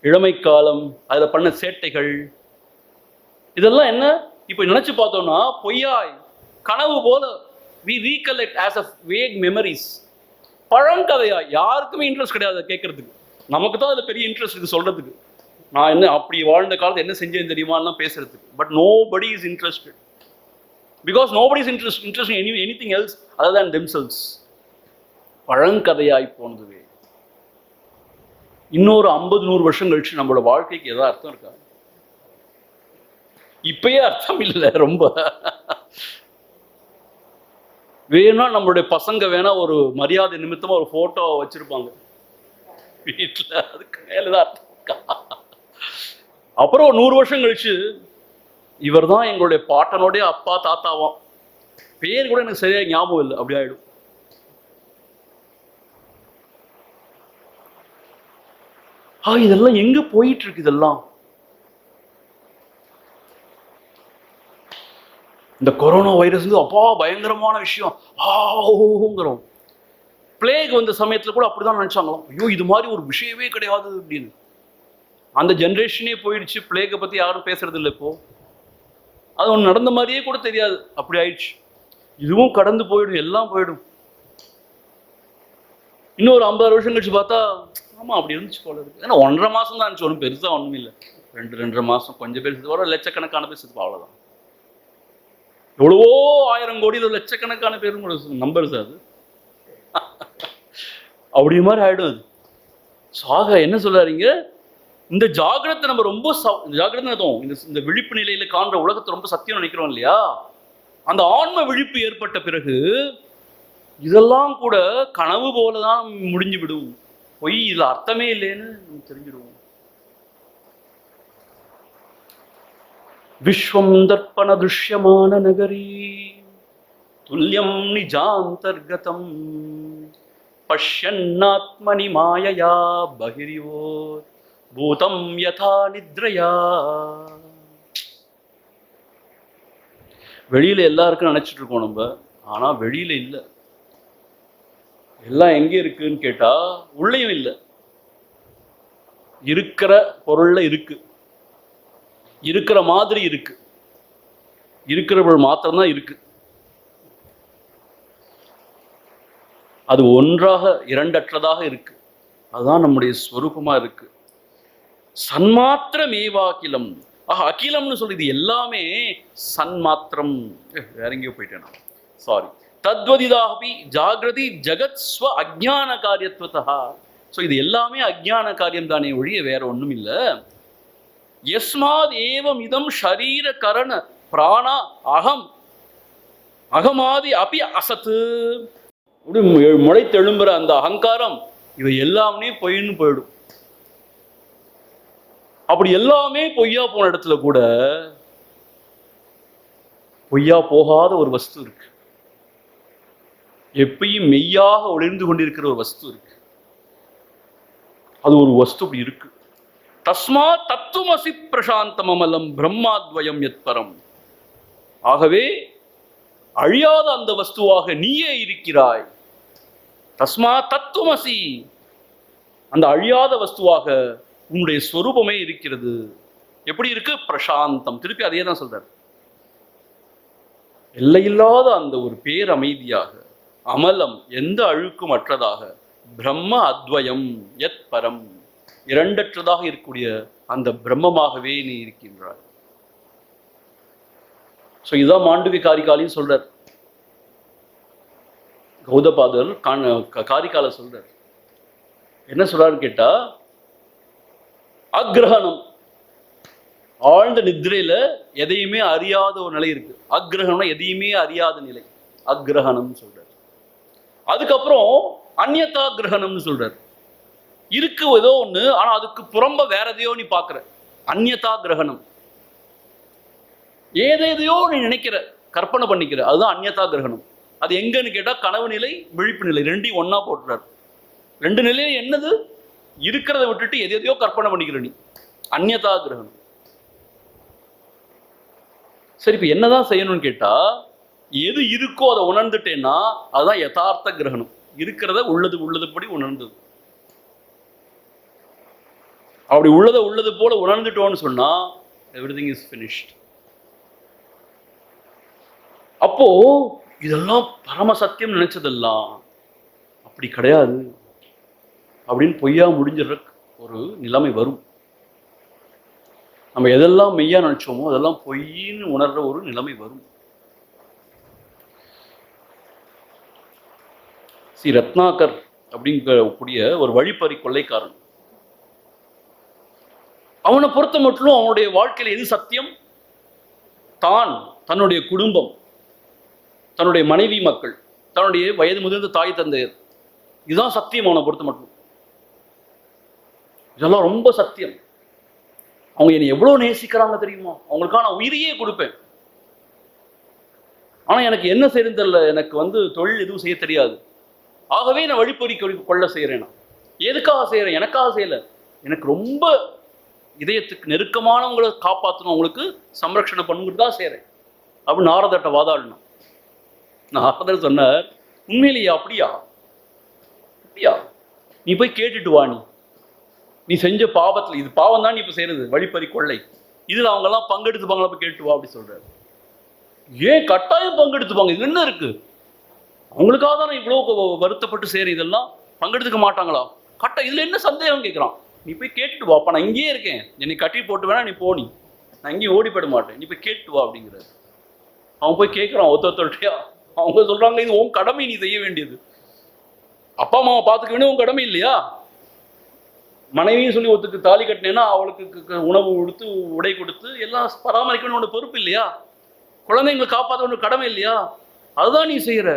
இளமை காலம், அதுல பண்ண சேட்டைகள், இதெல்லாம் என்ன இப்ப நினைச்சு பார்த்தோம்னா பொய்யாய் கனவு போல we recollect as a vague memories. பழங்கதையா யாருக்குமே இன்ட்ரெஸ்ட் கிடையாது கேட்கறதுக்கு, நமக்கு தான் அதுல பெரிய இன்ட்ரெஸ்ட் இருக்கு சொல்றதுக்கு. நான் என்ன அப்படி வாழ்ந்த காலத்தை என்ன செஞ்சேன்னு தெரியுமான்னு பேசுறதுக்கு. But nobody is interested because nobody is interested in anything else other than themselves. பழங்கதையாய் போனதுவே. இன்னொரு 50-100 வருஷம் கழிச்சு நம்மளோட வாழ்க்கைக்கு ஏதாவது அர்த்தம் இருக்கா? இப்பயே அர்த்தம் இல்லை ரொம்ப. வேணா நம்மளுடைய பசங்க வேணா ஒரு மரியாதை நிமித்தமா ஒரு போட்டோ வச்சிருப்பாங்க வீட்டுல, அதுக்கு மேலதான் அர்த்தம் இருக்கா? அப்புறம் 100 வருஷம் கழிச்சு இவர் தான் எங்களுடைய பாட்டனுடைய அப்பா தாத்தாவாம், பேர் கூட எனக்கு சரியா ஞாபகம் இல்லை, அப்படி ஆயிடும். இதெல்லாம் எங்க போயிட்டு இருக்கு? இதெல்லாம் இந்த கொரோனா வைரஸ் அப்பா பயங்கரமான விஷயம் ஓங்கிறோம். பிளேக் வந்த சமயத்துல கூட அப்படிதான் நினைச்சாங்களாம், ஐயோ இது மாதிரி ஒரு விஷயமே கிடையாது அப்படின்னு. அந்த ஜென்ரேஷனே போயிடுச்சு, பிளேக்கை பத்தி யாரும் பேசுறது இல்லை இப்போ. அது ஒன்று நடந்த மாதிரியே கூட தெரியாது, அப்படி ஆயிடுச்சு. இதுவும் கடந்து போயிடும், எல்லாம் போயிடும். இன்னொரு 50 வருஷம் கழிச்சு பார்த்தா ஆமா அப்படி இருந்துச்சு போல இருக்கு. ஏன்னா 1.5 மாசம் தான் இருந்துச்சு, ஒன்றும் பெருசா ஒன்றும் இல்லை. 2-2.5 மாசம் கொஞ்சம் பேர் வர லட்சக்கணக்கான பேர் செத்து, அவ்வளவுதான். எவ்வளவோ 1000 கோடி லட்சக்கணக்கான பேரும் நம்பர்ஸ் அது. அப்படி மாதிரி ஆயிடும் அது. சாக என்ன சொல்றாருங்க, இந்த ஜாகிரத்தை நம்ம ரொம்ப ஜாகிரதை, இந்த விழிப்பு நிலையில காண்ற உலகத்தை ரொம்ப சத்தியம் நினைக்கிறோம் இல்லையா? அந்த ஆன்ம விழிப்பு ஏற்பட்ட பிறகு இதெல்லாம் கூட கனவு போலதான் முடிஞ்சு விடும், பொய் இதுல அர்த்தமே இல்லைன்னு தெரிஞ்சிடுவோம். விஸ்வம் தர்ப்பண திருஷ்யமான நகரி துல்லியம் நிஜாந்தர்கதம் பஷ்யன்னாத்மனி மாயையா பகிரிவோ பூதம் யதா நித்ரயா. வெளியில எல்லாருக்கும் நினைச்சிட்டு இருக்கோம் நம்ம, ஆனா வெளியில இல்லை. எல்லாம் எங்க இருக்குன்னு கேட்டா உள்ளேயும் இல்லை. இருக்கிற பொருள்ல இருக்கு, இருக்கிற மாதிரி இருக்கு, இருக்கிறவள் மாத்திரம்தான் இருக்கு. அது ஒன்றாக இரண்டற்றதாக இருக்கு. அதுதான் நம்முடைய ஸ்வரூபமா இருக்கு. சன்மாத்திரமேவாகிலம். அகிலம்னு சொல்லி இது எல்லாமே சன்மாத்திரம். வேற எங்கேயோ போயிட்டேன், சாரி. தத்வதிதாபி ஜாகிரதி ஜகத் ஸ்வ அஜ்ஞான காரியத்வதா. ஸோ இது எல்லாமே அஜ்ஞான காரியம் தானே ஒழிய வேற ஒன்றும் இல்லை. யஸ்மாத் ஏவம் இதம் ஷரீர கரண பிராணா அகம் அகமாதி அபி அசத்து. முளைத்தெழும்புற அந்த அகங்காரம் இவை எல்லாமே பொய்ன்னு போயிடும். அப்படி எல்லாமே பொய்யா போன இடத்துல கூட பொய்யா போகாத ஒரு வஸ்து இருக்கு. எப்பயும் மெய்யாக ஒளிர்ந்து கொண்டிருக்கிற ஒரு வஸ்து இருக்கு. அது ஒரு வஸ்து அப்படி இருக்கு. தஸ்மா தத்துவமசி பிரசாந்தமலம் பிரம்மாத்வயம் யத்பரம். ஆகவே அழியாத அந்த வஸ்துவாக நீயே இருக்கிறாய். தஸ்மா தத்துவமசி, அந்த அழியாத வஸ்துவாக உன்னுடைய ஸ்வரூபமே இருக்கிறது. எப்படி இருக்கு? பிரசாந்தம். திருப்பி அதே தான் சொல்றார். எல்லையில்லாத அந்த ஒரு பேரமைதியாக, அமலம், எந்த அழுக்கும் அற்றதாக, பிரம்ம அத்வயம் யத் பரம், இரண்டற்றதாக இருக்கக்கூடிய அந்த பிரம்மமாகவே நீ இருக்கின்றாய். ஸோ இதுதான் மாண்டவி காரிகாலையும் சொல்றார். கௌதபாதர் காரிகால சொல்றார். என்ன சொல்றாருன்னு கேட்டா, அக்ரஹணம், ஆழ்ந்த நித்ரையில எதையுமே அறியாத ஒரு நிலை இருக்கு. அக்ரஹணம் எதையுமே அறியாத நிலை, அக்ரஹணம் சொல்றார். அதுக்கப்புறம் அந்யதா கிரகணம்னு சொல்றார். இருக்கு ஏதோ ஒண்ணு, ஆனா அதுக்கு புறம்ப வேற எதையோ நீ பாக்குற, அந்யதா கிரகணம். ஏதேதையோ நீ நினைக்கிற, கற்பனை பண்ணிக்கிற, அதுதான் அந்யதா கிரகணம். அது எங்கன்னு கேட்டா கனவு நிலை, விழிப்பு நிலை, ரெண்டையும் ஒன்னா போட்டுறார். ரெண்டு நிலையும் என்னது? இருக்கிறத விட்டுட்டு எதையோ கற்பனை பண்ணிக்கிற நீ, அந்யதா கிரகணம். சரி, இப்ப என்னதான் செய்யணும்னு கேட்டா, எது இருக்கோ அதை உணர்ந்துட்டேன்னா அதுதான் யதார்த்த கிரகணம். இருக்கிறத உள்ளது உள்ளதுபடி உணர்ந்தது. அப்படி உள்ளதை உள்ளது போல உணர்ந்துட்டோம்னு சொன்னா எவ்ரிதிங் இஸ் ஃபினிஷ்ட். அப்போ இதெல்லாம் பரம சத்தியம் நினைச்சதெல்லாம் அப்படி கிடையாது அப்படின்னு பொய்யா முடிஞ்சிட ஒரு நிலைமை வரும். நம்ம எதெல்லாம் மெய்யா நினைச்சோமோ அதெல்லாம் பொய்ன்னு உணர்ற ஒரு நிலைமை வரும். ஸ்ரீ ரத்னாகர் அப்படிங்கக்கூடிய ஒரு வழிப்பறி கொள்ளைக்காரன். அவனை பொறுத்த மட்டும் அவனுடைய வாழ்க்கையில் எது சத்தியம்? தான், தன்னுடைய குடும்பம், தன்னுடைய மனைவி மக்கள், தன்னுடைய வயது முதிர்ந்த தாய் தந்தையர், இதுதான் சத்தியம் அவனை பொறுத்த மட்டும். இதெல்லாம் ரொம்ப சத்தியம். அவங்க என்னை எவ்வளவு நேசிக்கிறாங்க தெரியுமா, அவங்களுக்கான உயிரையே கொடுப்பேன். ஆனா எனக்கு என்ன செய்யறது தெரியல, எனக்கு தொழில் எதுவும் செய்ய தெரியாது. ஆகவே நான் வழிப்பறி கொள்ள செய்யறேன். எதுக்காக செய்யறேன்? எனக்காக செய்யல, எனக்கு ரொம்ப இதயத்துக்கு நெருக்கமானவங்களை காப்பாற்றணும், அவங்களுக்கு சம்ரட்சணம் பண்ணுங்கிறது தான் செய்யறேன் அப்படின்னு நாரதட்ட வாதாடணும். நாரதர் சொன்னார், உண்மையிலேயே அப்படியா? அப்படியா? நீ போய் கேட்டுட்டு வா. நீ செஞ்ச பாவத்துல இது பாவம் தான் நீ இப்ப செய்யறது, வழிப்பறி கொள்ளை. இதுல அவங்க எல்லாம் பங்கெடுத்துப்பாங்களா? போய் கேட்டு வா அப்படி சொல்றாரு. ஏன் கட்டாயம் பங்கெடுத்துப்பாங்க, இது என்ன இருக்கு? அவங்களுக்காக தான் இவ்வளவு வருத்தப்பட்டு செய்யறேன், இதெல்லாம் பங்கெடுத்துக்க மாட்டாங்களா? இதுல என்ன சந்தேகம் கேட்கிறான். நீ போய் கேட்டுட்டு வாப்பா, நான் இங்கேயே இருக்கேன், என்னை கட்டி போட்டு வேணா நீ போனி, நான் இங்கேயும் ஓடிப்பட மாட்டேன், நீ போய் கேட்டு வா அப்படிங்கிறாரு. அவன் போய் கேட்கிறான் ஒருத்தொருத்தையா. அவங்க சொல்றாங்க, இது உன் கடமை, நீ செய்ய வேண்டியது. அப்பா அம்மாவை பார்த்துக்க வேண்டிய உன் கடமை இல்லையா? மனைவியும் சொல்லி ஒருத்தருக்கு தாலி கட்டினேன்னா அவளுக்கு உணவு கொடுத்து உடை கொடுத்து எல்லாம் பராமரிக்க வேண்டிய பொறுப்பு இல்லையா? குழந்தைங்களை காப்பாற்ற வேண்டிய கடமை இல்லையா? அதுதான் நீ செய்யற.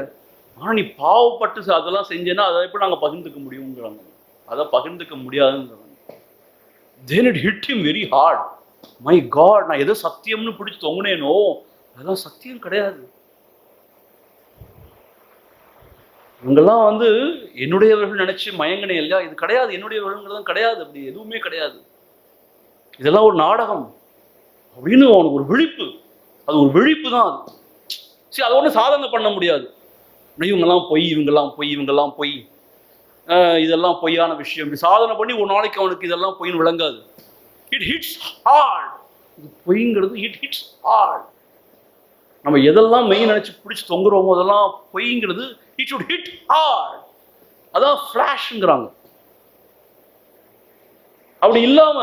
ஆனா நீ பாவப்பட்டு அதெல்லாம் செஞ்சேன்னா அதை எப்படி நாங்கள் பகிர்ந்துக்க முடியுங்கிறாங்க. அதை பகிர்ந்துக்க முடியாதுன்னு சொன்னாங்க. Then it hit him very hard. My God, நான் எதோ சத்தியம்னு பிடிச்சி தொங்குனேனோ அதெல்லாம் சத்தியம் கிடையாது. இவங்கெல்லாம் வந்து என்னுடையவர்கள் நினைச்சு மயங்கினே இல்லையா, இது கிடையாது, என்னுடையவர்கள் கிடையாது, அப்படி எதுவுமே கிடையாது, இதெல்லாம் ஒரு நாடகம் அப்படின்னு அவனுக்கு ஒரு விழிப்பு. அது ஒரு விழிப்பு தான் அது. சரி, அதை ஒன்றும் சாதனை பண்ண முடியாது. இவங்கெல்லாம் பொய், இவங்கெல்லாம் பொய், இவங்கெல்லாம் பொய், இதெல்லாம் பொய்யான விஷயம், இப்படி சாதனை பண்ணி ஒரு நாளைக்கு அவனுக்கு இதெல்லாம் பொய்ன்னு விளங்காது. It hits hard. இது பொய்ங்கிறது இட் ஹிட்ஸ் ஹார்ட். நம்ம எதெல்லாம் மெய் நினைச்சு பிடிச்சி தொங்குறோமோ அதெல்லாம் பொய்ங்கிறது இட் ஷுட் ஹிட் ஹார்ட். அதான் ஃபிளாஷ்ங்கிறாங்க. அப்படி இல்லாம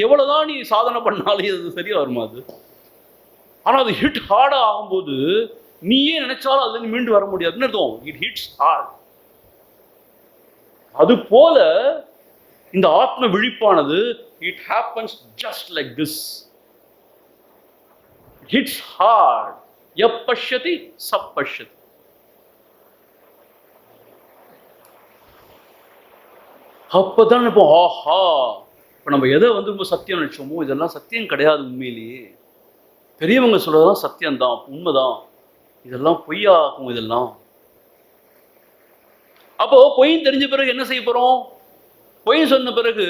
எவ்வளவுதான் நீ சாதனை பண்ணாலும் அது சரியா வருமா அது? ஆனா அது ஹிட் ஹார்டா ஆகும்போது நீயே நினைச்சாலும் அதுல இருந்து மீண்டு வர முடியாதுன்னு அர்த்தம். It hits hard. அது போல இந்த ஆத்ம விழிப்பானது it happens just like this. Hits hard. எப்பஷ்யதி சப்பஷ்யதி. அப்பதான் இப்போ ஆஹா, இப்போ நம்ம எதை வந்து ரொம்ப சத்தியம் நினைச்சோமோ இதெல்லாம் சத்தியம் கிடையாது. உண்மையிலேயே பெரியவங்க சொல்றதெல்லாம் சத்தியம்தான், உண்மைதான், இதெல்லாம் பொய்யாகும் இதெல்லாம். அப்போ பொய் தெரிஞ்ச பிறகு என்ன செய்ய போறோம்? பொய் சொன்ன பிறகு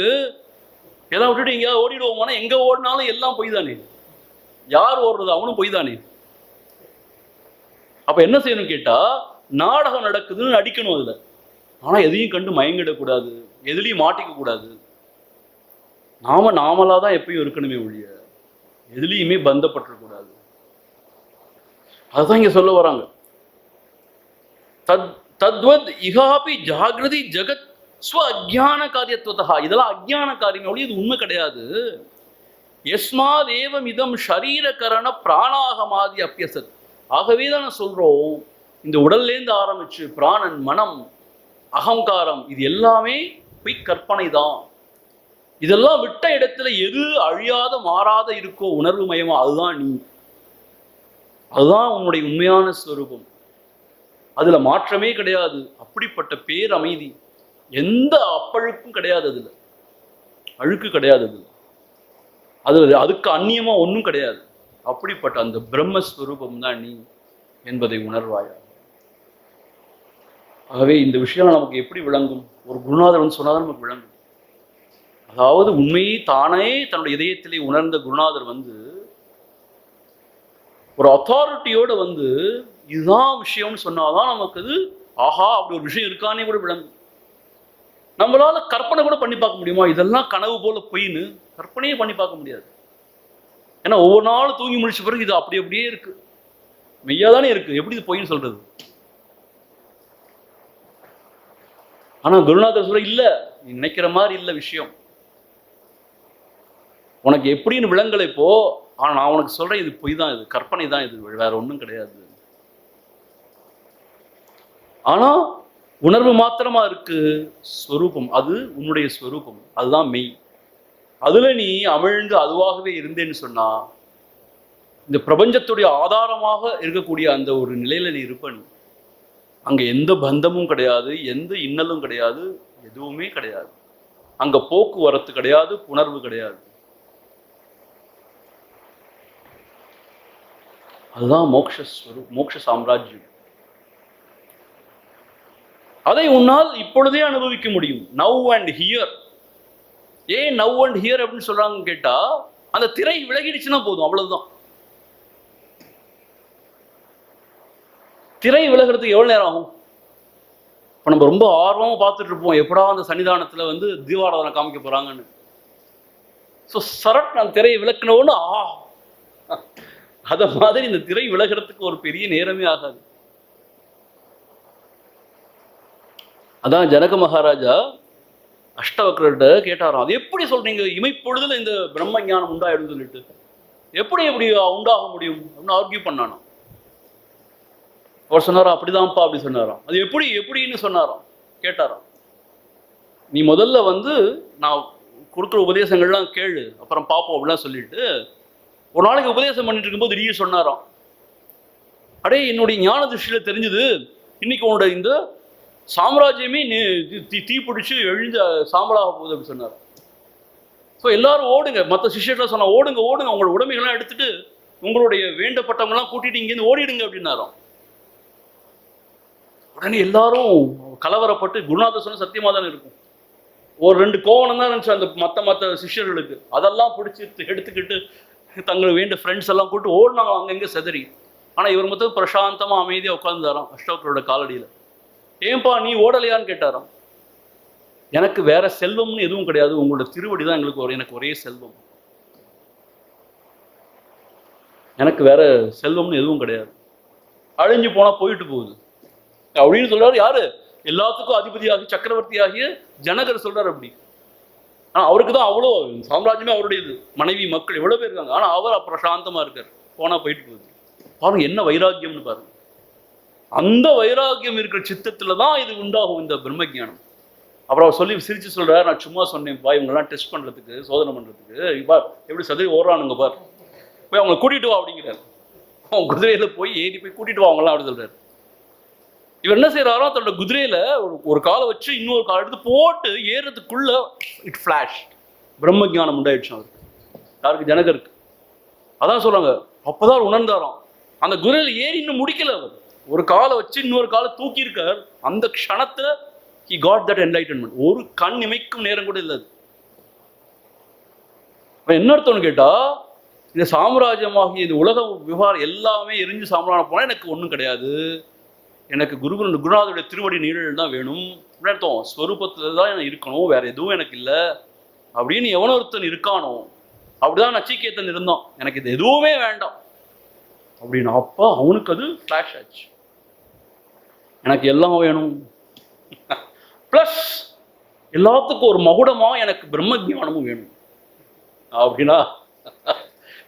எல்லாம் விட்டுட்டு எங்கேயாவது ஓடிடுவோமானா, எங்க ஓடினாலும் எல்லாம் பொய் தானே. யார் ஓடுறது? அவனும் பொய் தானே. அப்ப என்ன செய்யணும் கேட்டா, நாடகம் நடக்குதுன்னு அடிக்கணும் அதுல. ஆனா எதையும் கண்டு மயங்கிடக்கூடாது, எதுலையும் மாட்டிக்க கூடாது. நாமளா தான் எப்பயும் இருக்கணுமே ஒழிய எதுலையுமே பந்தப்பட்டுக்கூடாது. அதுதான் இங்க சொல்ல வராங்க. தத்வத் இகாபி ஜாகிரதி ஜகத் ஸ்வ அஜ்ஞான காரியத்துவதா. இதெல்லாம் அஜ்ஞான காரியம் ஒழிய இது உண்மை கிடையாது. யஸ்மாத் ஏவம் இதம் ஷரீரகரண பிராணாகமாதி அப்பியசத். ஆகவே தான் சொல்றோம், இந்த உடல்லேருந்து ஆரம்பிச்சு பிராணன், மனம், அகங்காரம், இது எல்லாமே பொய் கற்பனை தான். இதெல்லாம் விட்ட இடத்துல எது அழியாத மாறாத இருக்கோ உணர்வு மயமா, அதுதான் நீ, அதுதான் உன்னுடைய உண்மையான ஸ்வரூபம். அதுல மாற்றமே கிடையாது. அப்படிப்பட்ட பேரமைதி, எந்த அப்பழுக்கும் கிடையாது, அதுல அழுக்கு கிடையாது, அதுக்கு அந்நியமா ஒன்றும் கிடையாது. அப்படிப்பட்ட அந்த பிரம்மஸ்வரூபம் தான் நீ என்பதை உணர்வாயா. ஆகவே இந்த விஷயம் நமக்கு எப்படி விளங்கும்? ஒரு குருநாதர் வந்து சொன்னாதான் நமக்கு விளங்கும். அதாவது உண்மையை தானே தன்னுடைய இதயத்திலே உணர்ந்த குருநாதர் வந்து ஒரு அத்தாரிட்டியோட வந்து இதுதான் விஷயம்னு சொன்னாதான் நமக்கு அது ஆஹா அப்படி ஒரு விஷயம் இருக்கானே கூட விளங்கும். நம்மளால கற்பனை கூட பண்ணி பார்க்க முடியுமா? இதெல்லாம் கனவு போல பொய்ன்னு கற்பனையே பண்ணி பார்க்க முடியாது. ஏன்னா ஒவ்வொரு நாளும் தூங்கி முடிச்ச பிறகு இது அப்படி அப்படியே இருக்கு, மெய்யாதானே இருக்கு, எப்படி இது பொய்ன்னு சொல்றது? ஆனா குருநாதர் சொல்ற இல்ல, நீ நினைக்கிற மாதிரி இல்ல விஷயம், உனக்கு எப்படின்னு விளங்கலை இப்போ. ஆனா நான் உனக்கு சொல்றேன், இது பொய் தான், இது கற்பனை தான், இது வேற ஒன்றும் கிடையாது. ஆனா உணர்வு மாத்திரமா இருக்கு, ஸ்வரூபம் அது உன்னுடைய ஸ்வரூபம், அதுதான் மெய். அதுல நீ அமிழ்ந்து அதுவாகவே இருந்தேன்னு சொன்னா இந்த பிரபஞ்சத்துடைய ஆதாரமாக இருக்கக்கூடிய அந்த ஒரு நிலையில நீ இருப்ப. நீ அங்க எந்த பந்தமும் கிடையாது, எந்த இன்னலும் கிடையாது, எதுவுமே கிடையாது. அங்க போக்குவரத்து கிடையாது, புணர்வு கிடையாது. அதுதான் மோட்ச சாம்ராஜ்யம். அதை உன்னால் இப்பொழுதே அனுபவிக்க முடியும். Now and here. ஏன் நவ் அண்ட் ஹியர் அப்படின்னு சொல்றாங்கன்னு கேட்டா, அந்த திரை விலகிடுச்சுன்னா போதும், அவ்வளவுதான். திரை விலகிறதுக்கு எவ்வளவு நேரம் ஆகும்? இப்போ நம்ம ரொம்ப ஆர்வமாக பார்த்துட்டு இருப்போம், எப்படா அந்த சன்னிதானத்துல வந்து தீபாராதனை காமிக்க போறாங்கன்னு. ஸோ சரட் அந்த திரையை விளக்குனோன்னு அத மாதிரி இந்த திரை விலகிறதுக்கு ஒரு பெரிய நேரமே ஆகாது. அதான் ஜனக மகாராஜா அஷ்டவக்ரர்கிட்ட கேட்டாராம், அது எப்படி சொல்றீங்க இமைப்பொழுதுல இந்த பிரம்ம ஞானம் உண்டாயிடும் சொல்லிட்டு, எப்படி உண்டாக முடியும் அப்படின்னு ஆர்கியூ பண்ணானோ. அவர் சொன்னாராம், அப்படிதான்ப்பா அப்படி சொன்னாராம். அது எப்படின்னு சொன்னாராம், கேட்டாராம். நீ முதல்ல வந்து நான் கொடுக்குற உபதேசங்கள்லாம் கேளு, அப்புறம் பார்ப்போம் அப்படிலாம் சொல்லிட்டு ஒரு நாளைக்கு உபதேசம் பண்ணிட்டு இருக்கும்போது திடீர்னு சொன்னாராம், அடே என்னுடைய ஞான திருஷ்டியில தெரிஞ்சது, இன்னைக்கு உன்னோட இந்த சாம்ராஜ்யமே தீ பிடிச்சி எழுந்த சாம்பலாக போகுது அப்படின்னு சொன்னார். ஸோ எல்லாரும் ஓடுங்க, மற்ற சிஷ்யர்லாம் சொன்னா ஓடுங்க ஓடுங்க, உங்களோட உடைமைகள்லாம் எடுத்துட்டு உங்களுடைய வேண்டப்பட்டவங்கலாம் கூட்டிட்டு இங்கேருந்து ஓடிடுங்க அப்படின்னாராம். உடனே எல்லாரும் கலவரப்பட்டு, குருநாதர் சொன்ன சத்தியமா தானே இருக்கும், ஒரு 2 கோவணம் தான் இருந்துச்சு அந்த மற்ற சிஷ்யர்களுக்கு, அதெல்லாம் பிடிச்சி எடுத்துக்கிட்டு தங்களுக்கு வேண்டிய ஃப்ரெண்ட்ஸ் எல்லாம் கூட்டு ஓடினாங்க அங்கங்கே செதறி. ஆனால் இவர் மொத்தம் பிரசாந்தமாக அமைதியாக உட்காந்துதாராம் அஷ்டோக்கரோட காலடியில். ஏன்பா நீ ஓடலையான்னு கேட்டாராம். எனக்கு வேற செல்வம்னு எதுவும் கிடையாது, உங்களோட திருவடி தான் எனக்கு ஒரே செல்வம், எனக்கு வேற செல்வம்னு எதுவும் கிடையாது, அழிஞ்சு போனா போயிட்டு போகுது அப்படின்னு சொல்றாரு. யாரு? எல்லாத்துக்கும் அதிபதியாகி சக்கரவர்த்தியாகிய ஜனகர் சொல்றாரு அப்படி. ஆனா அவருக்கு தான் அவ்வளோ சாம்ராஜ்யமே அவருடையது, மனைவி மக்கள் எவ்வளவு பேர் இருக்காங்க. ஆனா அவர் அப்புறம் சாந்தமா இருக்காரு, போனா போயிட்டு போகுது. பாருங்க என்ன வைராக்கியம்னு பாருங்க. அந்த வைராக்கியம் இருக்கிற சித்தத்துல தான் இது உண்டாகும் இந்த பிரம்மஜானம். அப்புறம் அவர் சொல்லி சிரிச்சு சொல்றாரு, நான் சும்மா சொன்னேன் பாய், இவங்கெல்லாம் டெஸ்ட் பண்றதுக்கு, சோதனை பண்றதுக்கு, பார் எப்படி சதுரி ஓடுறானுங்க பார், போய் அவங்களை கூட்டிட்டு வா அப்படிங்கிறாரு. அவங்க குதிரையில போய் ஏறி போய் கூட்டிட்டு வா அவங்களாம் அப்படி சொல்றாரு. இவர் என்ன செய்யறாரோ, தன்னோட குதிரையில ஒரு காலை வச்சு இன்னொரு காலை எடுத்து போட்டு ஏறதுக்குள்ள இட் ஃபிளாஷ், பிரம்மஜானம் உண்டாயிடுச்சு அவருக்கு. யாருக்கு? ஜனகருக்கு. அதான் சொல்றாங்க, அப்பதான் உணர்ந்தாராம். அந்த குதிரையில ஏறி இன்னும் முடிக்கல அவர், ஒரு காலை வச்சு இன்னொரு காலை தூக்கி இருக்கார். அந்த க்ஷணத்துல he got that enlightenment. ஒரு கண் இமைக்கும் நேரம் கூட இல்லை. என்ன அர்த்தம்னு கேட்டா, இந்த சாம்ராஜ்யமாகி இந்த உலக விவகாரம் எல்லாமே எரிஞ்சு சாம்ராஜ்யம் போனா எனக்கு ஒன்றும் கிடையாது, எனக்கு குருநாதருடைய திருவடி நீழல் தான் வேணும். அர்த்தம் ஸ்வரூபத்துல தான் இருக்கணும், வேற எதுவும் எனக்கு இல்லை அப்படின்னு எவனோ ஒருத்தன் இருக்கானோ, அப்படிதான் நச்சிகேதன் இருந்தான், எனக்கு இது எதுவுமே வேண்டாம் அப்படின்னு. அப்பா அவனுக்கு அது ஃபிளாஷ் ஆச்சு, எனக்கு எல்லாம் வேணும், பிளஸ் எல்லாத்துக்கும் ஒரு மகுடமா எனக்கு பிரம்ம ஜானமும் வேணும் அப்படின்னா,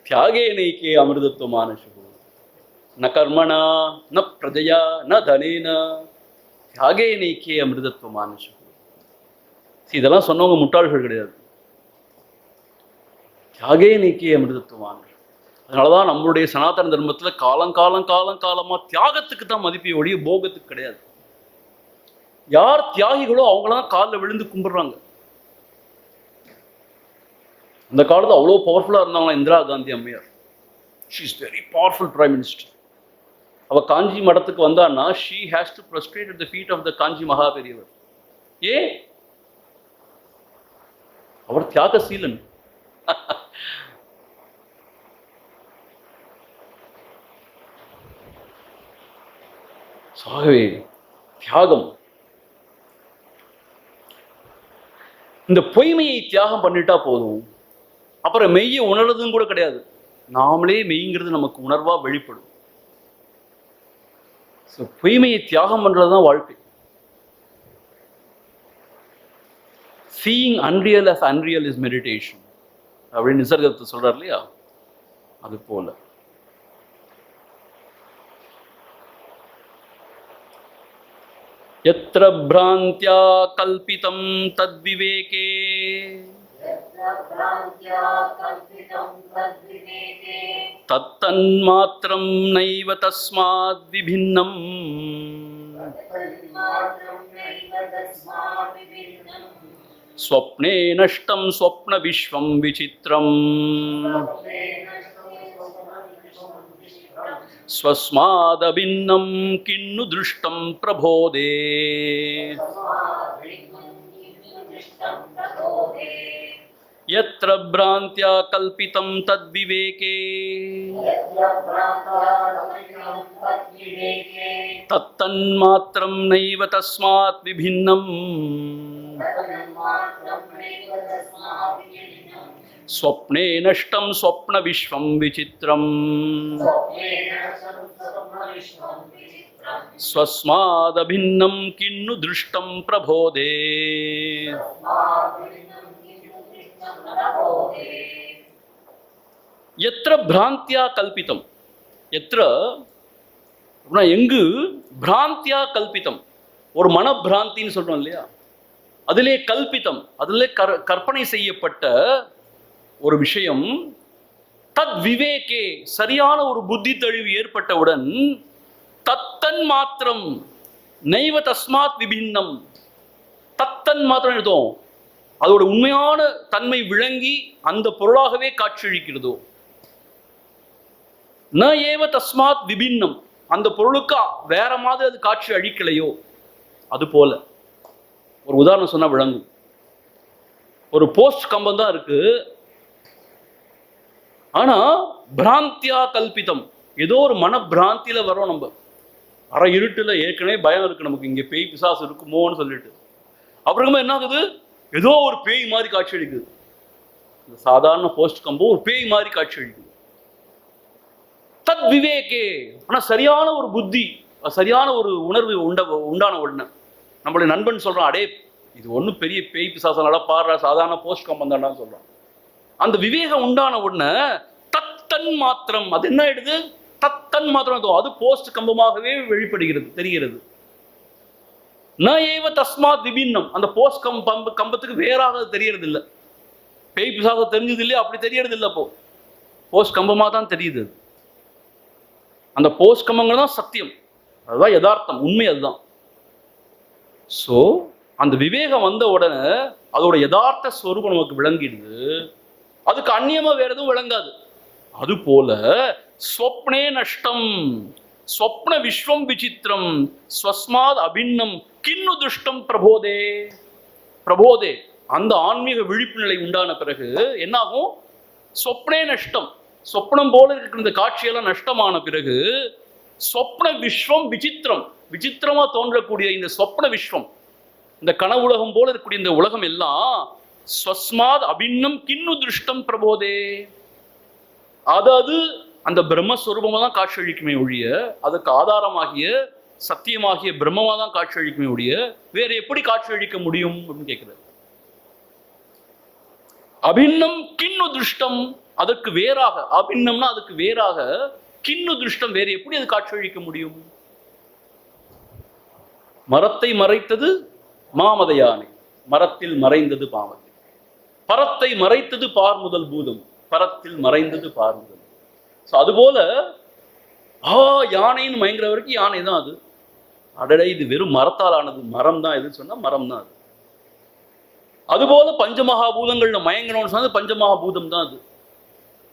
தியாகே நைக்கே அமிர்தத்துவமான சுகு ந கர்மனா ந பிரஜையா ந தனேன தியாகே நைக்கே அமிர்தத்துவமான சுகு. இதெல்லாம் சொன்னவங்க முட்டாள்கள் கிடையாது. தியாகே நைக்கே அமிர்தத்துவமான. அதனாலதான் நம்மளுடைய சனாதன தர்மத்துல காலமா தியாகத்துக்கு தான் மதிப்பை ஒழிய போகத்துக்கு கிடையாது. யார் தியாகிகளோ அவங்களாம் காலில் விழுந்து கும்பிடுறாங்க. அந்த காலத்துல அவ்வளோ பவர்ஃபுல்லா இருந்தாங்களா இந்திரா காந்தி அம்மையார். She is very powerful prime minister. அவ காஞ்சி மடத்துக்கு வந்தான்னா she has to prostrate at the feet of the Kanchi Maha Periyavar. ஏன்? அவர் தியாகசீலன். ஆகவே தியாகம், இந்த பொய்மையை தியாகம் பண்ணிட்டா போதும், அப்புறம் மெய்யை உணர்றதும் கூட கிடையாது, நாமளே மெய்ங்கிறது நமக்கு உணர்வா வெளிப்படும். பொய்மையை தியாகம் பண்றதுதான் வாழ்க்கை. Seeing unreal as unreal is meditation அப்படின்னு நிசர்கத்தை சொல்றார் இல்லையா, அது போல. यत्र भ्रान्त्या कल्पितं तद्विवेके तत्तन्मात्रं नैव तस्माद् विभिन्नम् स्वप्ने नष्टं स्वप्नविश्वं विचित्रम् स्वस्मादभिन्नं किन्नु दृष्टं प्रबोधे यत्र भ्रान्त्या कल्पितं तद्विवेके तत्तन्मात्रं नैव तस्मात् विभिन्नम् स्वप्ने नष्टं स्वप्नविश्वं विचित्रम् स्वस्मादभिन्नं किन्नु दृष्टं प्रबोधे यत्र भ्रान्त्या कल्पितं. यत्र எங்கு பிராந்தியா கல்பித்தம், ஒரு மன பிராந்தின்னு சொல்றோம் இல்லையா, அதிலே கல்பித்தம், அதிலே கற்பனை செய்யப்பட்ட ஒரு விஷயம், தத் விவேகே சரியான ஒரு புத்தி தெளிவு ஏற்பட்டவுடன் தத்தன் மாத்திரம் நைவ தஸ்மாத் விபின்னம், தத்தன் மாத்திரம் எழுதும், அதோட உண்மையான தன்மை விளங்கி அந்த பொருளாகவே காட்சியளிக்கிறதோ. ந ஏவ தஸ்மாத் விபின்னம், அந்த பொருளுக்கு வேற மாதிரி அது காட்சி அளிக்கலையோ. அது போல ஒரு உதாரணம் சொன்னா விளங்கும். ஒரு போஸ்ட் கம்பம் தான் இருக்கு, ஆனா பிராந்தியா கல்பிதம், ஏதோ ஒரு மன பிராந்தியில வரோம் நம்ம. அரை இருட்டுல ஏற்கனவே பயம் இருக்கு நமக்கு, இங்க பேய் பிசாசு இருக்குமோன்னு சொல்லிட்டு. அப்புறமா என்ன ஆகுது, ஏதோ ஒரு பேய் மாதிரி காட்சி அளிக்குது. இந்த சாதாரண போஸ்ட் கம்பம் ஒரு பேய் மாதிரி காட்சி அளிக்குது. தத் விவேகே, ஆனா சரியான ஒரு புத்தி, சரியான ஒரு உணர்வு உண்டான உடனே நம்மளுடைய நண்பன் சொல்றான், அடே இது ஒன்றும் பெரிய பேய் பிசாசனால பாடுற சாதாரண போஸ்ட் கம்பம் தான்டான்னு சொல்றான். அந்த விவேகம் உண்டான உடனே தத்தன் மாத்திரம், அது என்ன ஆயிடுது, தத்தன் மாத்திரம், அது போஸ்ட் கம்பமாகவே வெளிப்படுகிறது, தெரிகிறது. ந ஏவ தஸ்மாத் விபின்னம், அந்த போஸ்ட் கம்பத்துக்கு வேறாக தெரியறது இல்லை. பேய் பிசாச தெரிஞ்சது இல்லையா, அப்படி தெரியறது இல்லை. அப்போ போஸ்ட் கம்பமாக தான் தெரியுது. அந்த போஸ்ட் கம்பங்கள் தான் சத்தியம், அதுதான் யதார்த்தம், உண்மை அதுதான். ஸோ அந்த விவேகம் வந்த உடனே அதோட யதார்த்த ஸ்வரூபம் நமக்கு விளங்கிடுது. அதுக்கு அந்நியமா வேற எதுவும் விளங்காது. அது போல ஸ்வப்னே நஷ்டம், ஸ்வப்ன விஸ்வம் விசித்திரம், ஸ்வஸ்மாத் அபின்னம் கின்னு துஷ்டம் பிரபோதே. பிரபோதே, அந்த ஆன்மீக விழிப்பு நிலை உண்டான பிறகு என்னாகும், சொப்னே நஷ்டம், சொப்னம் போல இருக்கிற இந்த காட்சியெல்லாம் நஷ்டமான பிறகு சொப்ன விஸ்வம் விசித்திரம், விசித்திரமா தோன்றக்கூடிய இந்த சொப்ன விஸ்வம், இந்த கனவுலகம் போல இருக்கக்கூடிய இந்த உலகம் எல்லாம் ஸ்வஸ்மாத் அபின்னம் கின்னு திருஷ்டம் பிரபோதே, அது அந்த பிரம்மஸ்வரூபமா தான் காட்சி அளிக்குமே ஒழிய, அதுக்கு ஆதாரமாகிய சத்தியமாகிய பிரம்மமா தான் காட்சி அளிக்குமே ஒழிய வேற எப்படி காட்சி அளிக்க முடியும் அப்படின்னு கேட்கிறார். அபின்னம் கின்னு திருஷ்டம், அதற்கு வேறாக, அபின்னம்னா அதுக்கு வேறாக, கின்னு திருஷ்டம் வேறு எப்படி அது காட்சி அளிக்க முடியும்? மரத்தை மறைத்தது மாமத யானை, மரத்தில் மறைந்தது பாவத்தை. பரத்தை மறைத்தது பார் முதல் பூதம், பரத்தில் மறைந்தது பார் முதல். அதுபோல யானைன்னு மயங்குற வரைக்கும் யானை தான் அது. அடடை இது வெறும் மரத்தால் ஆனது, மரம் தான் எதுன்னு சொன்னா மரம் தான் அது. அதுபோல பஞ்சமகாபூதங்கள்ல மயங்கணும்னு சொன்னது பஞ்சமகாபூதம் தான் அது.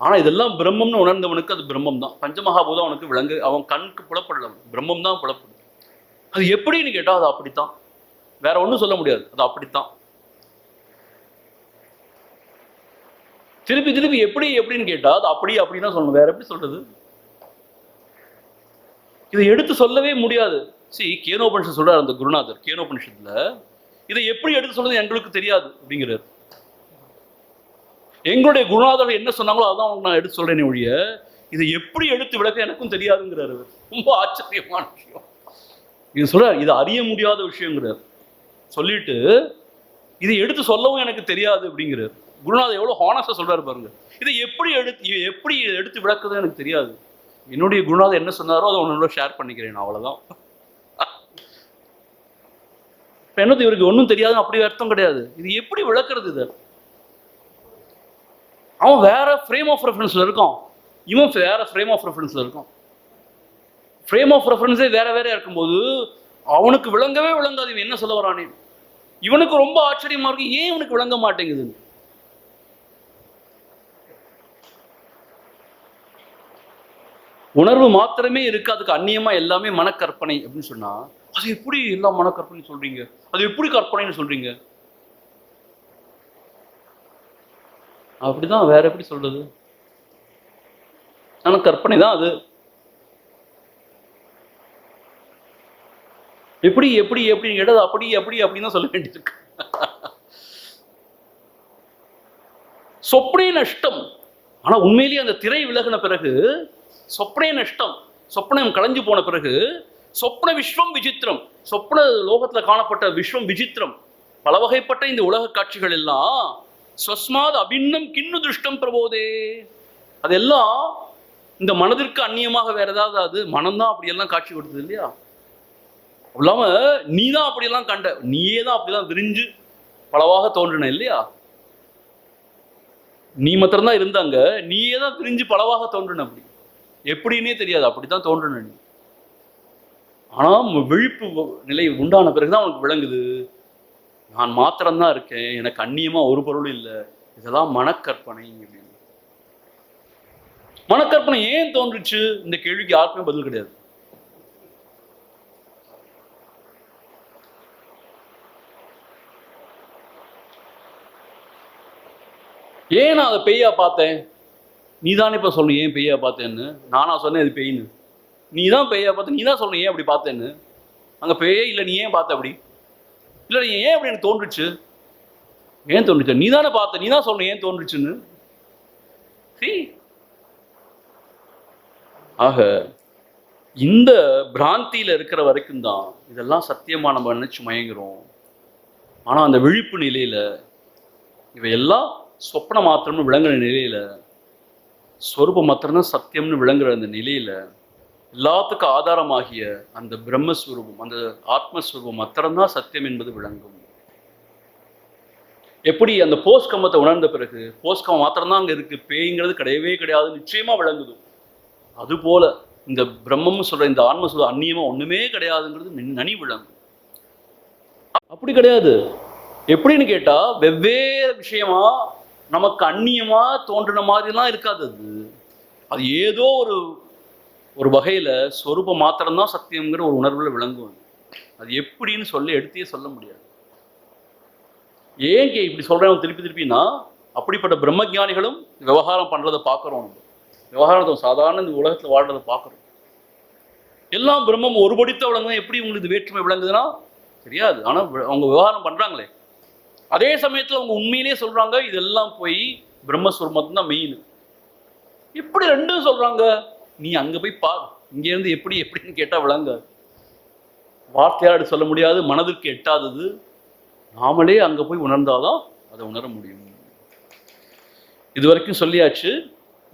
ஆனா இதெல்லாம் பிரம்மம்னு உணர்ந்தவனுக்கு அது பிரம்மம் தான். பஞ்சமகாபூதம் அவனுக்கு விளங்கு, அவன் கண்ணுக்கு புலப்படல, பிரம்மம் தான் புலப்படுது. அது எப்படின்னு கேட்டா அது அப்படித்தான், வேற ஒன்றும் சொல்ல முடியாது, அது அப்படித்தான். திருப்பி திருப்பி எப்படி எப்படின்னு கேட்டா அது அப்படி அப்படின்னு தான் சொல்லணும், வேற எப்படி சொல்றது? இதை எடுத்து சொல்லவே முடியாது. கேனோபனிஷத் சொல்றாரு அந்த குருநாதர், கேனோபனிஷத்துல இதை எப்படி எடுத்து சொல்றது எங்களுக்கு தெரியாது அப்படிங்கிறார். எங்களுடைய குருநாதர் என்ன சொன்னாங்களோ அதான் அவங்க நான் எடுத்து சொல்றேனே ஒழிய இதை எப்படி எடுத்து விளக்க எனக்கும் தெரியாதுங்கிறாரு. ரொம்ப ஆச்சரியமான விஷயம் இது சொல்றாரு, இதை அறிய முடியாத விஷயங்கிறார். சொல்லிட்டு இதை எடுத்து சொல்லவும் எனக்கு தெரியாது அப்படிங்கிறார். குருநாதர் எவ்வளவு ஹானஸ்டா சொல்றாரு பாருங்க. இதை எப்படி எடுத்து விளக்குறது எனக்கு தெரியாது. என்னுடைய குருநாதர் என்ன சொன்னாரோ அதை உன்னோட ஷேர் பண்ணிக்கிறேன், அவ்வளவுதான். என்னது இவருக்கு ஒன்றும் தெரியாது அப்படி அர்த்தம் கிடையாது. இது எப்படி விளக்குறது? இது அவன் வேற ஃப்ரேம் ஆஃப் ரெஃபரன்ஸ்ல இருக்கான், இவன் வேற ஃப்ரேம் ஆஃப் ரெஃபரன்ஸ்ல இருக்கான். ஃப்ரேம் ஆஃப் ரெஃபரன்ஸே வேற வேற இருக்கும்போது அவனுக்கு விளங்கவே விளங்காது இவன் என்ன சொல்ல வரானே. இவனுக்கு ரொம்ப ஆச்சரியமா இருக்கு, ஏன் இவனுக்கு விளங்க மாட்டேங்குது? உணர்வு மாத்திரமே இருக்கு, அதுக்கு அந்நியமா எல்லாமே மனக்கற்பனை அப்படின்னு சொன்னா அது எப்படி எல்லாம் மனக்கற்பனை சொல்றீங்க? அது எப்படி கற்பனைன்னு சொல்றீங்க? அப்படிதான், வேற எப்படி சொல்றது? ஆனா கற்பனை தான் அது. எப்படி எப்படி எப்படின்னு கேட்டது அப்படி அப்படி அப்படின்னு தான் சொல்ல வேண்டியிருக்கு. சொப்னே நஷ்டம், ஆனா உண்மையிலேயே அந்த திரை விலகின பிறகு சொப்னே நஷ்டம், சொப்னம் களைஞ்சு போன பிறகு சொப்ன விஸ்வம் விசித்திரம், சொப்ன லோகத்துல காணப்பட்ட விஸ்வம் விசித்திரம், பல வகைப்பட்ட இந்த உலக காட்சிகள் எல்லாம் ஸ்வஸ்மாத் அபின்னம் கின்னு திருஷ்டம் பிரபோதே, அதெல்லாம் இந்த மனதிற்கு அந்நியமாக வேற ஏதாவது, அது மனம்தான் அப்படியெல்லாம் காட்சி கொடுத்தது இல்லையா? இல்லாம நீ தான் அப்படியெல்லாம் கண்ட, நீயே தான் அப்படியெல்லாம் விரிஞ்சு பலவாக தோன்றின இல்லையா? நீ மாத்திரம்தான் இருந்தாங்க, நீயே தான் விரிஞ்சு பலவாக தோன்றின. அப்படி எப்படின்னே தெரியாது, அப்படித்தான் தோன்றின நீ. ஆனால் விழிப்பு நிலை உண்டான பிறகுதான் அவனுக்கு விளங்குது, நான் மாத்திரம்தான் இருக்கேன், எனக்கு அந்நியமா ஒரு பொருள் இல்லை, இதெல்லாம் மனக்கற்பனை அப்படின்னு. மனக்கற்பனை ஏன் தோன்றுச்சு? இந்த கேள்விக்கு யாருக்குமே பதில் கிடையாது. ஏன் நான் அதை பெய்யா பார்த்தேன்? நீ தானே இப்போ சொல்லணும் ஏன் பெய்யா பார்த்தேன்னு. நானா சொன்னேன் இது பெய்யுன்னு? நீ தான் பெய்யா பார்த்த, நீ தான் சொல்லணும் ஏன் அப்படி பார்த்தேன்னு. அங்கே பெய்யே இல்லை, நீ ஏன் பார்த்த அப்படி? இல்லை நீ ஏன் அப்படி எனக்கு தோன்றுச்சு? ஏன் தோன்றுச்சு? நீ தானே பார்த்த, நீ தான் சொல்லணும் ஏன் தோன்றுச்சுன்னு. ஆக இந்த பிராந்தியில இருக்கிற வரைக்கும் தான் இதெல்லாம் சத்தியமா நம்ம நினைச்சு மயங்குறோம். ஆனா அந்த விழிப்பு நிலையில இவையெல்லாம் சொப்பன மாத்திரம்னு விளங்குற நிலையில, ஸ்வரூபம் மாத்திரம்தான் சத்தியம்னு விளங்குற அந்த நிலையில, எல்லாத்துக்கும் ஆதாரமாகிய அந்த பிரம்மஸ்வரூபம், அந்த ஆத்மஸ்வரூபம் மாத்திரம்தான் சத்தியம் என்பது விளங்கும். எப்படி அந்த போஸ்கமத்தை உணர்ந்த பிறகு போஸ்கமம் மாத்திரம்தான் அங்க இருக்கு, பேய்ங்கிறது கிடையவே கிடையாது நிச்சயமா விளங்குது. அதுபோல இந்த பிரம்மம் சொல்ற இந்த ஆன்ம சொல்ற அந்நியமா ஒண்ணுமே கிடையாதுங்கிறது நனி விளங்கும். அப்படி கிடையாது. எப்படின்னு கேட்டா வெவ்வேறு விஷயமா நமக்கு அந்நியமா தோன்றின மாதிரிலாம் இருக்காது. அது ஏதோ ஒரு வகையில சொரூபம் மாத்திரம்தான் சத்தியம்ங்கிற ஒரு உணர்வுல விளங்கும். அது எப்படின்னு எடுத்தே சொல்ல முடியாது. ஏன் இப்படி சொல்றேன் திருப்பி திருப்பினா, அப்படிப்பட்ட பிரம்மஞானிகளும் விவகாரம் பண்றதை பார்க்கிறோம். விவகாரத்தை சாதாரண இந்த உலகத்துல வாழ்றதை பார்க்கிறோம். எல்லாம் பிரம்மம் ஒருபடித்த விளங்குதான். எப்படி உங்களுக்கு வேற்றுமை விளங்குதுன்னா தெரியாது. ஆனா அவங்க விவகாரம் பண்றாங்களே, அதே சமயத்துல அவங்க உண்மையிலேயே சொல்றாங்க இதெல்லாம் போய் பிரம்மஸ்வரூபம் தான் மெயின். எப்படி ரெண்டும் சொல்றாங்க? நீ அங்க போய் பார், இங்க இருந்து எப்படின்னு கேட்டா விளங்க. வார்த்தையாடு சொல்ல முடியாது, மனதிற்கு எட்டாதது. நாமளே அங்க போய் உணர்ந்தாதான் அதை உணர முடியும். இது வரைக்கும் சொல்லியாச்சு.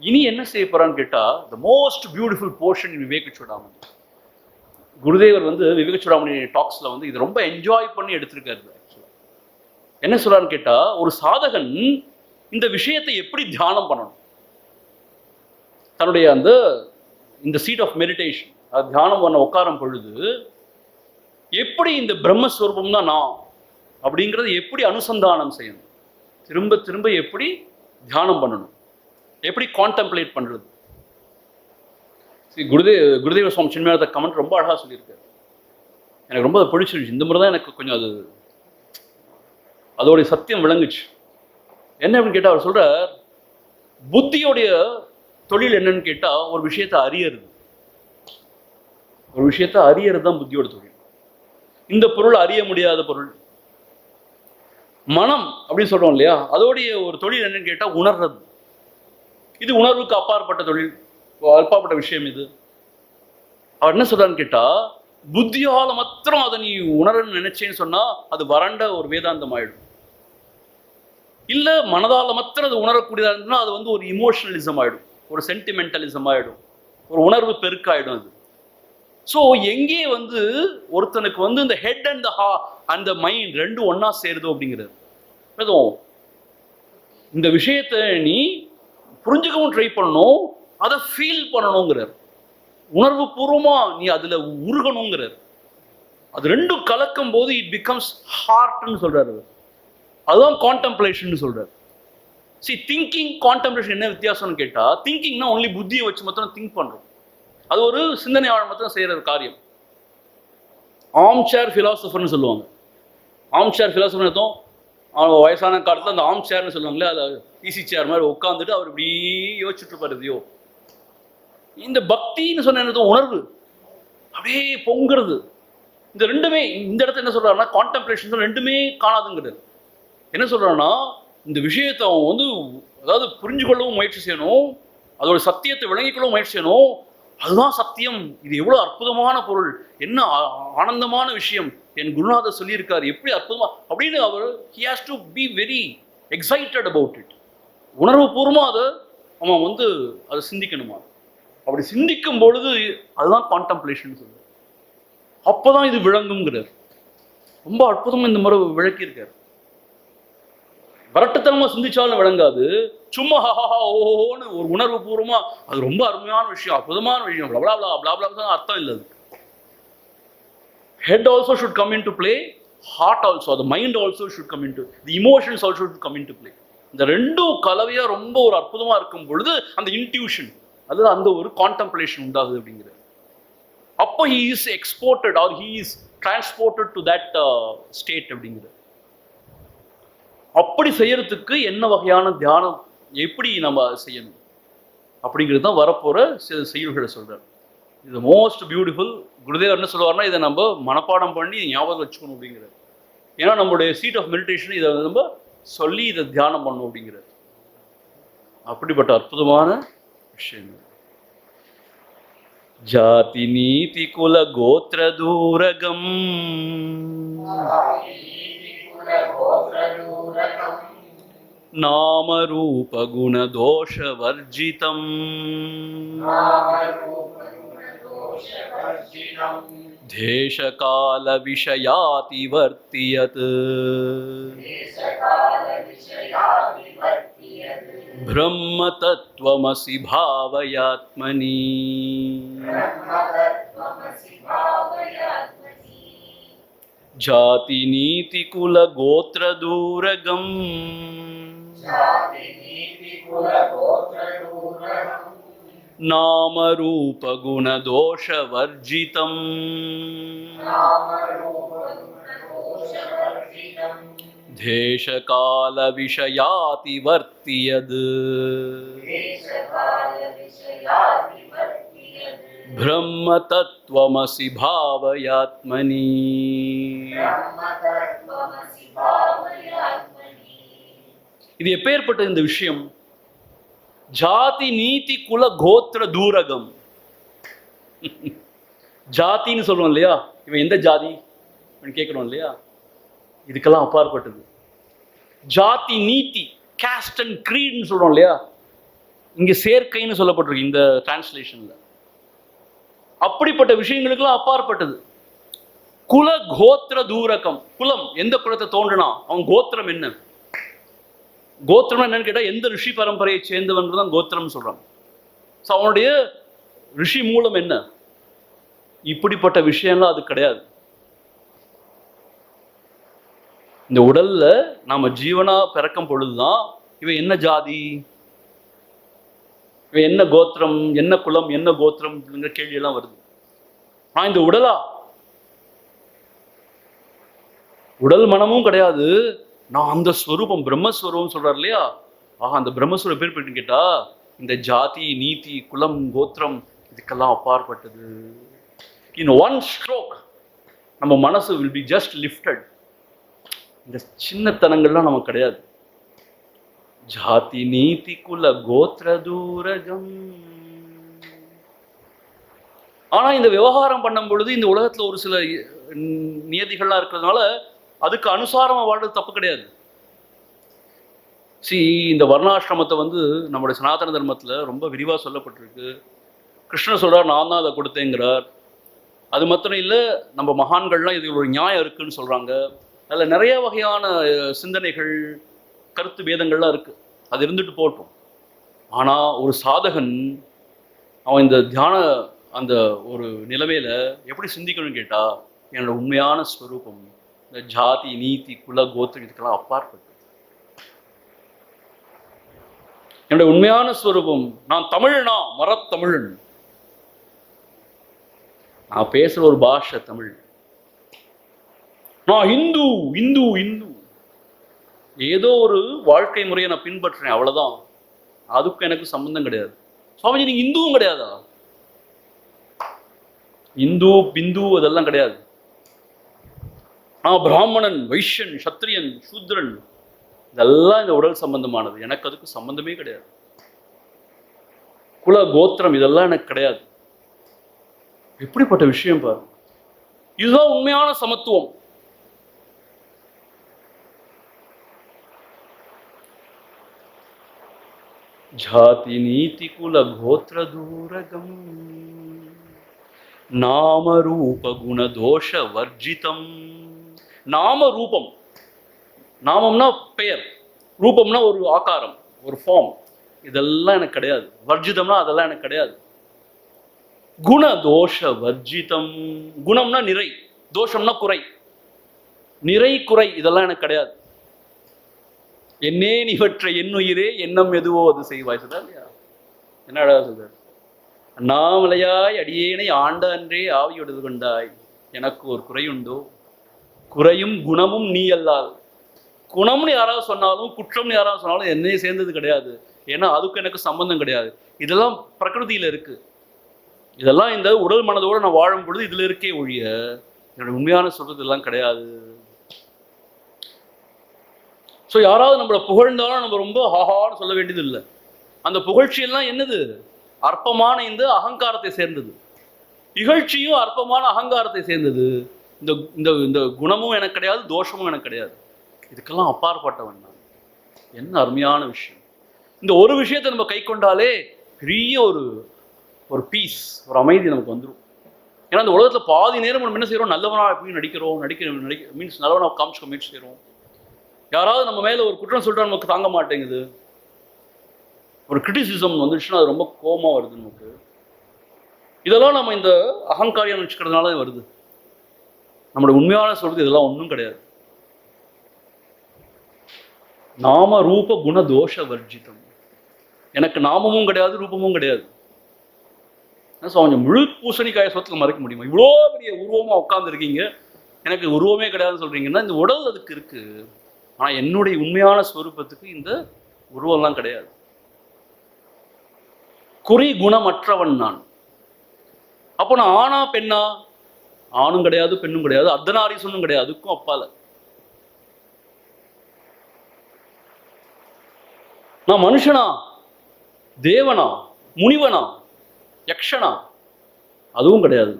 இனி என்ன செய்ய போறான்னு கேட்டா, த மோஸ்ட் பியூட்டிஃபுல் போர்ஷன் விவேக சூடாமணி. குருதேவர் விவேக சூடாமணி டாக்ஸ்ல இது ரொம்ப என்ஜாய் பண்ணி எடுத்திருக்காரு. என்ன சொல்றான்னு கேட்டா, ஒரு சாதகன் இந்த விஷயத்தை எப்படி தியானம் பண்ணணும், தன்னுடைய இந்த சீட் ஆஃப் மெடிடேஷன் தியானம் பண்ண உட்காரும் பொழுது எப்படி இந்த பிரம்மஸ்வரூபம் தான் நான் அப்படிங்கிறது எப்படி அனுசந்தானம் செய்யணும், திரும்ப திரும்ப எப்படி தியானம் பண்ணணும், எப்படி கான்டெம்ப்ளேட் பண்றது. குருதேவ சுவாமி சின்மயானந்த கமெண்ட் ரொம்ப அழகா சொல்லியிருக்காரு. எனக்கு ரொம்ப பிடிச்சிருச்சு. இந்த முறை தான் எனக்கு கொஞ்சம் அதோடைய சத்தியம் விளங்குச்சு. என்ன அப்படின்னு கேட்டா, அவர் சொல்ற புத்தியோடைய தொழில் என்னன்னு கேட்டா ஒரு விஷயத்தை அறியறது. ஒரு விஷயத்தை அறியறது தான் புத்தியோட தொழில். இந்த பொருள் அறிய முடியாத பொருள். மனம் அப்படின்னு சொல்றோம் இல்லையா, அதோடைய ஒரு தொழில் என்னன்னு கேட்டா உணர்றது. இது உணர்வுக்கு அப்பாற்பட்ட தொழில், அப்பாற்பட்ட விஷயம் இது. அவர் என்ன சொல்றான்னு கேட்டா, புத்தியால மாத்திரம் அதை நீ உணரன்னு நினைச்சேன்னு சொன்னா அது வறண்ட ஒரு வேதாந்தம் ஆயிடும். இல்ல மனதால மாத்திரம் அது உணரக்கூடியதா இருந்ததுன்னா அது ஒரு இமோஷனலிசம் ஆயிடும், ஒரு சென்டிமெண்டலிசம் ஆயிடும், ஒரு உணர்வு பெருக்காயிடும் அது. ஸோ எங்கே ஒருத்தனுக்கு இந்த ஹெட் அண்ட் அந்த மைண்ட் ரெண்டும் ஒன்னா சேருதோ அப்படிங்கிறது. இந்த விஷயத்தை நீ புரிஞ்சுக்கவும் ட்ரை பண்ணணும், அதை ஃபீல் பண்ணணுங்கிறார். உணர்வு பூர்வமா நீ அதுல உருகணுங்கிறார். அது ரெண்டும் கலக்கும் போது இட் பிகம்ஸ் ஹார்ட்னு சொல்றாரு. அதுதான் கான்டெம்ப்ளேஷன் சொல்றாரு. திங்கிங் கான்டெம்ப்ளேஷன் என்ன வித்தியாசம்னு கேட்டா, திங்கிங்னா ஒன்லி புத்தியை வச்சு மாத்திரம் திங்க் பண்றோம். அது ஒரு சிந்தனையாளர் மாத்திரம் செய்யற காரியம். ஆர்ம் சேர் பிலாசபர்னு சொல்லுவாங்க. ஆர்ம் சேர் பிலாசபர் அர்த்தம், வயசான காலத்துல அந்த ஆர்ம் சேர்னு சொல்லுவாங்களே, அது ஈஸி சேர் மாதிரி உட்காந்துட்டு அவர் இப்படி யோசிச்சுட்டு இருப்பாரு. எதையோ இந்த பக்தின்னு சொன்ன உணர்வு அப்படியே பொங்குறது. இந்த ரெண்டுமே இந்த இடத்துல என்ன சொல்றாருன்னா, கான்டெம்ப்ளேஷன் ரெண்டுமே காணாதுங்கிறது. என்ன சொல்றாருன்னா, இந்த விஷயத்தை அவன் அதாவது புரிஞ்சு கொள்ளவும் முயற்சி செய்யணும், அதோட சத்தியத்தை விளங்கிக்கொள்ளவும் முயற்சி செய்யணும். அதுதான் சத்தியம், இது எவ்வளவு அற்புதமான பொருள், என்ன ஆனந்தமான விஷயம், என் குருநாதர் சொல்லியிருக்காரு, எப்படி அற்புதமா அப்படின்னு அவர் he has to be very excited about it. உணர்வு பூர்வமா அவன் அதை சிந்திக்கணுமா. அப்படி சிந்திக்கும் பொழுது அதுதான் கான்டெம்ப்ளேஷன் சொல்றாரு. அப்பதான் இது விளங்குங்கிறார். ரொம்ப அற்புதமா இந்த முறை விளக்கியிருக்காரு. வரட்டுத்தனமா சிந்திச்சாலும் விளங்காது, சும்மா ஹஹா ஓன்னு ஒரு உணர்வு பூர்வமா அது ரொம்ப அருமையான விஷயம், அற்புதமான விஷயம், அர்த்தம் இல்லை. Head also should come into play, heart also, the mind also should come into, the emotions also should come into play. இந்த ரெண்டும் கலவையா ரொம்ப ஒரு அற்புதமா இருக்கும் பொழுது அந்த இன்ட்யூஷன், அது அந்த ஒரு கான்டெம்ப்ளேஷன் உண்டாகுது அப்படிங்கிறது. அப்போ he is exported or he is transported to that state அப்படிங்கிறது. அப்படி செய்யறதுக்கு என்ன வகையான தியானம் எப்படி நம்ம செய்யணும் அப்படிங்கிறது தான் வரப்போற சில செயல்களை சொல்றாரு. இது மோஸ்ட் பியூட்டிஃபுல். குருதேவர் என்ன சொல்லுவார்னா, இதை நம்ம மனப்பாடம் பண்ணி ஞாபகம் வச்சுக்கணும் அப்படிங்கிறது. ஏன்னா நம்மளுடைய சீட் ஆஃப் மெடிடேஷன் இதை நம்ம சொல்லி இதை தியானம் பண்ணணும் அப்படிங்கிறது. அப்படிப்பட்ட அற்புதமான விஷயங்கள். ஜாதி நீதி குல கோத்ர தூரகம் நாம ரூப குண தோஷ வர்ஜிதம் தேச கால விஷயாதி வர்த்தியத் பிரம்ம தத்வமசி பாவயாத்மனி. ஜாதி நீதி குல கோத்ர தூரகம் நாம ரூப குண தோஷ வர்ஜிதம் தேச கால விஷயாதி வர்த்தியத் பிரம்ம தத்வமசி பாவயாத்மனி. இது எப்பேற்பட்ட இந்த விஷயம்? ஜாதி நீதி குல கோத்திர தூரகம். ஜாதின்னு சொல்லுவோம் இல்லையா, இவன் எந்த ஜாதி கேட்கணும் இல்லையா, இதுக்கெல்லாம் அப்பாற்பட்டது. ஜாதி நீதி, காஸ்ட் அண்ட் க்ரீட்னு சொல்றோம் இல்லையா, இங்க சேர்க்கைன்னு சொல்லப்பட்டிருக்கு இந்த டிரான்ஸ்லேஷன்ல. அப்படிப்பட்ட விஷயங்களுக்கெல்லாம் அப்பாற்பட்டது. குல கோத்திர தூரகம். குலம், எந்த குலத்தை தோன்றினா அவன் கோத்திரம் என்ன? கோத்திரம் என்னன்னு கேட்டா எந்த ரிஷி பரம்பரையை சேர்ந்தவன் தான் கோத்திரம் சொல்றான். ஸோ அவனுடைய ரிஷி மூலம் என்ன? இப்படிப்பட்ட விஷயம்லாம் அது கிடையாது. இந்த உடல்ல நாம ஜீவனா பிறக்கும் பொழுதுதான் இவன் என்ன ஜாதி, இவன் என்ன கோத்திரம், என்ன குலம், என்ன கோத்திரம் கேள்வி எல்லாம் வருது. நான் இந்த உடலா? உடல் மனமும் கிடையாது. நான் அந்த ஸ்வரூபம், பிரம்மஸ்வரூபம் சொல்றாரு இல்லையா. அந்த பிரம்மஸ்வரம் பேர் போயிட்டு கேட்டா இந்த ஜாதி நீதி குலம் கோத்திரம் இதுக்கெல்லாம் அப்பாற்பட்டது. இன் ஒன் ஸ்ட்ரோக் நம்ம மனசு வில் பி ஜஸ்ட் லிஃப்டட். இந்த சின்னத்தனங்கள்லாம் நமக்கு கிடையாது. ஜாதி நீதி குல கோத்திர தூரகம். ஆனா இந்த விவகாரம் பண்ணும் பொழுது இந்த உலகத்துல ஒரு சில நியதிகள்லாம் இருக்கிறதுனால அதுக்கு அனுசாரமா வாழ்றது தப்பு கிடையாது. இந்த வர்ணாசிரமத்தை நம்முடைய சனாதன தர்மத்துல ரொம்ப விரிவா சொல்லப்பட்டிருக்கு. கிருஷ்ணர் சொல்றார், நான் தான் அதை கொடுத்தேங்கிறார். அது மாத்திரம் இல்லை, நம்ம மகான்கள்லாம் இது ஒரு நியாயம் இருக்குன்னு சொல்றாங்க. அதில் நிறைய வகையான சிந்தனைகள், கருத்து பேதங்கள்லாம் இருக்கு. அது இருந்துட்டு போட்டோம். ஆனா ஒரு சாதகன் அவன் இந்த தியான அந்த ஒரு நிலைமையில எப்படி சிந்திக்கணும்னு கேட்டா, என்னோட உண்மையான ஸ்வரூபம் இந்த ஜாதி நீதி குல கோத்திரம் இதுக்கெல்லாம் அப்பாற்பட்டு என்னுடைய உண்மையான ஸ்வரூபம், நான் தமிழனா, மரத்தமிழன், நான் பேசுற ஒரு பாஷை தமிழ், நான் இந்து இந்து இந்து, ஏதோ ஒரு வாழ்க்கை முறையை நான் பின்பற்றுறேன், அவ்வளவுதான். அதுக்கும் எனக்கு சம்பந்தம் கிடையாது. சுவாமிஜி நீங்க இந்துவும் கிடையாதா? இந்து பிந்து அதெல்லாம் கிடையாது. நான் பிராமணன், வைஷ்யன், சத்திரியன், சூத்ரன், இதெல்லாம் இந்த உடல் சம்பந்தமானது. எனக்கு அதுக்கு சம்பந்தமே கிடையாது. குல கோத்திரம் இதெல்லாம் எனக்கு கிடையாது. எப்படிப்பட்ட விஷயம் பாரு. இதுதான் உண்மையான சமத்துவம். ஜாதி நீதி குல கோத்திர தூரகம் நாம ரூப குண தோஷ வர்ஜிதம். நாம ரூபம், நாமம்னா பெயர், ரூபம்னா ஒரு ஆகாரம், ஒரு ஃபார்ம், இதெல்லாம் எனக்கு கிடையாது. வர்ஜிதம்னா அதெல்லாம் எனக்கு கிடையாது. குண தோஷ வர்ஜிதம். குணம்னா நிறை, தோஷம்னா குறை, நிறை குறை இதெல்லாம் எனக்கு கிடையாது. என்னே இவற்றை என்னுயிரே எண்ணம் எதுவோ அது செய்வாய் சொல்றார் இல்லையா? என்னடா சொல்றார்? அண்ணாமலையாய் அடியேனை ஆண்ட அன்றே ஆவியொடுது கொண்டாய், எனக்கு ஒரு குறை உண்டோ? குறையும் குணமும் நீ அல்லால். குணம்னு யாராவது சொன்னாலும் குற்றம்னு யாராவது சொன்னாலும் என்னையே சேர்ந்தது கிடையாது. ஏன்னா அதுக்கு எனக்கு சம்பந்தம் கிடையாது. இதெல்லாம் பிரகிருதியில இருக்கு. இதெல்லாம் இந்த உடல் மனதோடு நான் வாழும் பொழுது இதுல இருக்கே ஒழிய என்னோட உண்மையான சொல்றது எல்லாம் கிடையாது. ஸோ யாராவது நம்மளை புகழ்ந்தாலும் நம்ம ரொம்ப ஹாஹான்னு சொல்ல வேண்டியது இல்லை. அந்த புகழ்ச்சியெல்லாம் என்னது? அற்பமான இந்த அகங்காரத்தை சேர்ந்தது. இகழ்ச்சியும் அற்பமான அகங்காரத்தை சேர்ந்தது. இந்த இந்த இந்த குணமும் எனக்கு கிடையாது, தோஷமும் எனக்கு கிடையாது. இதுக்கெல்லாம் அப்பாற்பட்டவன் நான். என்ன அருமையான விஷயம்! இந்த ஒரு விஷயத்தை நம்ம கை கொண்டாலே பெரிய ஒரு பீஸ், ஒரு அமைதி நமக்கு வந்துடும். ஏன்னா இந்த உலகத்தில் பாதி நேரம் நம்ம என்ன செய்கிறோம்? நல்லவனா எப்படி நடிக்க மீன்ஸ் நல்லவனா காமிச்சுக்க முயற்சி செய்கிறோம். யாராவது நம்ம மேலே ஒரு குற்றம் சொல்லிட்டா நமக்கு தாங்க மாட்டேங்குது. ஒரு கிரிட்டிசிசம் வந்துச்சுன்னா அது ரொம்ப கோபமாக வருது நமக்கு. இதெல்லாம் நம்ம இந்த அகங்காரியம் நினச்சிக்கிறதுனால வருது. நம்மளோட உண்மையான சொல்றது இதெல்லாம் ஒன்றும் கிடையாது. நாம ரூப குண தோஷ வர்ஜிதம். எனக்கு நாமமும் கிடையாது, ரூபமும் கிடையாது. கொஞ்சம் முழு பூசணிக்காய சொத்துல மறைக்க முடியுமா? இவ்வளோ பெரிய உருவமா உட்கார்ந்து இருக்கீங்க, எனக்கு உருவமே கிடையாதுன்னு சொல்றீங்கன்னா இந்த உடல் அதுக்கு இருக்கு. ஆனா என்னுடைய உண்மையான ஸ்வரூபத்துக்கு இந்த உருவம்லாம் கிடையாது. குறி குணமற்றவன் நான். அப்போ நான் ஆணா பெண்ணா? ஆணும் கிடையாது, பெண்ணும் கிடையாது, அர்த்தநாரீஸ்வரனும் கிடையாது, அதுக்கும் அப்பால. நான் மனுஷனா, தேவனா, முனிவனா, யக்ஷனா? அதுவும் கிடையாது.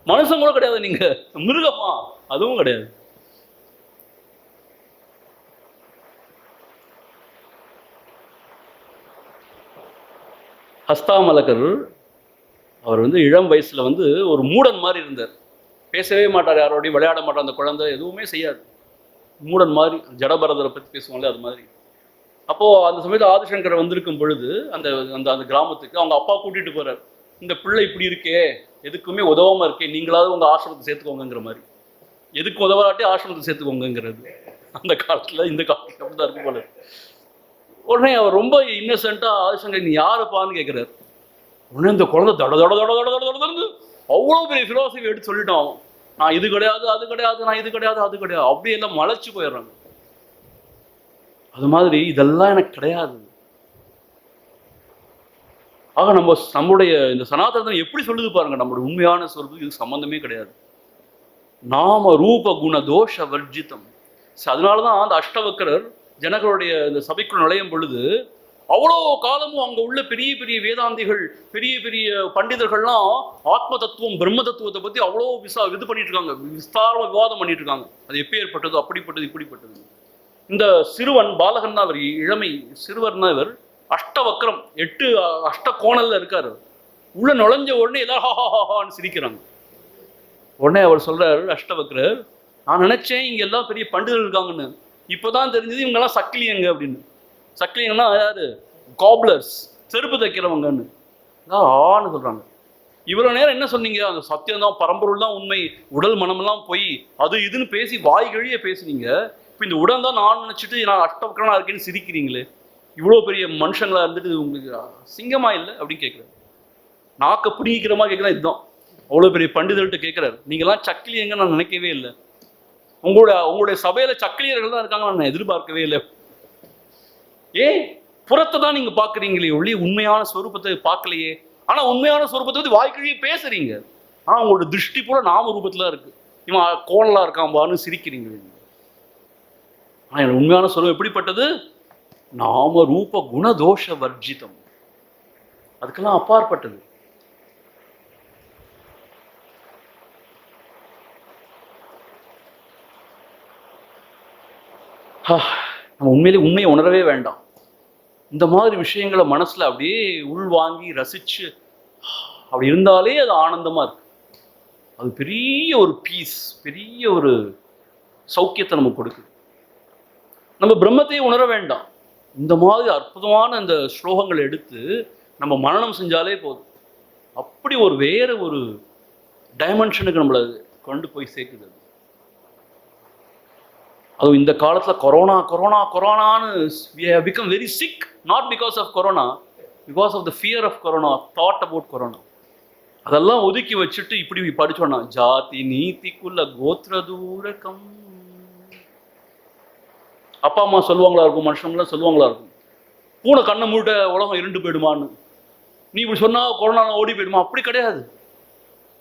மனுஷன் கூட கிடையாது. நீங்க மிருகமா? அதுவும் கிடையாது. ஹஸ்தாமலகர் அவர் இளம் வயசுல ஒரு மூடன் மாதிரி இருந்தார். பேசவே மாட்டார், யாரோடையும் விளையாட மாட்டார். அந்த குழந்தை எதுவுமே செய்யாது, மூடன் மாதிரி. ஜடபரதரை பற்றி பேசுவாங்களே அது மாதிரி. அப்போ அந்த சமயத்தில் ஆதிசங்கர் வந்திருக்கும் பொழுது அந்த அந்த அந்த கிராமத்துக்கு அவங்க அப்பா கூட்டிட்டு போறார். இந்த பிள்ளை இப்படி இருக்கே, எதுக்குமே உதவாம இருக்கே, நீங்களாவது உங்க ஆசிரமத்தை சேர்த்துக்கோங்கிற மாதிரி. எதுக்கு உதவாட்டி ஆசிரமத்தை சேர்த்துக்கோங்கிறது அந்த காலத்துல, இந்த காலத்துல அப்படிதான் இருக்கு போல. உடனே அவர் ரொம்ப இன்னசென்ட்டா ஆதிசங்கர் நீ யாருப்பான்னு கேட்கிறார். உடனே இந்த குழந்தை தட தட தட தட தட தடன்னு அவ்வளோ பெரிய ஃபிலாசபி எடுத்து சொல்லிட்டான். நான் இது கிடையாது, அது கிடையாது, நான் இது கிடையாது, அது கிடையாது, அப்படியெல்லாம் மலைச்சு போயிடுறாங்க. அது மாதிரி இதெல்லாம் எனக்கு கிடையாது. ஆக நம்முடைய இந்த சனாதனம் எப்படி சொல்லுது பாருங்க, நம்மளுடைய உண்மையான சொல்றதுக்கு இது சம்பந்தமே கிடையாது. நாம ரூப குண தோஷ வர்ஜிதம். அதனாலதான் அந்த அஷ்டவக்கரர் ஜனங்களுடைய இந்த சபைக்குள் நுழையும் பொழுது அவ்வளோ காலமும் அங்க உள்ள பெரிய பெரிய வேதாந்திகள், பெரிய பெரிய பண்டிதர்கள்லாம் ஆத்ம தத்துவம், பிரம்ம தத்துவத்தை பத்தி அவ்வளோ இது பண்ணிட்டு இருக்காங்க, விஸ்தாரமா விவாதம் பண்ணிட்டு இருக்காங்க. அது எப்போ ஏற்பட்டது, அப்படிப்பட்டது, இப்படிப்பட்டது. இந்த சிறுவன் பாலகன் தான், அவர் இளமை சிறுவர்னா இவர் அஷ்டவக்கரம் 8 அஷ்ட கோணல்ல இருக்காரு. உள்ள நுழைஞ்ச உடனே எல்லாரும் ஹாஹான்னு சிரிக்கிறாங்க. உடனே அவர் சொல்றாரு அஷ்டவக்கரர், நான் நினைச்சேன் இங்க எல்லாம் பெரிய பண்டிதர்கள் இருக்காங்கன்னு, இப்போதான் தெரிஞ்சது இவங்கெல்லாம் சக்கிலியங்க அப்படின்னு. சக்கிலியங்கன்னா யாரு? காப்லர்ஸ், செருப்பு தைக்கிறவங்கன்னு ஆன்னு சொல்றாங்க. இவ்வளவு நேரம் என்ன சொன்னீங்க? அந்த சத்தியம் தான், பரம்பொருள் தான் உண்மை, உடல் மனமெல்லாம் போய் அது இதுன்னு பேசி வாய் கழிய பேசுனீங்க. இப்போ இந்த உடல் தான் நான் நினைச்சிட்டு நான் அஷ்டவக்கரனா இருக்கேன்னு சிரிக்கிறீங்களே, இவ்வளோ பெரிய மனுஷங்களா இருந்துட்டு உங்களுக்கு சிங்கமா இல்லை அப்படின்னு கேட்குறாரு. நாக்க பிடிக்கிறமா கேட்குறா. இதுதான் அவ்வளோ பெரிய பண்டிதர்கிட்ட கேட்குறாரு. நீங்களாம் சக்கிலியங்க நான் நினைக்கவே இல்லை, உங்களுடைய சபையில சக்கிலியர்கள் தான் இருக்காங்க நான் எதிர்பார்க்கவே இல்லை. ஏன் புறத்தை தான் நீங்க பாக்குறீங்களே ஒளி உண்மையான ஸ்வரூபத்தை பார்க்கலையே. ஆனா உண்மையான ஸ்வரூபத்தை பத்தி வாய்க்கழியே பேசுறீங்க. ஆனா உங்களோட திருஷ்டி பூரா நாம ரூபத்துல இருக்கு. இவன் கோணலா இருக்காம்பான்னு சிரிக்கிறீங்க. ஆனா என்னோட உண்மையான ஸ்வரூபம் எப்படிப்பட்டது? நாம ரூப குணதோஷ வர்ஜிதம், அதுக்கெல்லாம் அப்பாற்பட்டது. நம்ம உண்மையை உணரவே வேண்டாம். இந்த மாதிரி விஷயங்களை மனசுல அப்படியே உள்வாங்கி ரசிச்சு அப்படி இருந்தாலே அது ஆனந்தமா இருக்கு. அது பெரிய ஒரு பீஸ், பெரிய ஒரு சௌக்கியத்தை நமக்கு கொடுக்குது. நம்ம பிரம்மத்தையே உணர வேண்டாம். இந்த மாதிரி அற்புதமான இந்த ஸ்லோகங்களை எடுத்து நம்ம மனனம் செஞ்சாலே போதும். அப்படி வேற ஒரு டைமென்ஷனுக்கு நம்மளை கொண்டு போய் சேர்க்குது. அதுவும் இந்த காலத்தில் கொரோனா கொரோனா கொரோனான்னு we have become very sick, not because of corona, because of the fear of corona, thought about corona. அதெல்லாம் ஒதுக்கி வச்சுட்டு இப்படி படிச்சோன்னா ஜாதி நீதிக்குள்ள கோத்திர தூரகம். அப்பா அம்மா சொல்லுவாங்களா இருக்கும், மனுஷங்களாம் சொல்லுவாங்களா இருக்கும், பூனை கண்ணை மூட்ட உலகம் இருண்டு போயிடுமான்னு. நீ இப்படி சொன்னா கொரோனா ஓடி போயிடுமா? அப்படி கிடையாது.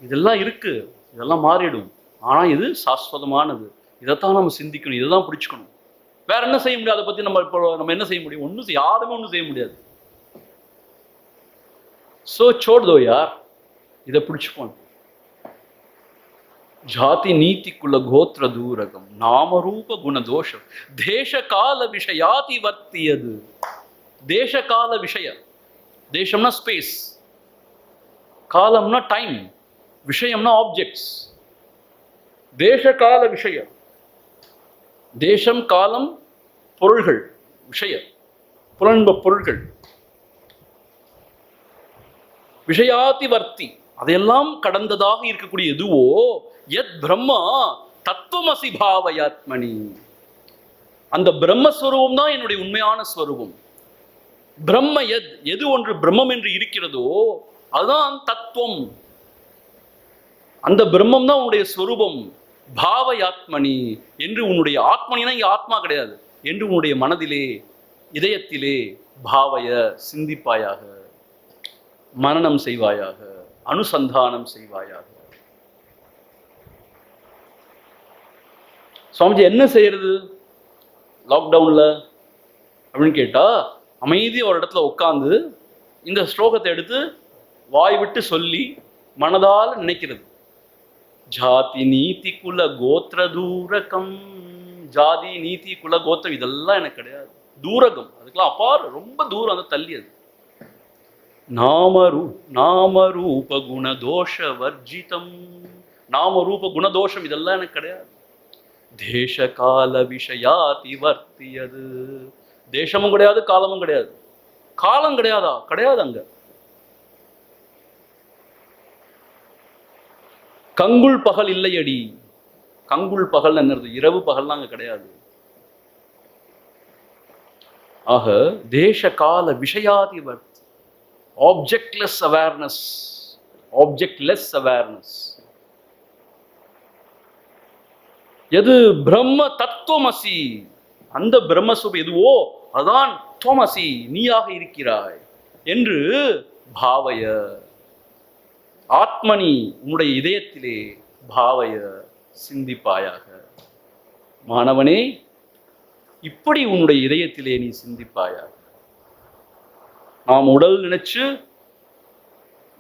இதெல்லாம் இருக்கு, இதெல்லாம் மாறிடும். ஆனா இது சாஸ்வதமானது. இதைத்தான் நம்ம சிந்திக்கணும், இதைதான் பிடிச்சுக்கணும். வேற என்ன செய்ய முடியும்? அதை பத்தி நம்ம என்ன செய்ய முடியும்? ஒன்றும் யாருமே ஒன்றும் செய்ய முடியாது. சோ சோடுதோ யார், இதை பிடிச்சுப்போம். ஜாதி நீதிக்குள்ள கோத்திர தூரகம் நாமரூப குணதோஷம் தேச கால விஷயாதி வர்த்தியது. தேச கால விஷய, தேசம்னா ஸ்பேஸ், காலம்னா டைம், விஷயம்னா ஆப்ஜெக்ட்ஸ். தேச கால விஷய, தேசம் காலம் பொருள்கள், விஷய புலன்ப பொருள்கள். விஷயாதி வர்த்தி, அதையெல்லாம் கடந்ததாக இருக்கக்கூடிய எதுவோ யத் பிரம்மா தத்துவமசி பாவயாத்மனி, அந்த பிரம்மஸ்வரூபம் தான் என்னுடைய உண்மையான ஸ்வரூபம். பிரம்ம யத், எது ஒன்று பிரம்மம் என்று இருக்கிறதோ அதுதான் தத்துவம். அந்த பிரம்மம் தான் உன்னுடைய ஸ்வரூபம். பாவயாத்மனி என்று உன்னுடைய ஆத்மனினா இங்கே ஆத்மா கிடையாது, என்று உன்னுடைய மனதிலே இதயத்திலே பாவய சிந்திப்பாயாக, மனனம் செய்வாயாக, அனுசந்தானம் செய்வாயாக. சுவாமிஜி என்ன செய்யறது லாக்டவுன்ல அப்படின்னு கேட்டா, அமைதியாக ஒரு இடத்துல உட்காந்து இந்த ஸ்லோகத்தை எடுத்து வாய் விட்டு சொல்லி மனதால் நினைக்கிறது. ஜாதி நீதி குல கோத்திர தூரகம். ஜாதி நீதி குல கோத்திரம் இதெல்லாம் எனக்கு கிடையாது, தூரகம். அதுக்கெல்லாம் அப்பார், ரொம்ப தூரம், அந்த தள்ளி. அது நாமரூப குணதோஷ வர்ஜிதம். நாமரூப குணதோஷம் இதெல்லாம் எனக்கு கிடையாது. தேச கால விஷயாதி வர்த்தியது. தேசமும் கிடையாது, காலமும் கிடையாது. காலம் கிடையாதா? கிடையாது. அங்க கங்குள் பகல் இல்லையடி. கங்குள் பகல் என்னது? இரவு பகல்லாம் அங்க கிடையாது. ஆக தேச கால விஷயாதி வர்த்தி, ஆப்ஜெக்ட்லெஸ் அவேர்னஸ், ஆப்ஜெக்ட்லெஸ் அவேர்னஸ். எது பிரம்ம தத்துவமசி, அந்த பிரம்மஸ்வரூபம் எதுவோ அதான் துவமசி, நீயாக இருக்கிறாய் என்று பாவய. ஆத்மனி, உன்னுடைய இதயத்திலே பாவய, சிந்திப்பாயாக. மாணவனே, இப்படி உன்னுடைய இதயத்திலே நீ சிந்திப்பாயாக. நாம் உடல் நினைச்சு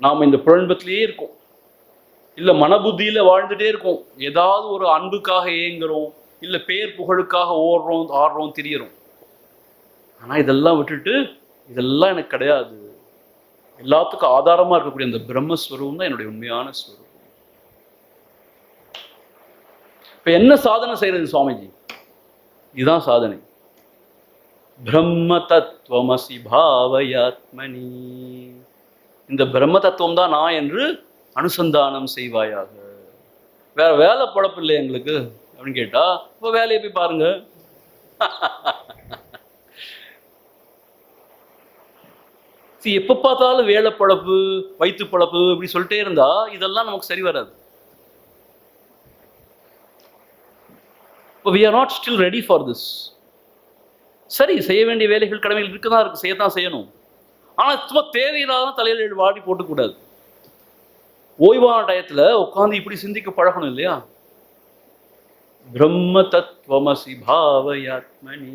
நாம் இந்த புலன்பத்திலேயே இருக்கோம், இல்ல மனபுத்தியில வாழ்ந்துட்டே இருக்கோம். ஏதாவது ஒரு அன்புக்காக ஏங்குறோம், இல்ல பேர் புகழுக்காக ஆடுறோம் திரியறோம். ஆனா இதெல்லாம் விட்டுட்டு, இதெல்லாம் எனக்கு கிடையாது, எல்லாத்துக்கும் ஆதாரமா இருக்கக்கூடிய அந்த பிரம்மஸ்வரூபம் தான் என்னுடைய உண்மையான ஸ்வரூபம். இப்ப என்ன சாதனை செய்யறது சுவாமிஜி? இதுதான் சாதனை. பிரம்ம தத்துவமசி பாவயாத்மனி. இந்த பிரம்ம தத்துவம் தான் நான் என்று அனுசந்தானம் செய்வாயாக. வேற வேலை பழப்பு இல்லை எங்களுக்கு அப்படின்னு கேட்டா, இப்போ வேலையை போய் பாருங்க. எப்ப பார்த்தாலும் வேலை பழப்பு, வயிற்று பழப்பு இப்படி சொல்லிட்டே இருந்தா இதெல்லாம் நமக்கு சரி வராது. we are not still ready for this. சரி, செய்ய வேண்டிய வேலைகள் கடமைகள் இருக்குதான் இருக்கு, செய்யத்தான் செய்யணும். ஆனா சும்மா தேவையில்லாத தலையில வாடி போட்டுக்கூடாது. ஓய்வான டயத்துல உட்காந்து இப்படி சிந்திக்க பழகணும் இல்லையா? பிரம்ம தத்துவமசி பாவயாத்மனி.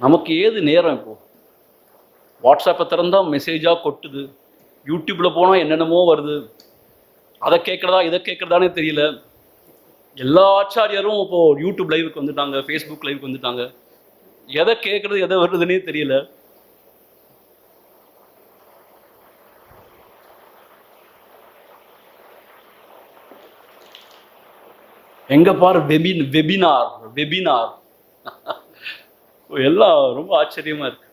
நமக்கு ஏது நேரம்? இப்போ வாட்ஸ்அப்பை திறந்தா மெசேஜா கொட்டுது, யூடியூப்ல போனா என்னென்னமோ வருது, அதை கேட்கறதா இதை கேட்கறதானே தெரியல. எல்லா ஆச்சாரியரும் இப்போ யூடியூப் லைவுக்கு வந்துட்டாங்க, ஃபேஸ்புக் லைவுக்கு வந்துட்டாங்க. எதை கேட்கறது எதை வருதுன்னே தெரியல. எங்க பாரு வெபினார் வெபினார் எல்லாம் ரொம்ப ஆச்சரியமா இருக்கு.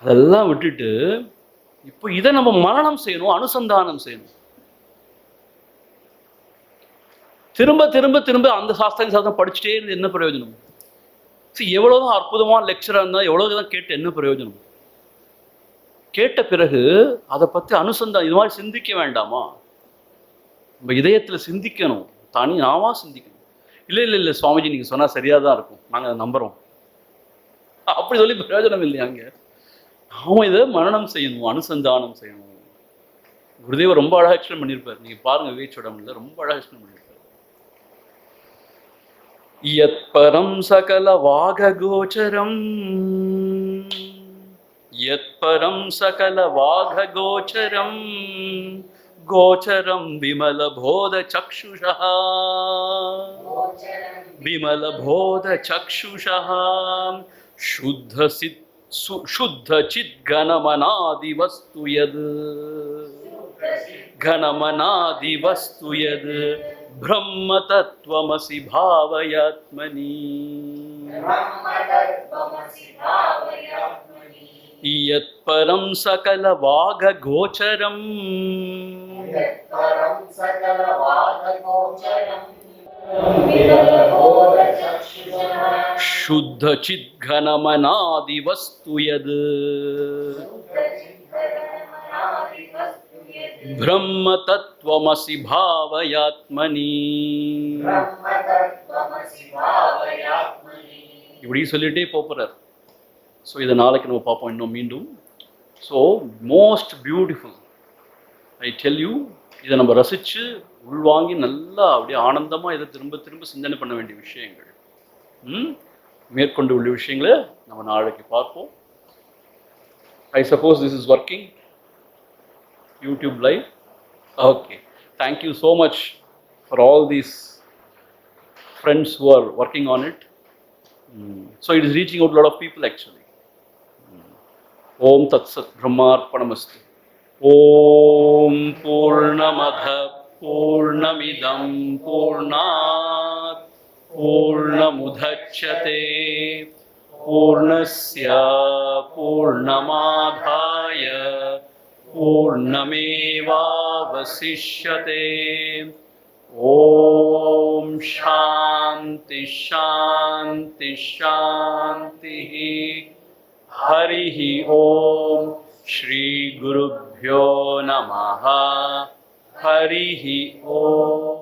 அதெல்லாம் விட்டுட்டு இப்போ இதை நம்ம மரணம் செய்யணும், அனுசந்தானம் செய்யணும். திரும்ப திரும்ப திரும்ப அந்த சாஸ்திரம் சாஸ்திரம் படிச்சுட்டே இருந்து என்ன பிரயோஜனம்? எவ்வளவுதான் அற்புதமான லெக்சரா இருந்தால் எவ்வளவுதான் கேட்டு என்ன பிரயோஜனம்? கேட்ட பிறகு அதை பற்றி அனுசந்தான் இது மாதிரி சிந்திக்க வேண்டாமா? நம்ம இதயத்தில் சிந்திக்கணும், தனி நாமா சிந்திக்கணும். இல்லை இல்லை இல்லை சுவாமிஜி நீங்கள் சொன்னால் சரியாக தான் இருக்கும், நாங்கள் அதை நம்புகிறோம் அப்படி சொல்லி பிரயோஜனம் இல்லையாங்க. நாம இதை மனனம் செய்யணும், அனுசந்தானம் செய்யணும். குருதேவர் ரொம்ப அழகாக எக்ஸ்பிளைன் பண்ணியிருப்பார். நீங்கள் பாருங்கள் விவேச்சோடமில் ரொம்ப அழகாக எக்ஸ்பிளைன் பண்ணியிருப்பார். யத் பரம் சகல வாக கோச்சரம், யத் பரம் சகல வாக கோச்சரம், கோச்சரம் விமல போத சக்ஷுஷா, விமல போத சக்ஷுஷா, शुद्ध चित् घनमनादि वस्तु यद्, घनमनादि वस्तु यद्, ब्रह्म तत्त्वमसि भावयात्मनि, यत् परं सकल वाग गोचरम्, शुद्ध चित् घनमनादि वस्तु यद्, ब्रह्म तत्त्वमसि भावयात्मनि. இப்படி சொல்லிட்டே போறார். ஸோ இதை நாளைக்கு நம்ம பார்ப்போம் இன்னும் மீண்டும். So most beautiful, I tell you, இதை நம்ம ரசித்து உள்வாங்கி நல்லா அப்படியே ஆனந்தமாக இதை திரும்ப திரும்ப சிந்தனை பண்ண வேண்டிய விஷயங்கள். மேற்கொண்டு உள்ள விஷயங்களை நம்ம நாளைக்கு பார்ப்போம். I suppose this is working YouTube live. Okay, thank you so much for all these friends who are working on it. So it is reaching out a lot of people actually. Om Tat Sat Brahmarpanamastu. Om Purnamada Purnamidam Purnat Purnamudachyate Purnasya Purnamadhaya Purnamevavasishyate. Om Shanti Shanti Shanti. Harihi Om. Shri Gurubhyo Namaha. Harihi Om.